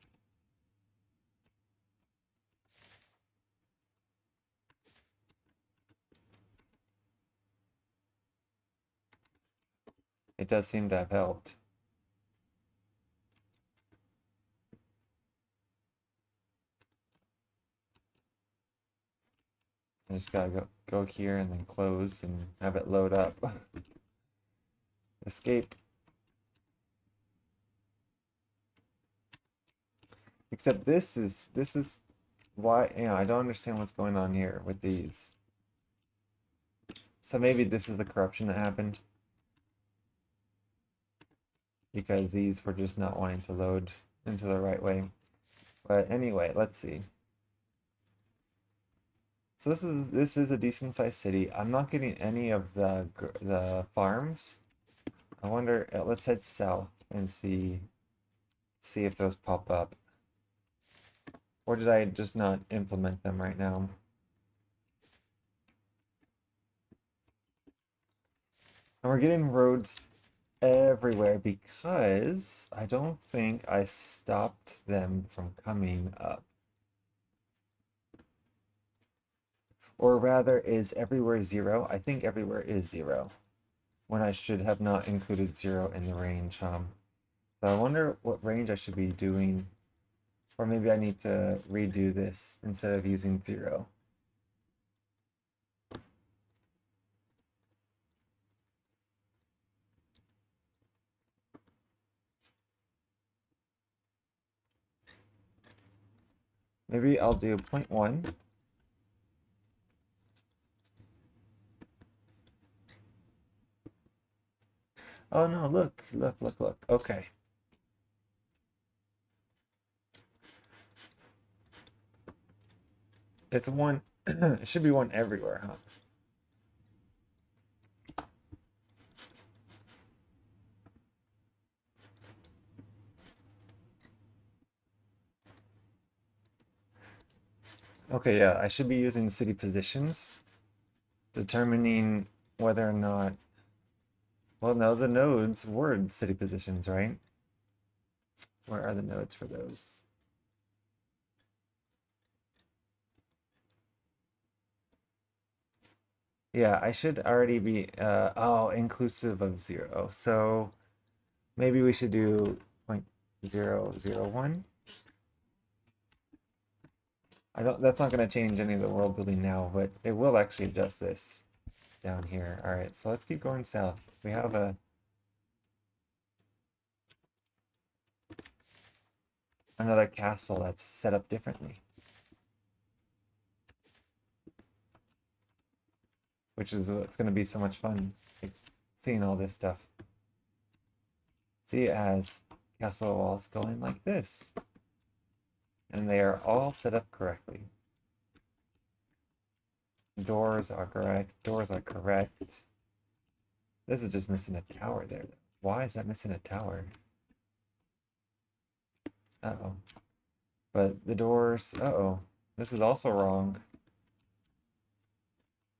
It does seem to have helped. I just gotta go here and then close and have it load up. Escape. Except this is why, I don't understand what's going on here with these. So maybe this is the corruption that happened because these were just not wanting to load into the right way. But anyway, let's see. So this is a decent sized city. I'm not getting any of the farms. I wonder, let's head south and see if those pop up. Or did I just not implement them right now? And we're getting roads everywhere because I don't think I stopped them from coming up. Or rather, is everywhere 0? I think everywhere is 0, when I should have not included 0 in the range. So I wonder what range I should be doing, or maybe I need to redo this instead of using 0. Maybe I'll do 0.1. Oh no, look. Okay. It's 1. It should be 1 everywhere, huh? Okay, yeah, I should be using city positions, determining whether or not, well, no, the nodes were city positions, right? Where are the nodes for those? Yeah, I should already be, oh, inclusive of 0. So maybe we should do 0.001. That's not going to change any of the world building now, but it will actually adjust this down here. All right, so let's keep going south. We have another castle that's set up differently, which is it's going to be so much fun seeing all this stuff. See, it has castle walls going like this, and they are all set up correctly. Doors are correct. Doors are correct. This is just missing a tower there. Why is that missing a tower? Uh-oh. But the doors, uh-oh. This is also wrong.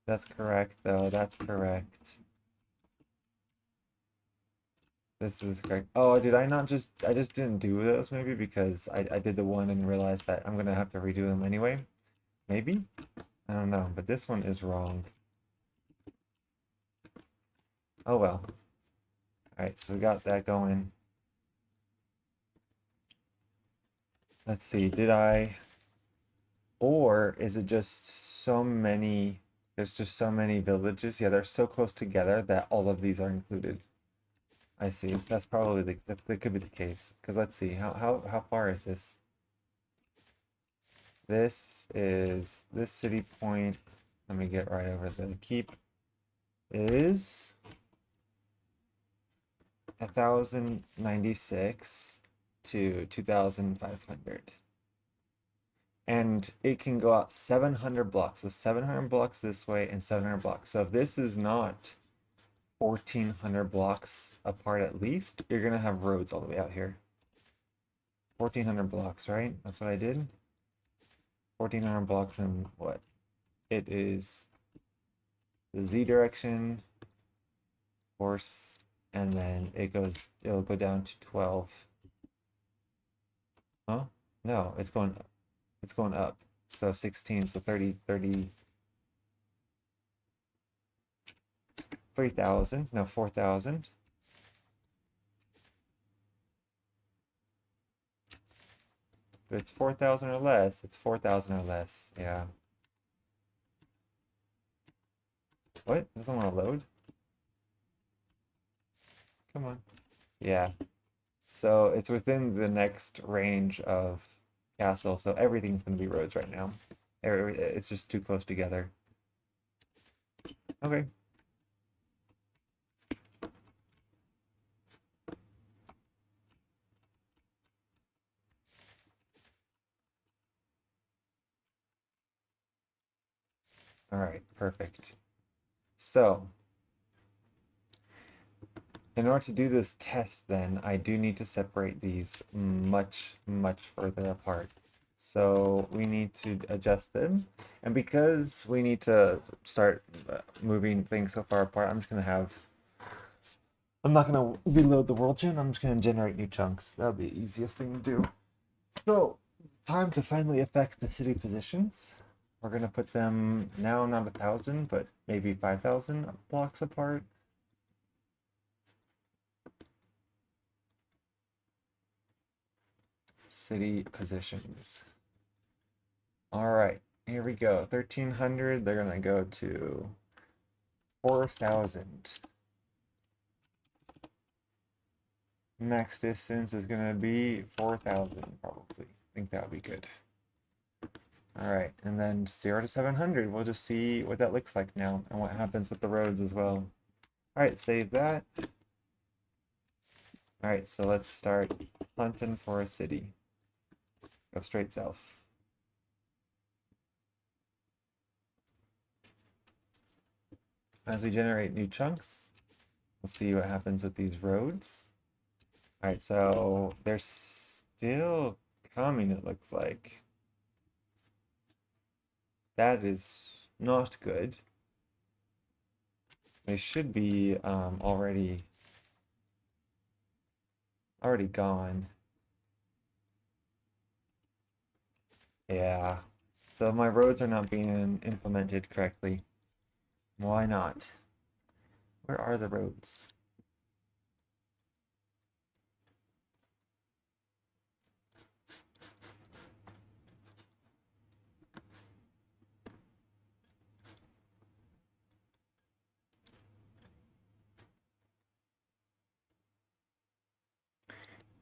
That's correct, though. That's correct. This is correct. Oh, did I not I just didn't do those maybe because I did the one and realized that I'm gonna have to redo them anyway? Maybe? I don't know, but this one is wrong. Oh well. Alright, so we got that going. Let's see, did I... Or is it just so many... There's just so many villages? Yeah, they're so close together that all of these are included. I see. That's probably that could be the case. Because let's see, how far is this? This city point. Let me get right over the keep. Is 1,096 to 2,500. And it can go out 700 blocks. So 700 blocks this way and 700 blocks. So if this is not 1,400 blocks apart at least, you're gonna have roads all the way out here. 1,400 blocks, right? That's what I did. 1,400 blocks and what? It is the Z direction, course, and then it'll go down to 12. Huh? No, it's going up. So 16, so 3,000, no, 4,000. If it's 4,000 or less, it's 4,000 or less. Yeah. What? Doesn't want to load? Come on. Yeah. So it's within the next range of castle, so everything's going to be roads right now. It's just too close together. Okay. All right, perfect. So, in order to do this test, then, I do need to separate these much, much further apart. So we need to adjust them. And because we need to start moving things so far apart, I'm not going to reload the world gen. I'm just going to generate new chunks. That'll be the easiest thing to do. So, time to finally affect the city positions. We're going to put them now not 1,000, but maybe 5,000 blocks apart. City positions. All right, here we go. 1,300, they're going to go to 4,000. Max distance is going to be 4,000 probably. I think that would be good. All right, and then 0 to 700, we'll just see what that looks like now and what happens with the roads as well. All right, save that. All right, so let's start hunting for a city. Go straight south. As we generate new chunks, we'll see what happens with these roads. All right, so they're still coming, it looks like. That is not good. They should be already gone. Yeah. So my roads are not being implemented correctly. Why not? Where are the roads?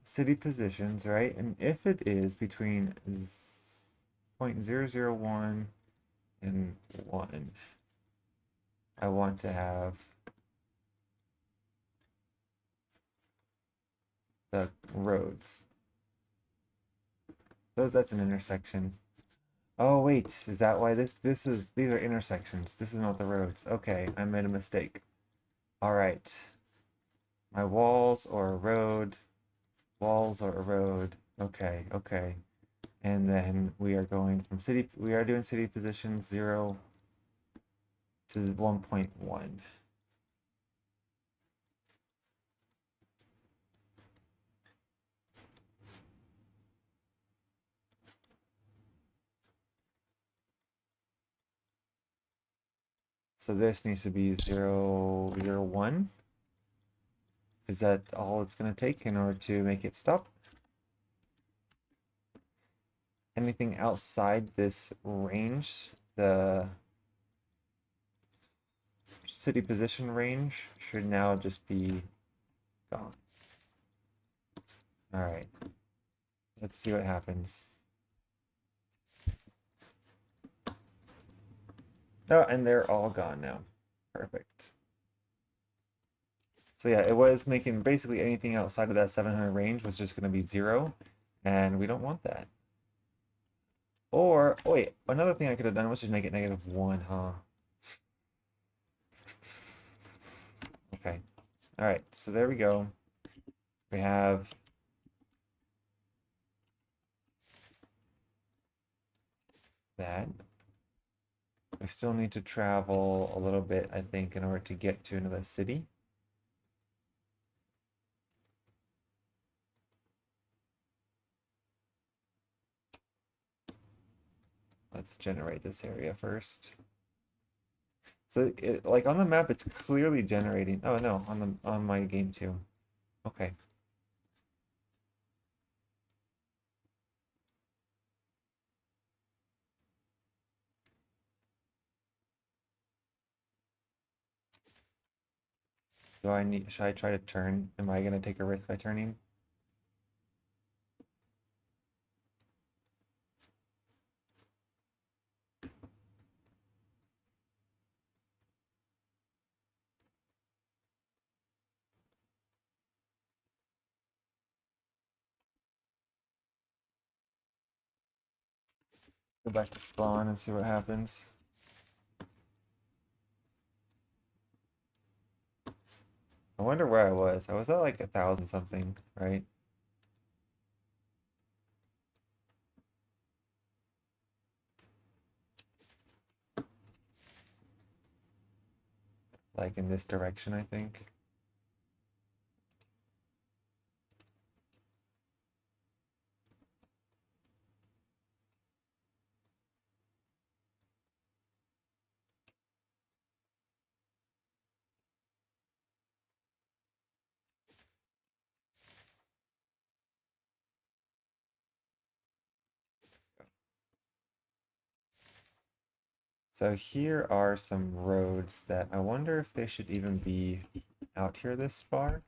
City positions, right? And if it is between 0.001 and 1, I want to have the roads. That's an intersection. Oh wait, is that why these are intersections. This is not the roads. Okay, I made a mistake. All right. My walls or a road, walls or a road. Okay, okay. And then we are going from we are doing city position 0 to 1.1. So this needs to be 0, 0, 1. Is that all it's going to take in order to make it stop? Anything outside this range, the city position range, should now just be gone. All right. Let's see what happens. Oh, and they're all gone now. Perfect. So yeah, it was making basically anything outside of that 700 range was just going to be 0, and we don't want that. Or, oh wait, another thing I could have done was just make it -1, huh? Okay. All right, so there we go. We have that. We still need to travel a little bit, I think, in order to get to another city. Let's generate this area first. So like on the map, it's clearly generating. Oh no, on my game too. Okay. Should I try to turn? Am I gonna take a risk by turning? Go back to spawn and see what happens. I wonder where I was. I was at like 1,000 something, right? Like in this direction, I think. So here are some roads that I wonder if they should even be out here this far.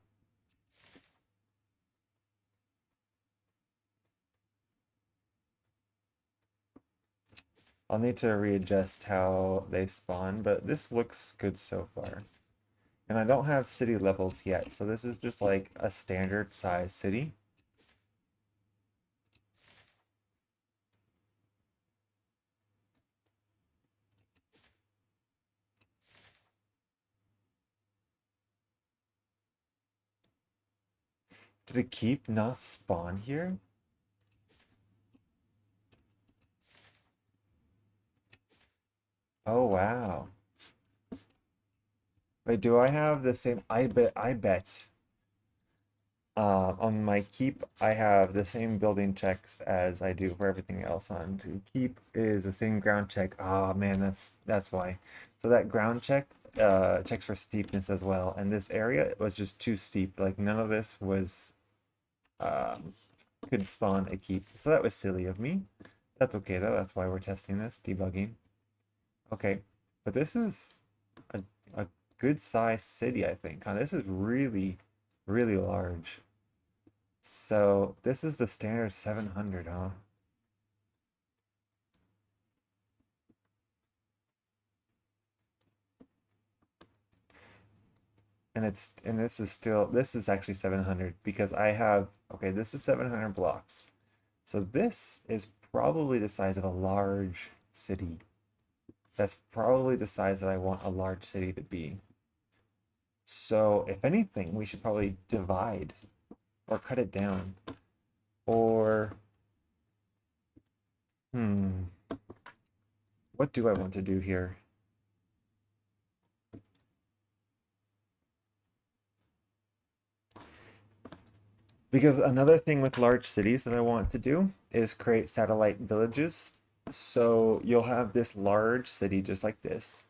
I'll need to readjust how they spawn, but this looks good so far. And I don't have city levels yet, so this is just like a standard size city. Did it keep not spawn here? Oh wow. Wait, do I have the same? I bet. On my keep, I have the same building checks as I do for everything else. On to keep is the same ground check. Oh man, that's why. So that ground check checks for steepness as well. And this area was just too steep. Like none of this was um could spawn a keep. So that was silly of me. That's okay though. That's why we're testing this, debugging. Okay, but this is a a good size city, I think. This is really, really large. So this is the standard 700, huh? And this is actually 700 because I have okay, this is 700 blocks. So this is probably the size of a large city. That's probably the size that I want a large city to be. So if anything, we should probably divide or cut it down. Or hmm, what do I want to do here? Because another thing with large cities that I want to do is create satellite villages. So you'll have this large city just like this.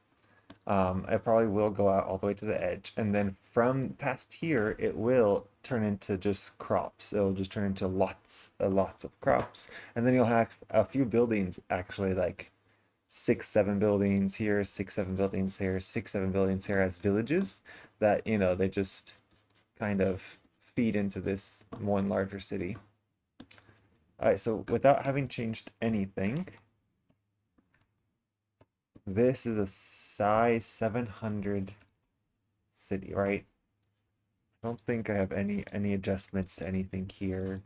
It probably will go out all the way to the edge. And then from past here, it will turn into just crops. It'll just turn into lots of crops. And then you'll have a few buildings, actually, like 6, 7 buildings here, 6, 7 buildings here, 6, 7 buildings here as villages that, they just kind of feed into this one larger city. All right, so without having changed anything, this is a size 700 city, right? I don't think I have any adjustments to anything here.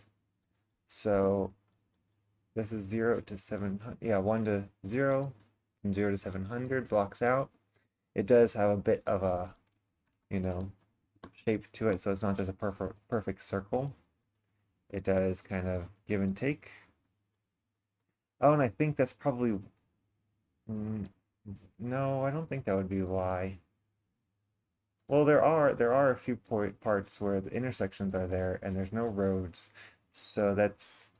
So this is 0 to 700. Yeah, 1 to 0, from 0 to 700 blocks out. It does have a bit of a, you know, shape to it, so it's not just a perfect circle. It does kind of give and take. Oh, and I think that's probably mm, no, I don't think that would be why. Well, there are a few parts where the intersections are there and there's no roads. So that's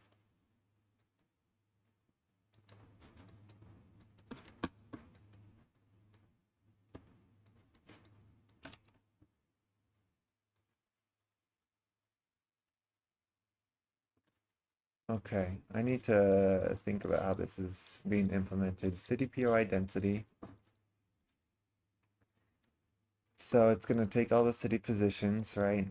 Okay, I need to think about how this is being implemented. City POI density. So it's going to take all the city positions, right?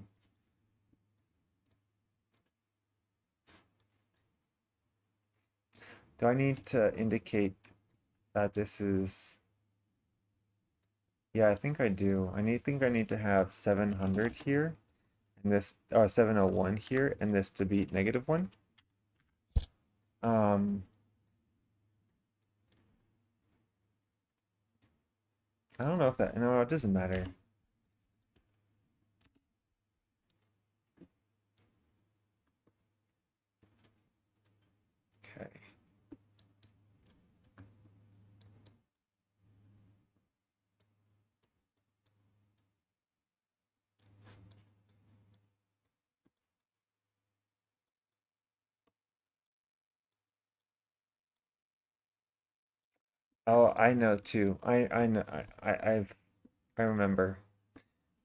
Do I need to indicate that this is... Yeah, I think I do. Think I need to have 700 here, and this 701 here, and this to be -1. Um, I don't know if that... No, it doesn't matter. Okay. Oh, I know too. I know. I remember.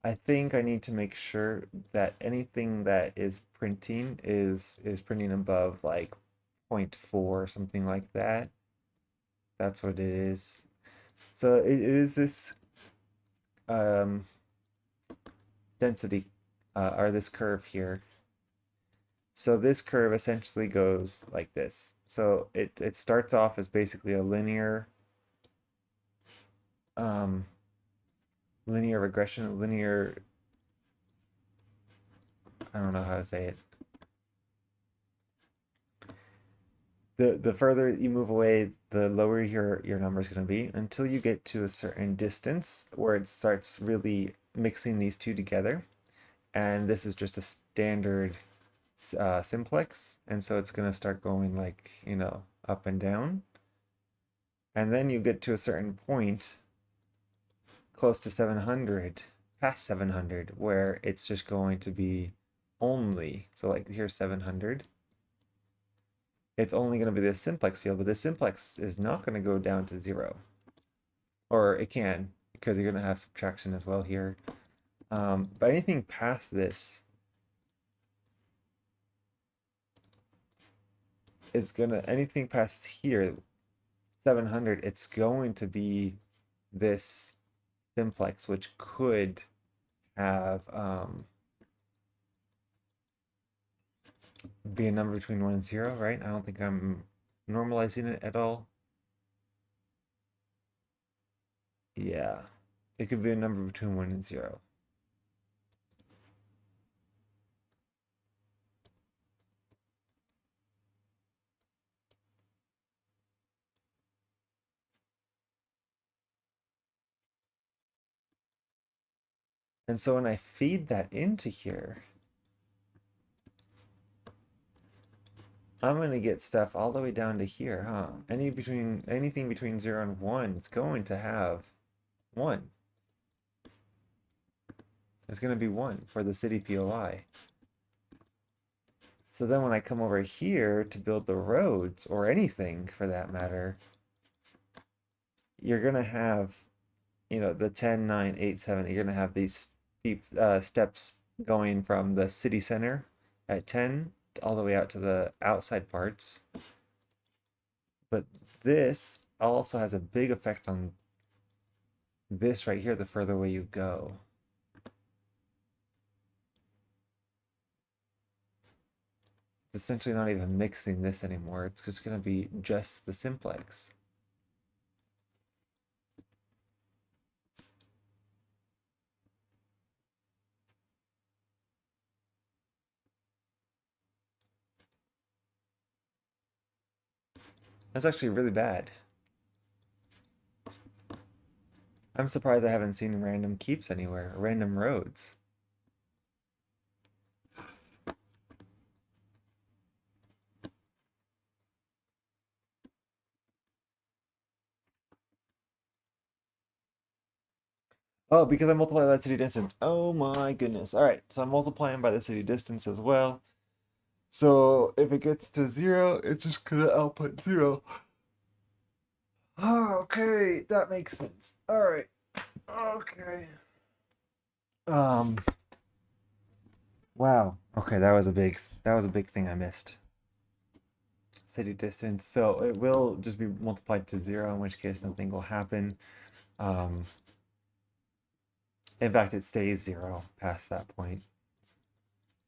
I think I need to make sure that anything that is printing is printing above like zero point 0.4 or something like that. That's what it is. So it is this um, density or this curve here. So this curve essentially goes like this. So it starts off as basically a um, linear regression, linear, I don't know how to say it. The further you move away, the lower your number is going to be until you get to a certain distance where it starts really mixing these two together. And this is just a standard simplex, and so it's going to start going like, up and down. And then you get to a certain point close to 700, past 700, where it's just going to be only, so like here's 700. It's only going to be this simplex field, but this simplex is not going to go down to 0. Or it can, because you're going to have subtraction as well here. But anything past this is gonna, anything past here, 700, it's going to be this simplex, which could have be a number between 1 and 0, right? I don't think I'm normalizing it at all. Yeah, it could be a number between 1 and 0. And so when I feed that into here, I'm going to get stuff all the way down to here, huh? Anything between 0 and 1, it's going to have 1. It's going to be 1 for the city POI. So then when I come over here to build the roads, or anything for that matter, you're going to have, the 10, 9, 8, 7. You're going to have these steep steps going from the city center at 10 all the way out to the outside parts. But this also has a big effect on this right here the further away you go. It's essentially not even mixing this anymore. It's just going to be just the simplex. That's actually really bad. I'm surprised I haven't seen random keeps anywhere, random roads. Oh, because I multiply by the city distance. Oh my goodness. All right, so I'm multiplying by the city distance as well. So if it gets to 0, it's just gonna output 0. Oh, okay, that makes sense. All right. Okay. Um, wow. Okay, that was a big thing I missed. city distance. So it will just be multiplied to 0, in which case nothing will happen. Um, in fact, it stays 0 past that point.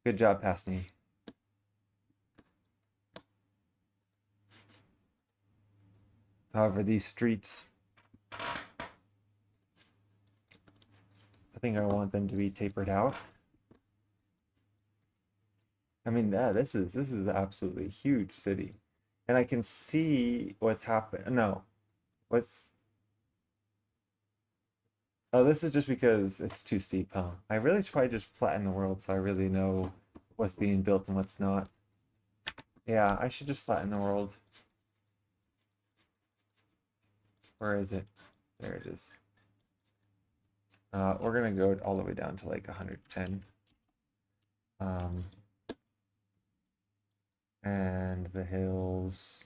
Good job, past me. However, these streets, I think I want them to be tapered out. I mean, yeah, this is an absolutely huge city. And I can see what's happened. No, what's oh, this is just because it's too steep, huh? I really should probably just flatten the world so I really know what's being built and what's not. Yeah, I should just flatten the world. Where is it? There it is. We're gonna go all the way down to like 110. Um, and the hills.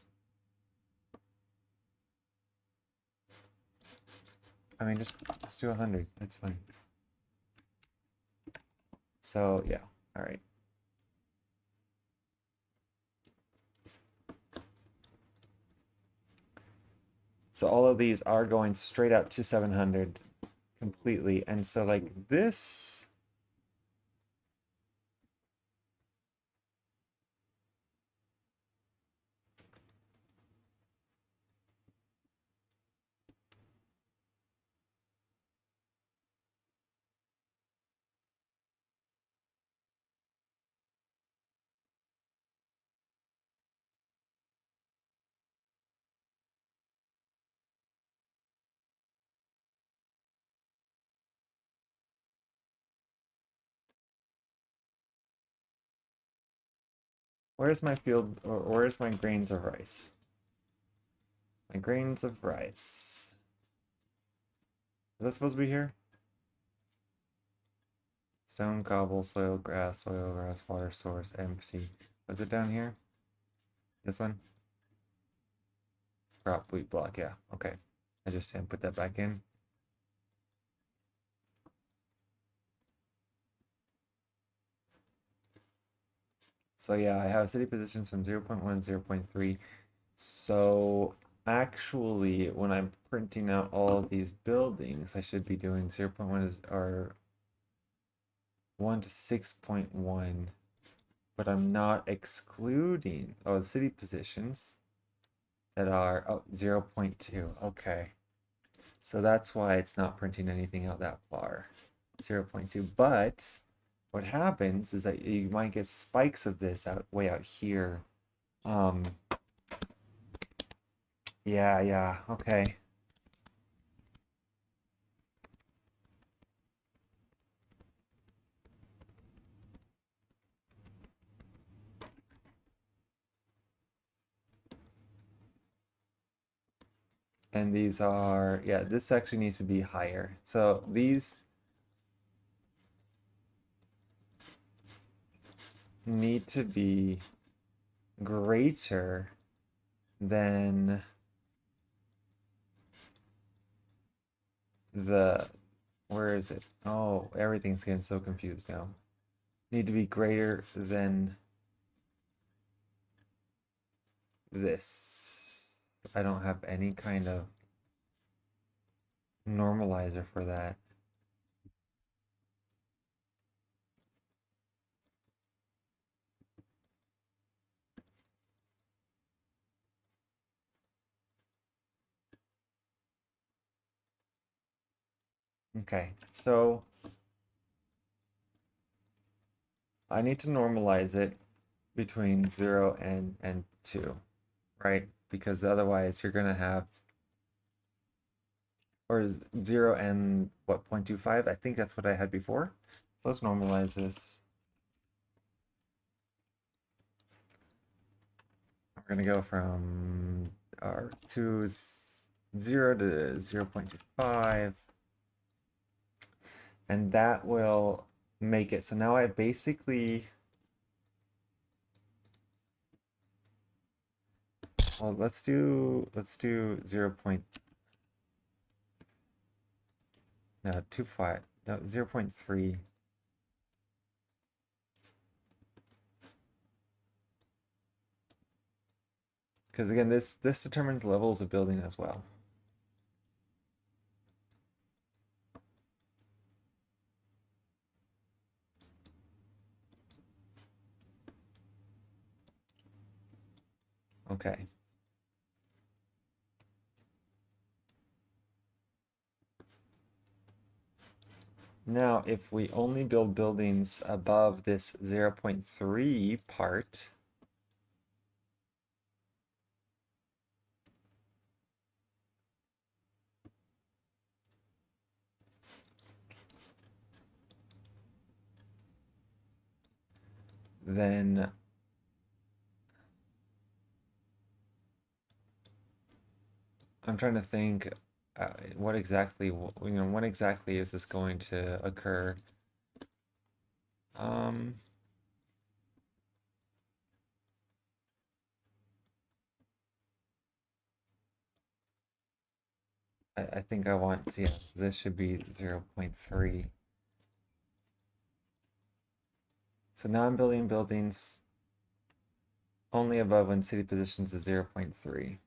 I mean, just let's do 100. That's fine. So yeah, all right. So all of these are going straight up to 700 completely. And so like this, where's my field or where's my grains of rice? My grains of rice. Is that supposed to be here? Stone, cobble, soil, grass, water source, empty. Was it down here? This one? Crop, wheat block, yeah, okay. I just didn't put that back in. So yeah, I have city positions from 0.1 to 0.3. So actually, when I'm printing out all of these buildings, I should be doing 0.1 is or 1 to 6.1, but I'm not excluding the city positions that are 0.2. Okay. So that's why it's not printing anything out that far. 0.2. But what happens is that you might get spikes of this out way out here. Um, yeah, okay. And these are, yeah, this section needs to be higher. So these need to be greater than the, where is it? Oh, everything's getting so confused now. Need to be greater than this. I don't have any kind of normalizer for that. Okay, so I need to normalize it between 0 and 2, right? Because otherwise you're gonna have, or is 0 and what, 0.25? I think that's what I had before. So let's normalize this. We're gonna go from our 0 to 0.25, and that will make it. So now I basically, well, let's do 0. No, 25, no, 0.3. Because again, this determines levels of building as well. Okay. Now, if we only build buildings above this 0.3 part, then I'm trying to think what exactly, when exactly is this going to occur? Um, I think I want to, yes, this should be 0.3. So now I'm building buildings only above when city positions is 0.3.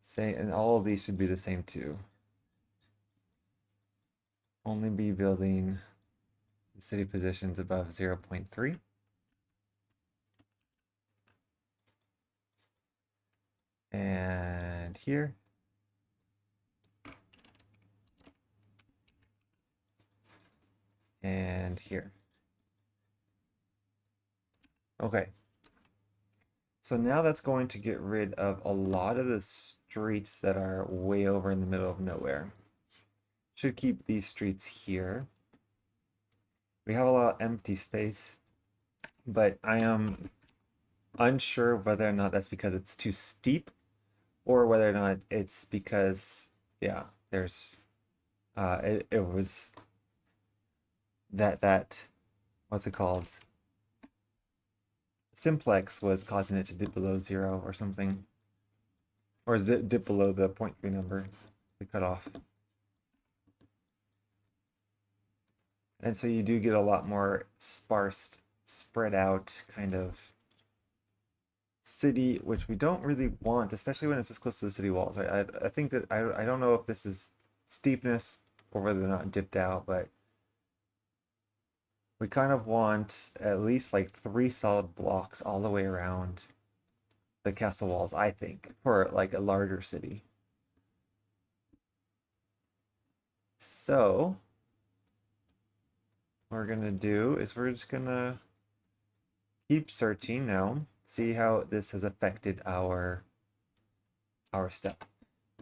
Say, and all of these should be the same too. Only be building city positions above 0.3. And here. And here. Okay. So now that's going to get rid of a lot of the streets that are way over in the middle of nowhere. Should keep these streets here. We have a lot of empty space, but I am unsure whether or not that's because it's too steep or whether or not it's because, yeah, there's, it was that, what's it called? Simplex was causing it to dip below 0 or something. Or dip below the 0.3 number, the cutoff. And so you do get a lot more sparse, spread out kind of city, which we don't really want, especially when it's this close to the city walls, right? I think that I don't know if this is steepness or whether they're not dipped out, but we kind of want at least like 3 solid blocks all the way around the castle walls, I think, for like a larger city. So what we're gonna do is we're just gonna keep searching now, see how this has affected our stuff.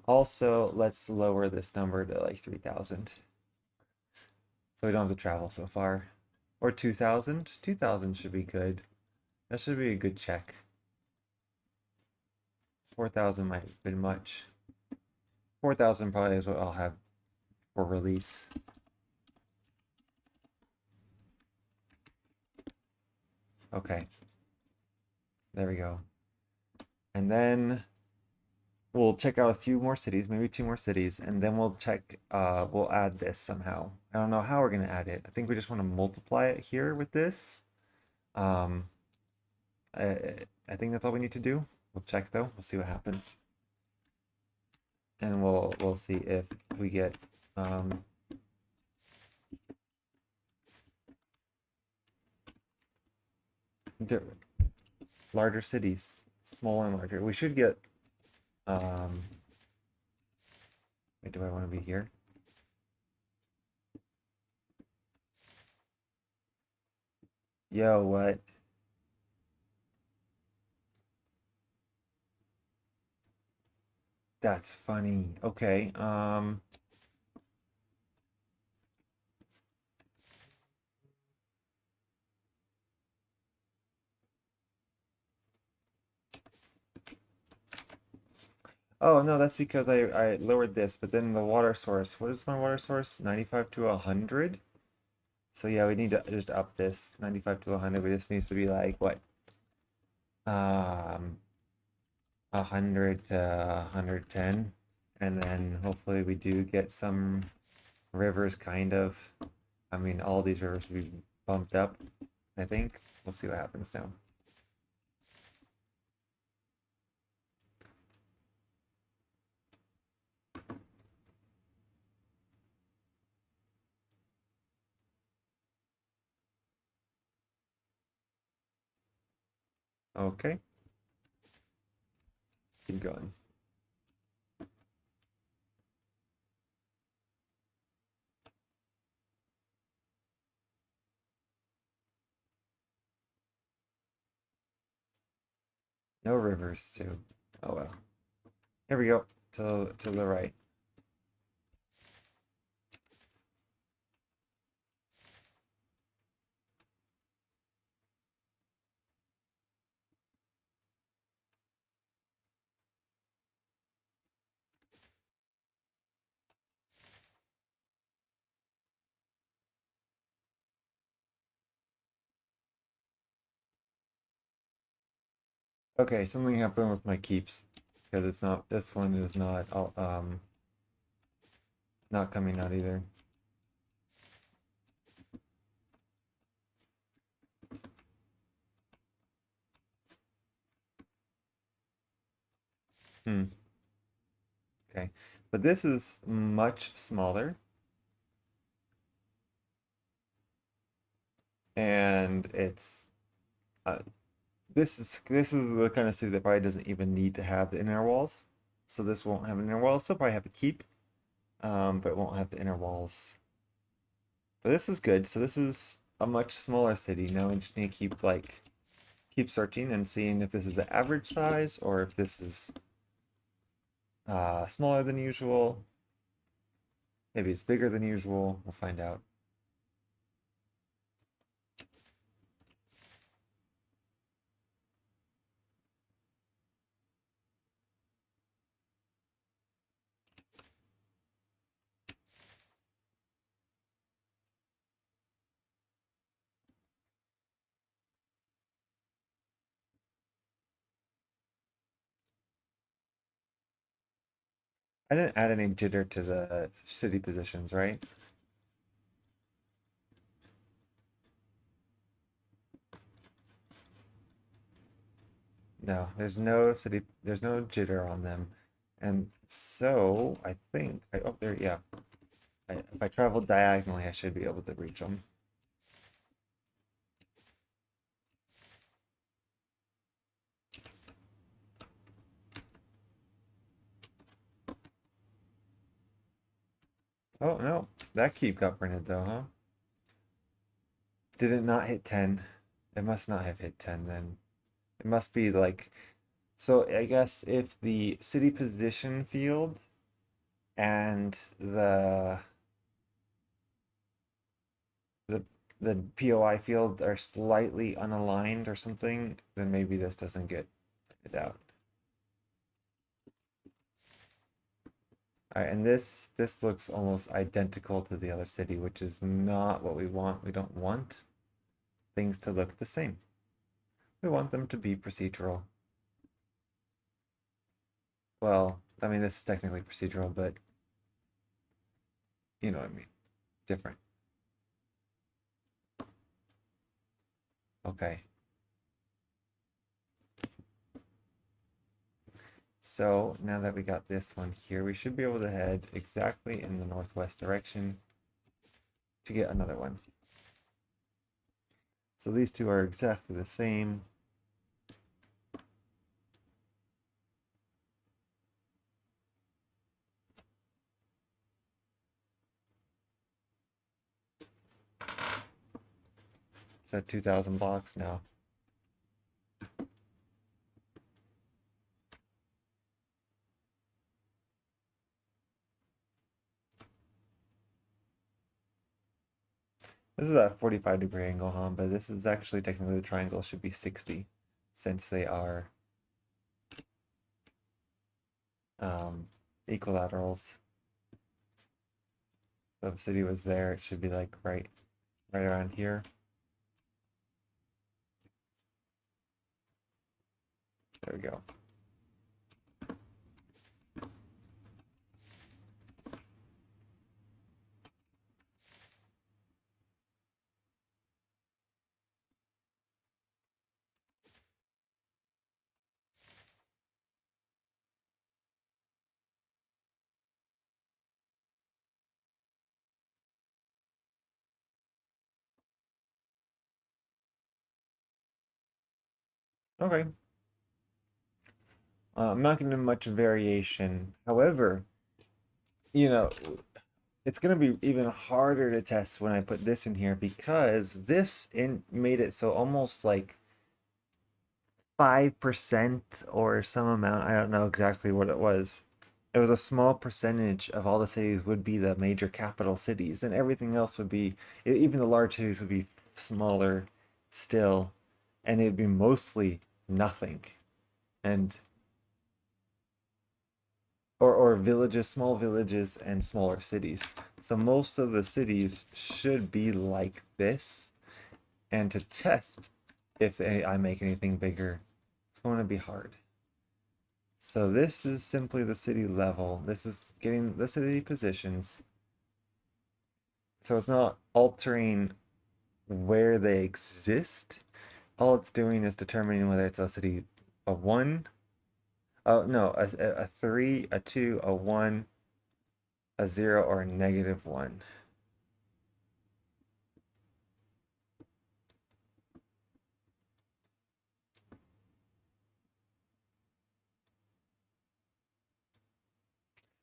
Also, let's lower this number to like 3,000. So we don't have to travel so far. Or 2,000? 2,000 should be good. That should be a good check. 4,000 might have been much. 4,000 probably is what I'll have for release. Okay. There we go. And then we'll check out a few more cities, maybe 2 more cities, and then we'll check, we'll add this somehow. I don't know how we're gonna add it. I think we just want to multiply it here with this. Um, I think that's all we need to do. We'll check though. We'll see what happens. And we'll see if we get larger cities, small and larger. We should get wait, do I want to be here? Yo, what? That's funny. Okay. Oh no, that's because I lowered this, but then the water source. What is my water source? 95 to 100? So yeah, we need to just up this 95 to 100. But this needs to be like what? Um 100 to 110. And then hopefully we do get some rivers kind of. I mean, all these rivers will be bumped up, I think. We'll see what happens now. Okay, keep going. No rivers too. Oh well. Here we go. To the right. Okay, something happened with my keeps because it's not. This one is not. Not coming out either. Hmm. Okay, but this is much smaller, and it's uh, this is the kind of city that probably doesn't even need to have the inner walls. So this won't have an inner wall. Still probably have a keep, but it won't have the inner walls. But this is good. So this is a much smaller city. Now we just need to keep searching and seeing if this is the average size or if this is smaller than usual. Maybe it's bigger than usual. We'll find out. I didn't add any jitter to the city positions, right? No, there's no jitter on them. And so I think, oh, there, yeah. If I travel diagonally, I should be able to reach them. Oh, no, that keep got printed though, huh? Did it not hit 10? It must not have hit 10 then. It must be like, so I guess if the city position field and the the POI field are slightly unaligned or something, then maybe this doesn't get it out. All right, and this looks almost identical to the other city, which is not what we want. We don't want things to look the same. We want them to be procedural. Well, I mean, this is technically procedural, but you know what I mean. Different. Okay. So now that we got this one here, we should be able to head exactly in the northwest direction to get another one. So these two are exactly the same. It's at 2,000 blocks now. This is a 45-degree angle, huh? But this is actually technically the triangle should be 60 since they are um, equilaterals. So if the city was there, it should be like right around here. There we go. Okay. I'm not going to much variation. However, you know, it's going to be even harder to test when I put this in here because this in made it so almost like 5% or some amount, I don't know exactly what it was. It was a small percentage of all the cities would be the major capital cities, and everything else would be, even the large cities would be smaller still, and it'd be mostly nothing. And or villages, small villages, and smaller cities. So most of the cities should be like this. And to test if I make anything bigger, it's going to be hard. So this is simply the city level. This is getting the city positions. So it's not altering where they exist. All it's doing is determining whether it's a city a one, oh no, a three, a two, a one, a zero, or a negative one.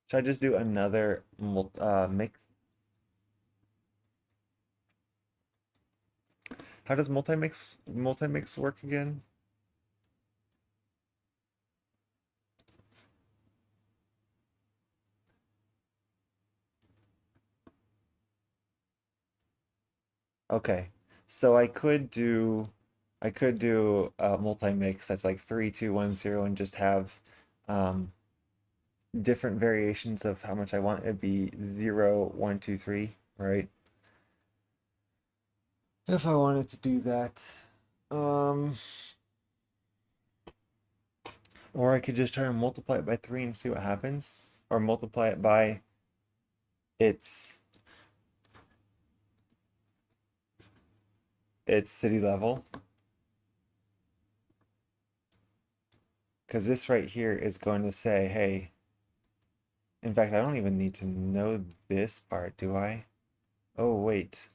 Should I just do another mix? How does multi-mix work again? Okay, so I could do a multi-mix that's like 3, 2, 1, 0 and just have um, different variations of how much I want. It'd be 0, 1, 2, 3, right? If I wanted to do that. Um, or I could just try and multiply it by 3 and see what happens. Or multiply it by its its city level. Because this right here is going to say, hey, in fact, I don't even need to know this part, do I? Oh, wait.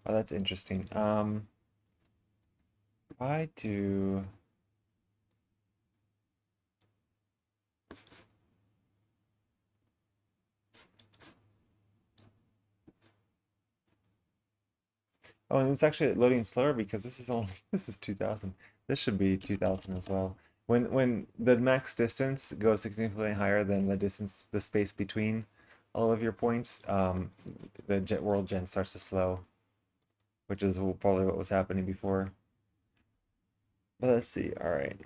Oh, that's interesting. I do. Oh, and it's actually loading slower because this is only this is 2000. This should be 2000 as well. When the max distance goes significantly higher than the space between all of your points, the world gen starts to slow, which is probably what was happening before. But let's see. All right.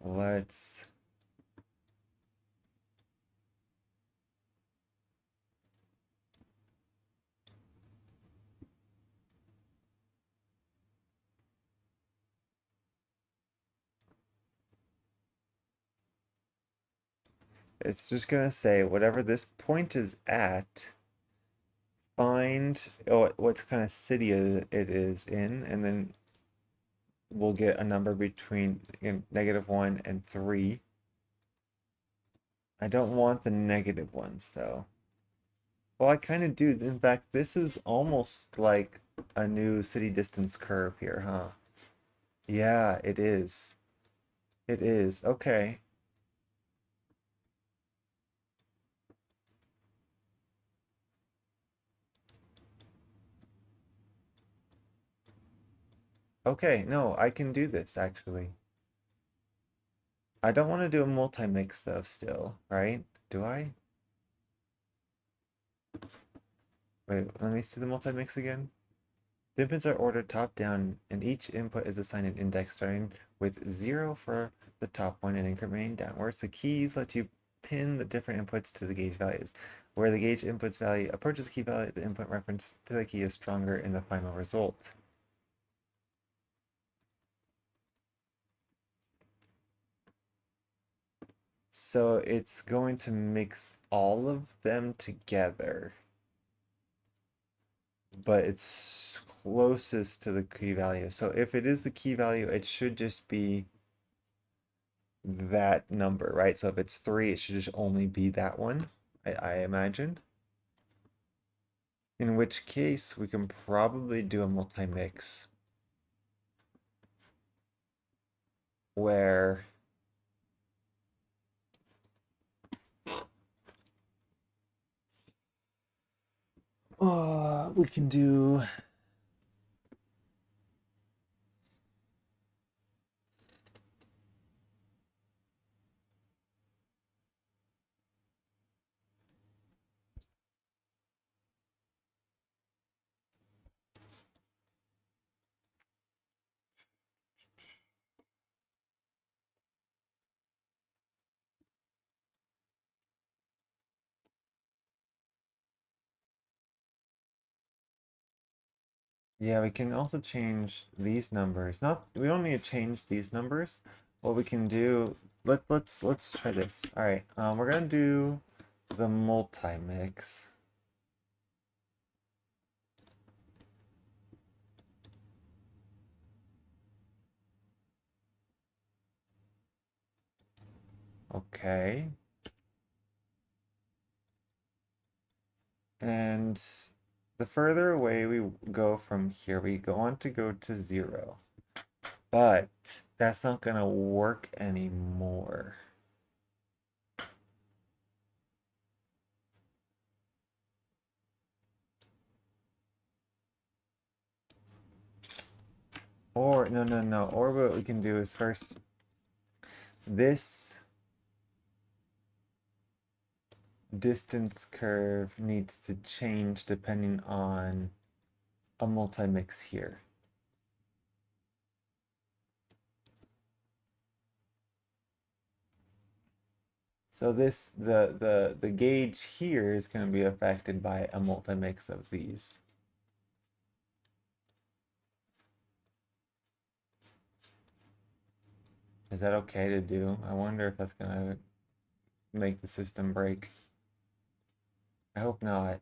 Let's. It's just gonna say whatever this point is at, find what kind of city it is in, and then we'll get a number between -1 and 3. I don't want the negative ones though. Well, I kind of do. In fact, this is almost like a new city distance curve here, huh? Yeah, it is. It is. Okay. Okay, no, I can do this actually. I don't want to do a multi-mix though still, right? Do I? Wait, let me see the multi-mix again. The inputs are ordered top down, and each input is assigned an index starting with 0 for the top one and incrementing downwards. The keys let you pin the different inputs to the gauge values. Where the gauge input's value approaches the key value, the input reference to the key is stronger in the final result. So it's going to mix all of them together. but it's closest to the key value. So if it is the key value, it should just be that number, right? So if it's 3, it should just only be that one, I imagine. In which case, we can probably do a multi-mix where we can do yeah, we can also change these numbers. Not we don't need to change these numbers. What we can do, let's try this. All right, we're gonna do the multi-mix. Okay. And the further away we go from here, we want to go to 0. But that's not gonna work anymore. Or, no, no, no. Or what we can do is first, this distance curve needs to change depending on a multi-mix here. So this, the gauge here is going to be affected by a multi-mix of these. Is that okay to do? I wonder if that's going to make the system break. I hope not.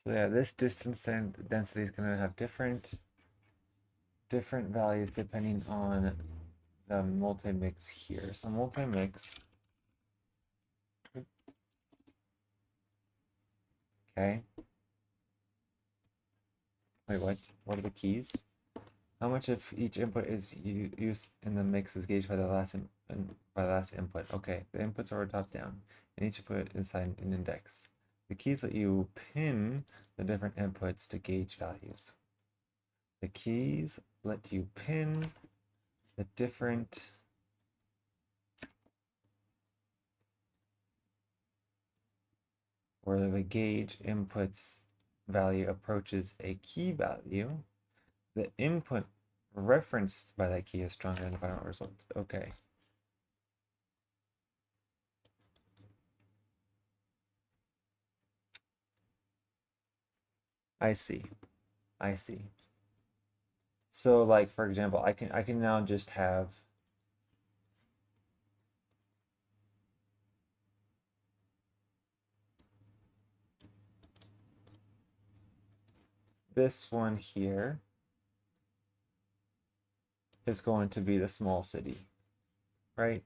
So yeah, this distance and density is going to have different values depending on the multi-mix here. So multi-mix, okay. Wait, what? What are the keys? How much of each input is used in the mix is gauged by the last input. Okay, the inputs are top down, and each input is assigned an index. The keys let you pin the different inputs to gauge values. The keys let you pin the different where the gauge inputs value approaches a key value. The input referenced by that key is stronger than the final result. Okay. I see. I see. So like for example, I can now just have this one here is going to be the small city, right?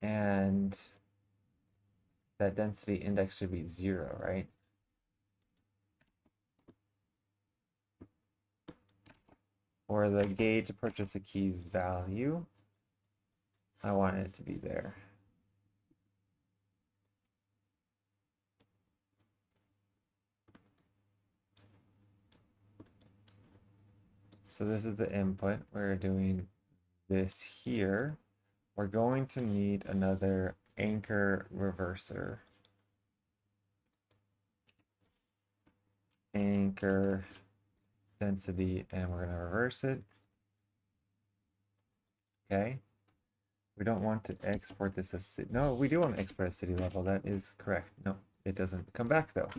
And that density index should be 0, right? Or the gauge approaches the key's value. I want it to be there. So this is the input. We're doing this here. We're going to need another anchor reverser. Anchor density, and we're going to reverse it. Okay. We don't want to export this as city. No, we do want to export as city level. That is correct. No, it doesn't come back though.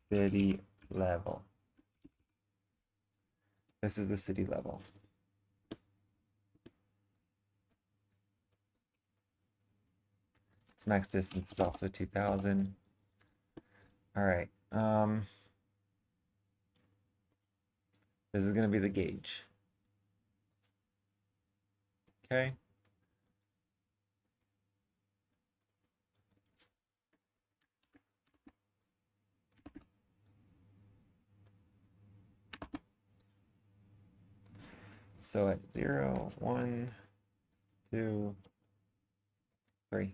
City level. This is the city level. Its max distance is also 2000. All right. This is going to be the gauge. Okay. So at 0, 1, 2, 3.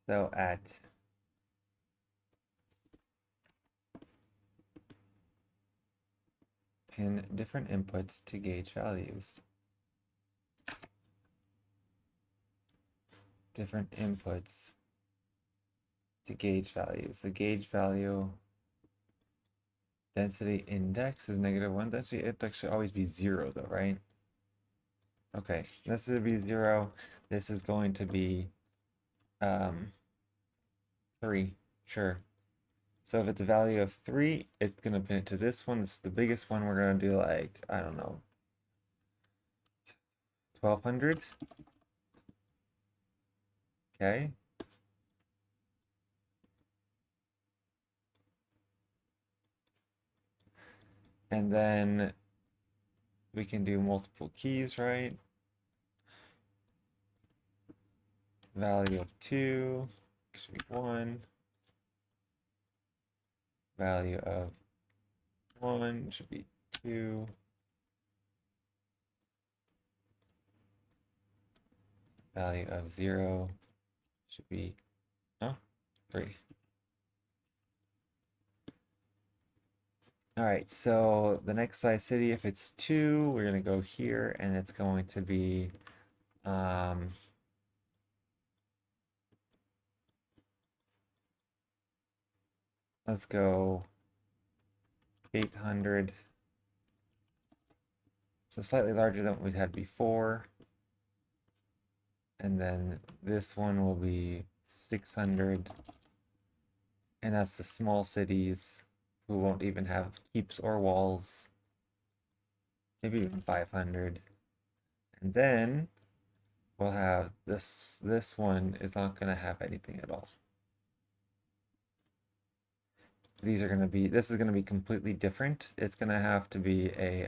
So at pin different inputs to gauge values. Different inputs to gauge values. The gauge value density index is -1. Density index should always be 0 though, right? Okay, this would be 0. This is going to be 3. Sure. So if it's a value of 3, it's going to pin it to this one. This is the biggest one. We're going to do like, I don't know, 1200. Okay. And then we can do multiple keys, right? Value of 2 should be 1. Value of 1 should be 2. Value of 0 should be 3. All right, so the next size city, if it's 2, we're going to go here, and it's going to be let's go 800. So slightly larger than what we had before. And then this one will be 600. And that's the small cities who won't even have keeps or walls. Maybe even 500. And then we'll have this one is not going to have anything at all. These are going to be, this is going to be completely different. It's going to have to be a,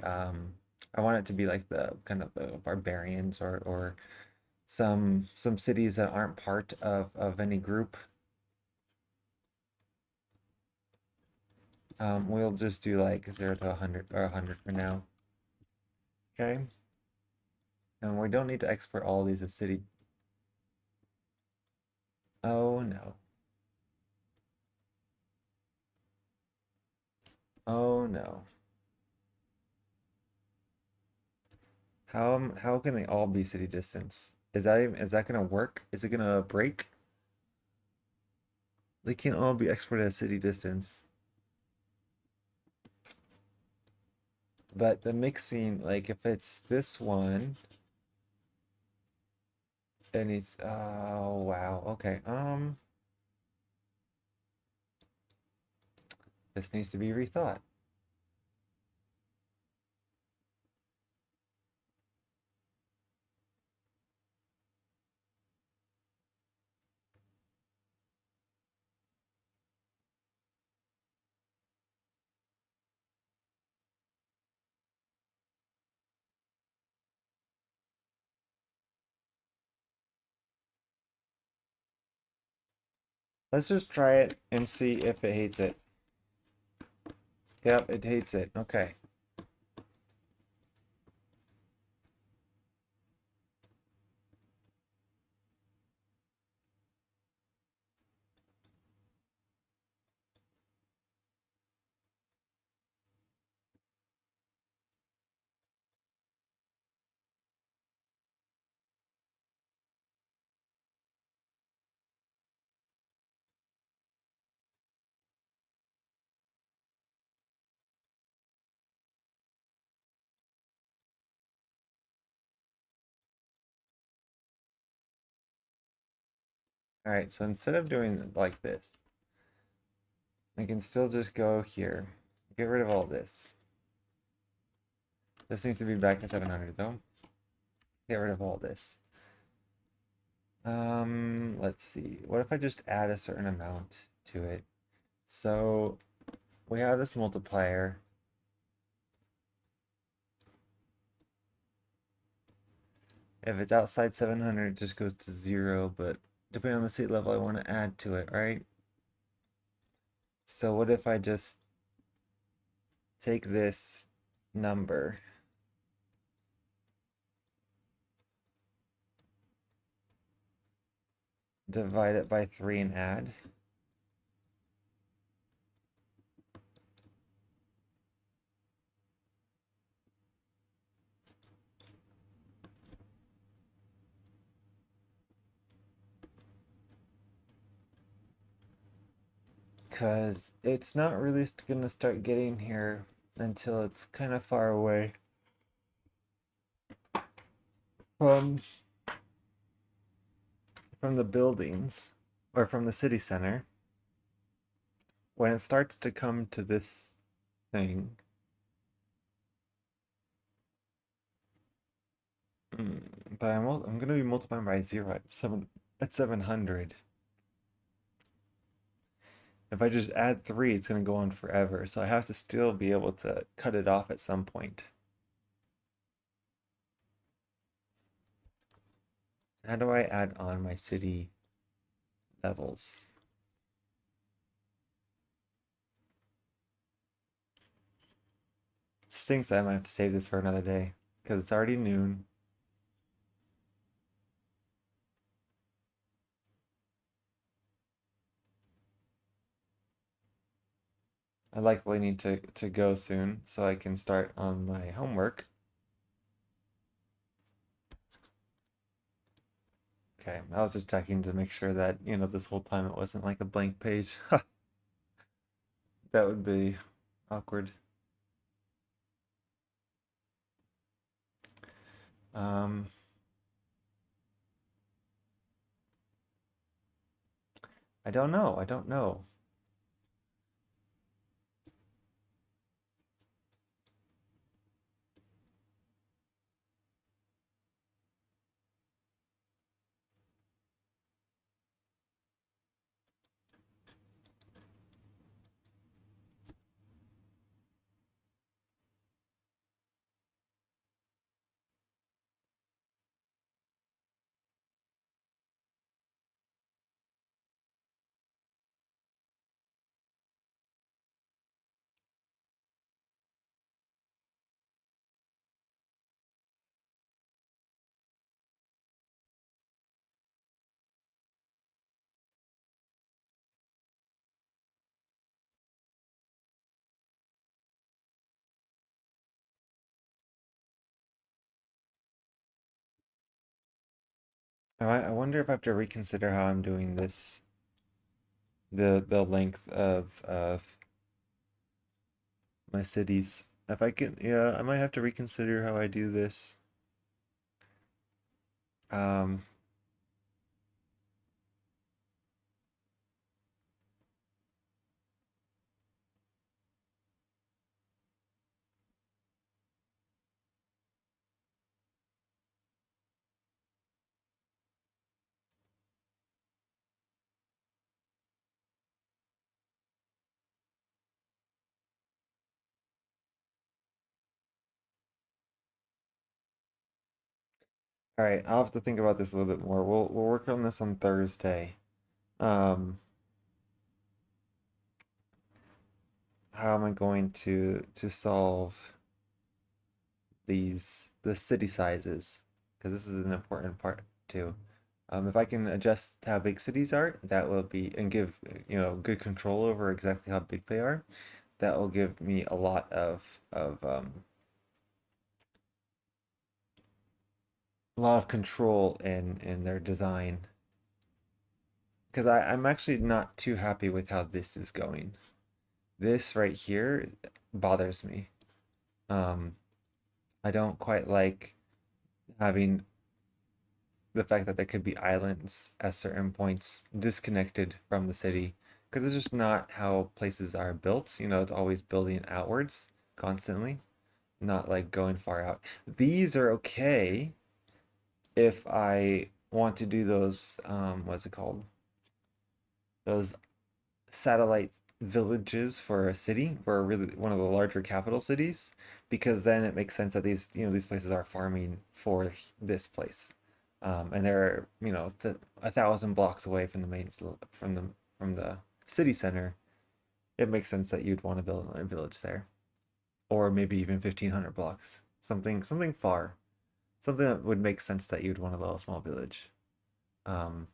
I want it to be like the kind of the barbarians or some cities that aren't part of any group. We'll just do like 0 to 100 or 100 for now. Okay. And we don't need to export all these as city. Oh no. Oh no. How can they all be city distance? Is that gonna work? Is it gonna break? They can't all be exported as city distance. But the mixing, like if it's this one, then it's oh wow, okay. This needs to be rethought. Let's just try it and see if it hates it. Yep, it hates it. Okay. All right, so instead of doing it like this, I can still just go here, get rid of all this. This needs to be back to 700 though. Get rid of all this. Let's see. What if I just add a certain amount to it? So we have this multiplier. If it's outside 700, it just goes to 0, but depending on the seat level, I want to add to it, right? So what if I just take this number, divide it by 3 and add? Because it's not really going to start getting here until it's kind of far away from the buildings or from the city center. When it starts to come to this thing, but I'm going to be multiplying by 0 at 700. If I just add 3, it's going to go on forever. So I have to still be able to cut it off at some point. How do I add on my city levels? It stinks that I might have to save this for another day because it's already noon. I likely need to go soon so I can start on my homework. Okay, I was just checking to make sure that, this whole time it wasn't like a blank page. That would be awkward. Um, I don't know. I don't know. I wonder if I have to reconsider how I'm doing this, the length of my cities. If I can, yeah, I might have to reconsider how I do this. Um, all right, I'll have to think about this a little bit more. We'll work on this on Thursday. Um, how am I going to solve the city sizes? Because this is an important part too. If I can adjust how big cities are, that will be and give good control over exactly how big they are. That will give me a lot of control in their design. Because I'm actually not too happy with how this is going. This right here bothers me. Um, I don't quite like having the fact that there could be islands at certain points disconnected from the city, because it's just not how places are built. You know, it's always building outwards constantly, not like going far out. These are okay if I want to do those, what's it called? Those satellite villages for a city, for a really one of the larger capital cities, because then it makes sense that these, you know, these places are farming for this place, and they're, you know, 1,000 blocks away from the from the city center. It makes sense that you'd want to build a village there, or maybe even 1,500 blocks, something far, something that would make sense that you'd want a little small village. Um,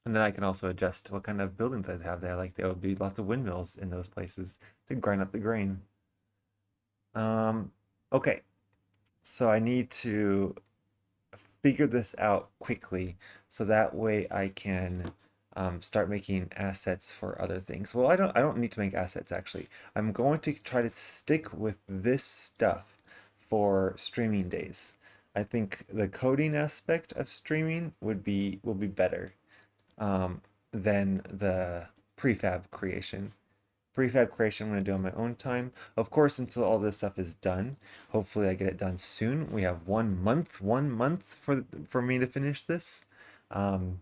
And then I can also adjust what kind of buildings I'd have there. Like there would be lots of windmills in those places to grind up the grain. Um, okay, so I need to figure this out quickly so that way I can start making assets for other things. Well, I don't need to make assets actually. I'm going to try to stick with this stuff for streaming days. I think the coding aspect of streaming will be better than the prefab creation. Prefab creation I'm going to do on my own time. Of course, until all this stuff is done. Hopefully I get it done soon. We have 1 month for me to finish this. Um,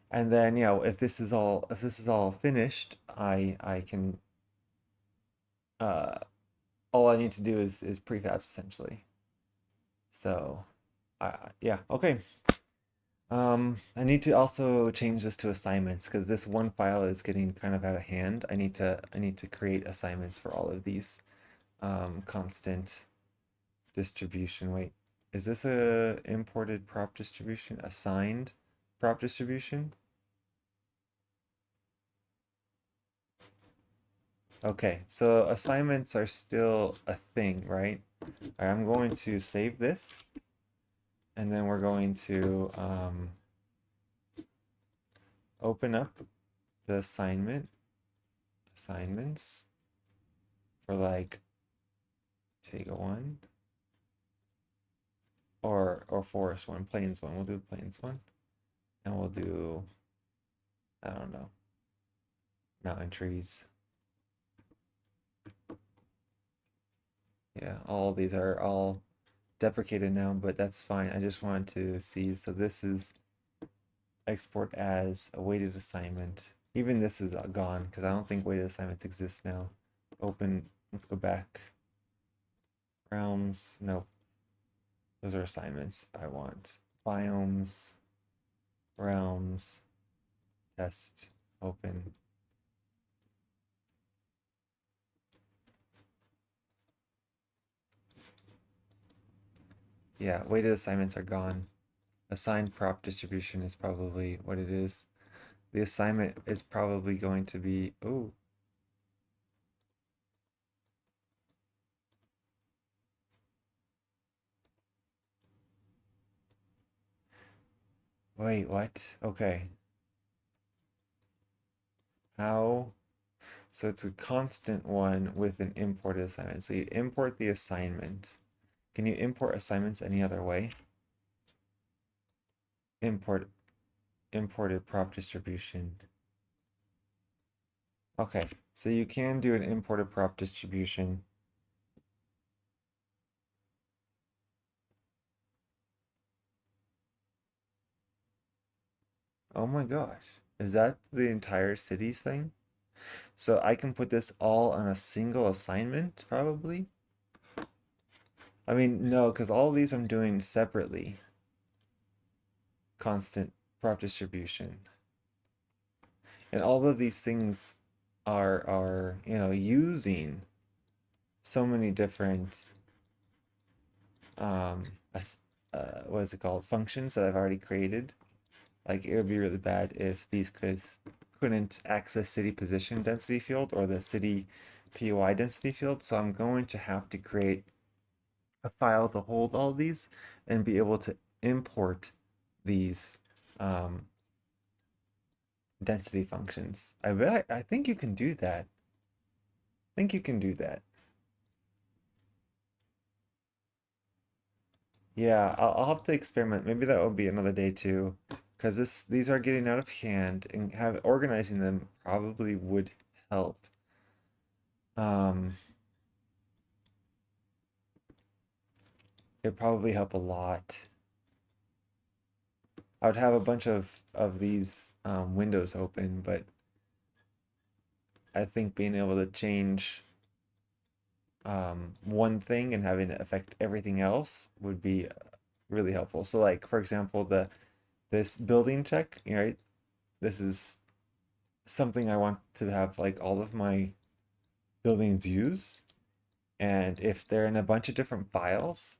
and then, you know, if this is all finished, I can uh all I need to do is prefabs essentially. So, yeah, okay. I need to also change this to assignments because this one file is getting kind of out of hand. I need to create assignments for all of these. Constant distribution. Wait, is this a imported prop distribution? Assigned prop distribution? Okay, so assignments are still a thing, right? I'm going to save this, and then we're going to open up the assignments for like Tega one or forest one, plains one. We'll do plains one, and we'll do, I don't know, mountain trees. Yeah, all these are all deprecated now, but that's fine. I just wanted to see. So this is export as a weighted assignment. Even this is gone because I don't think weighted assignments exist now. Open, let's go back. Realms, nope. Those are assignments. I want biomes, realms, test, open. Yeah, weighted assignments are gone. Assigned prop distribution is probably what it is. The assignment is probably going to be, oh, wait, what? Okay. How? So it's a constant one with an imported assignment. So you import the assignment. Can you import assignments any other way? Import imported prop distribution. Okay, so you can do an imported prop distribution. Oh my gosh. Is that the entire cities thing? So I can put this all on a single assignment, probably? I mean, no, because all of these I'm doing separately. Constant prop distribution. And all of these things are, you know, using so many different um what is it called? Functions that I've already created. Like it would be really bad if these couldn't access city position density field or the city POI density field. So I'm going to have to create a file to hold all these and be able to import these um, density functions. I think you can do that. I think you can do that. Yeah, I'll have to experiment. Maybe that will be another day too, because these are getting out of hand, and have organizing them probably would help. Um, it'd probably help a lot. I would have a bunch of these windows open, but I think being able to change one thing and having it affect everything else would be really helpful. So, like for example, the this building check, right? This is something I want to have like all of my buildings use. And if they're in a bunch of different files,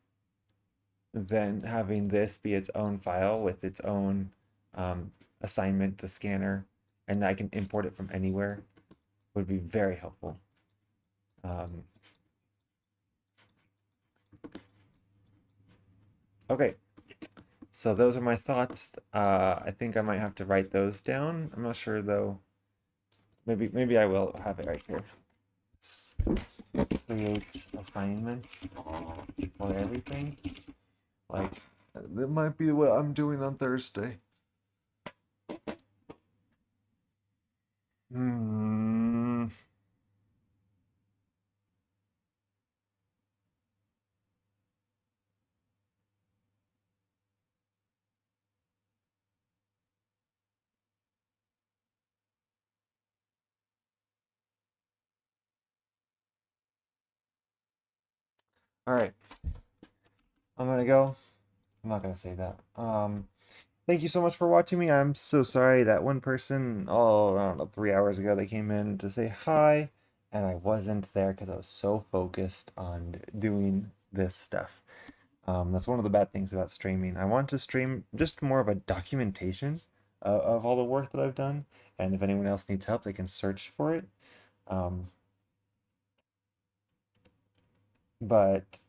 then having this be its own file with its own um, assignment to scanner, and I can import it from anywhere would be very helpful. Um, okay, so those are my thoughts. I think I might have to write those down. I'm not sure though. Maybe I will have it right here. Let's create assignments for everything. Like that might be what I'm doing on Thursday. Hmm. All right, I'm gonna go. I'm not gonna say that. Thank you so much for watching me. I'm so sorry that one person, oh, I don't know, 3 hours ago, they came in to say hi, and I wasn't there because I was so focused on doing this stuff. That's one of the bad things about streaming. I want to stream just more of a documentation of all the work that I've done, and if anyone else needs help, they can search for it. Um, but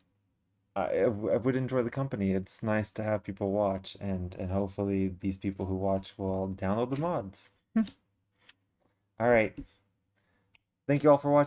I would enjoy the company. It's nice to have people watch, and hopefully these people who watch will download the mods. All right. Thank you all for watching.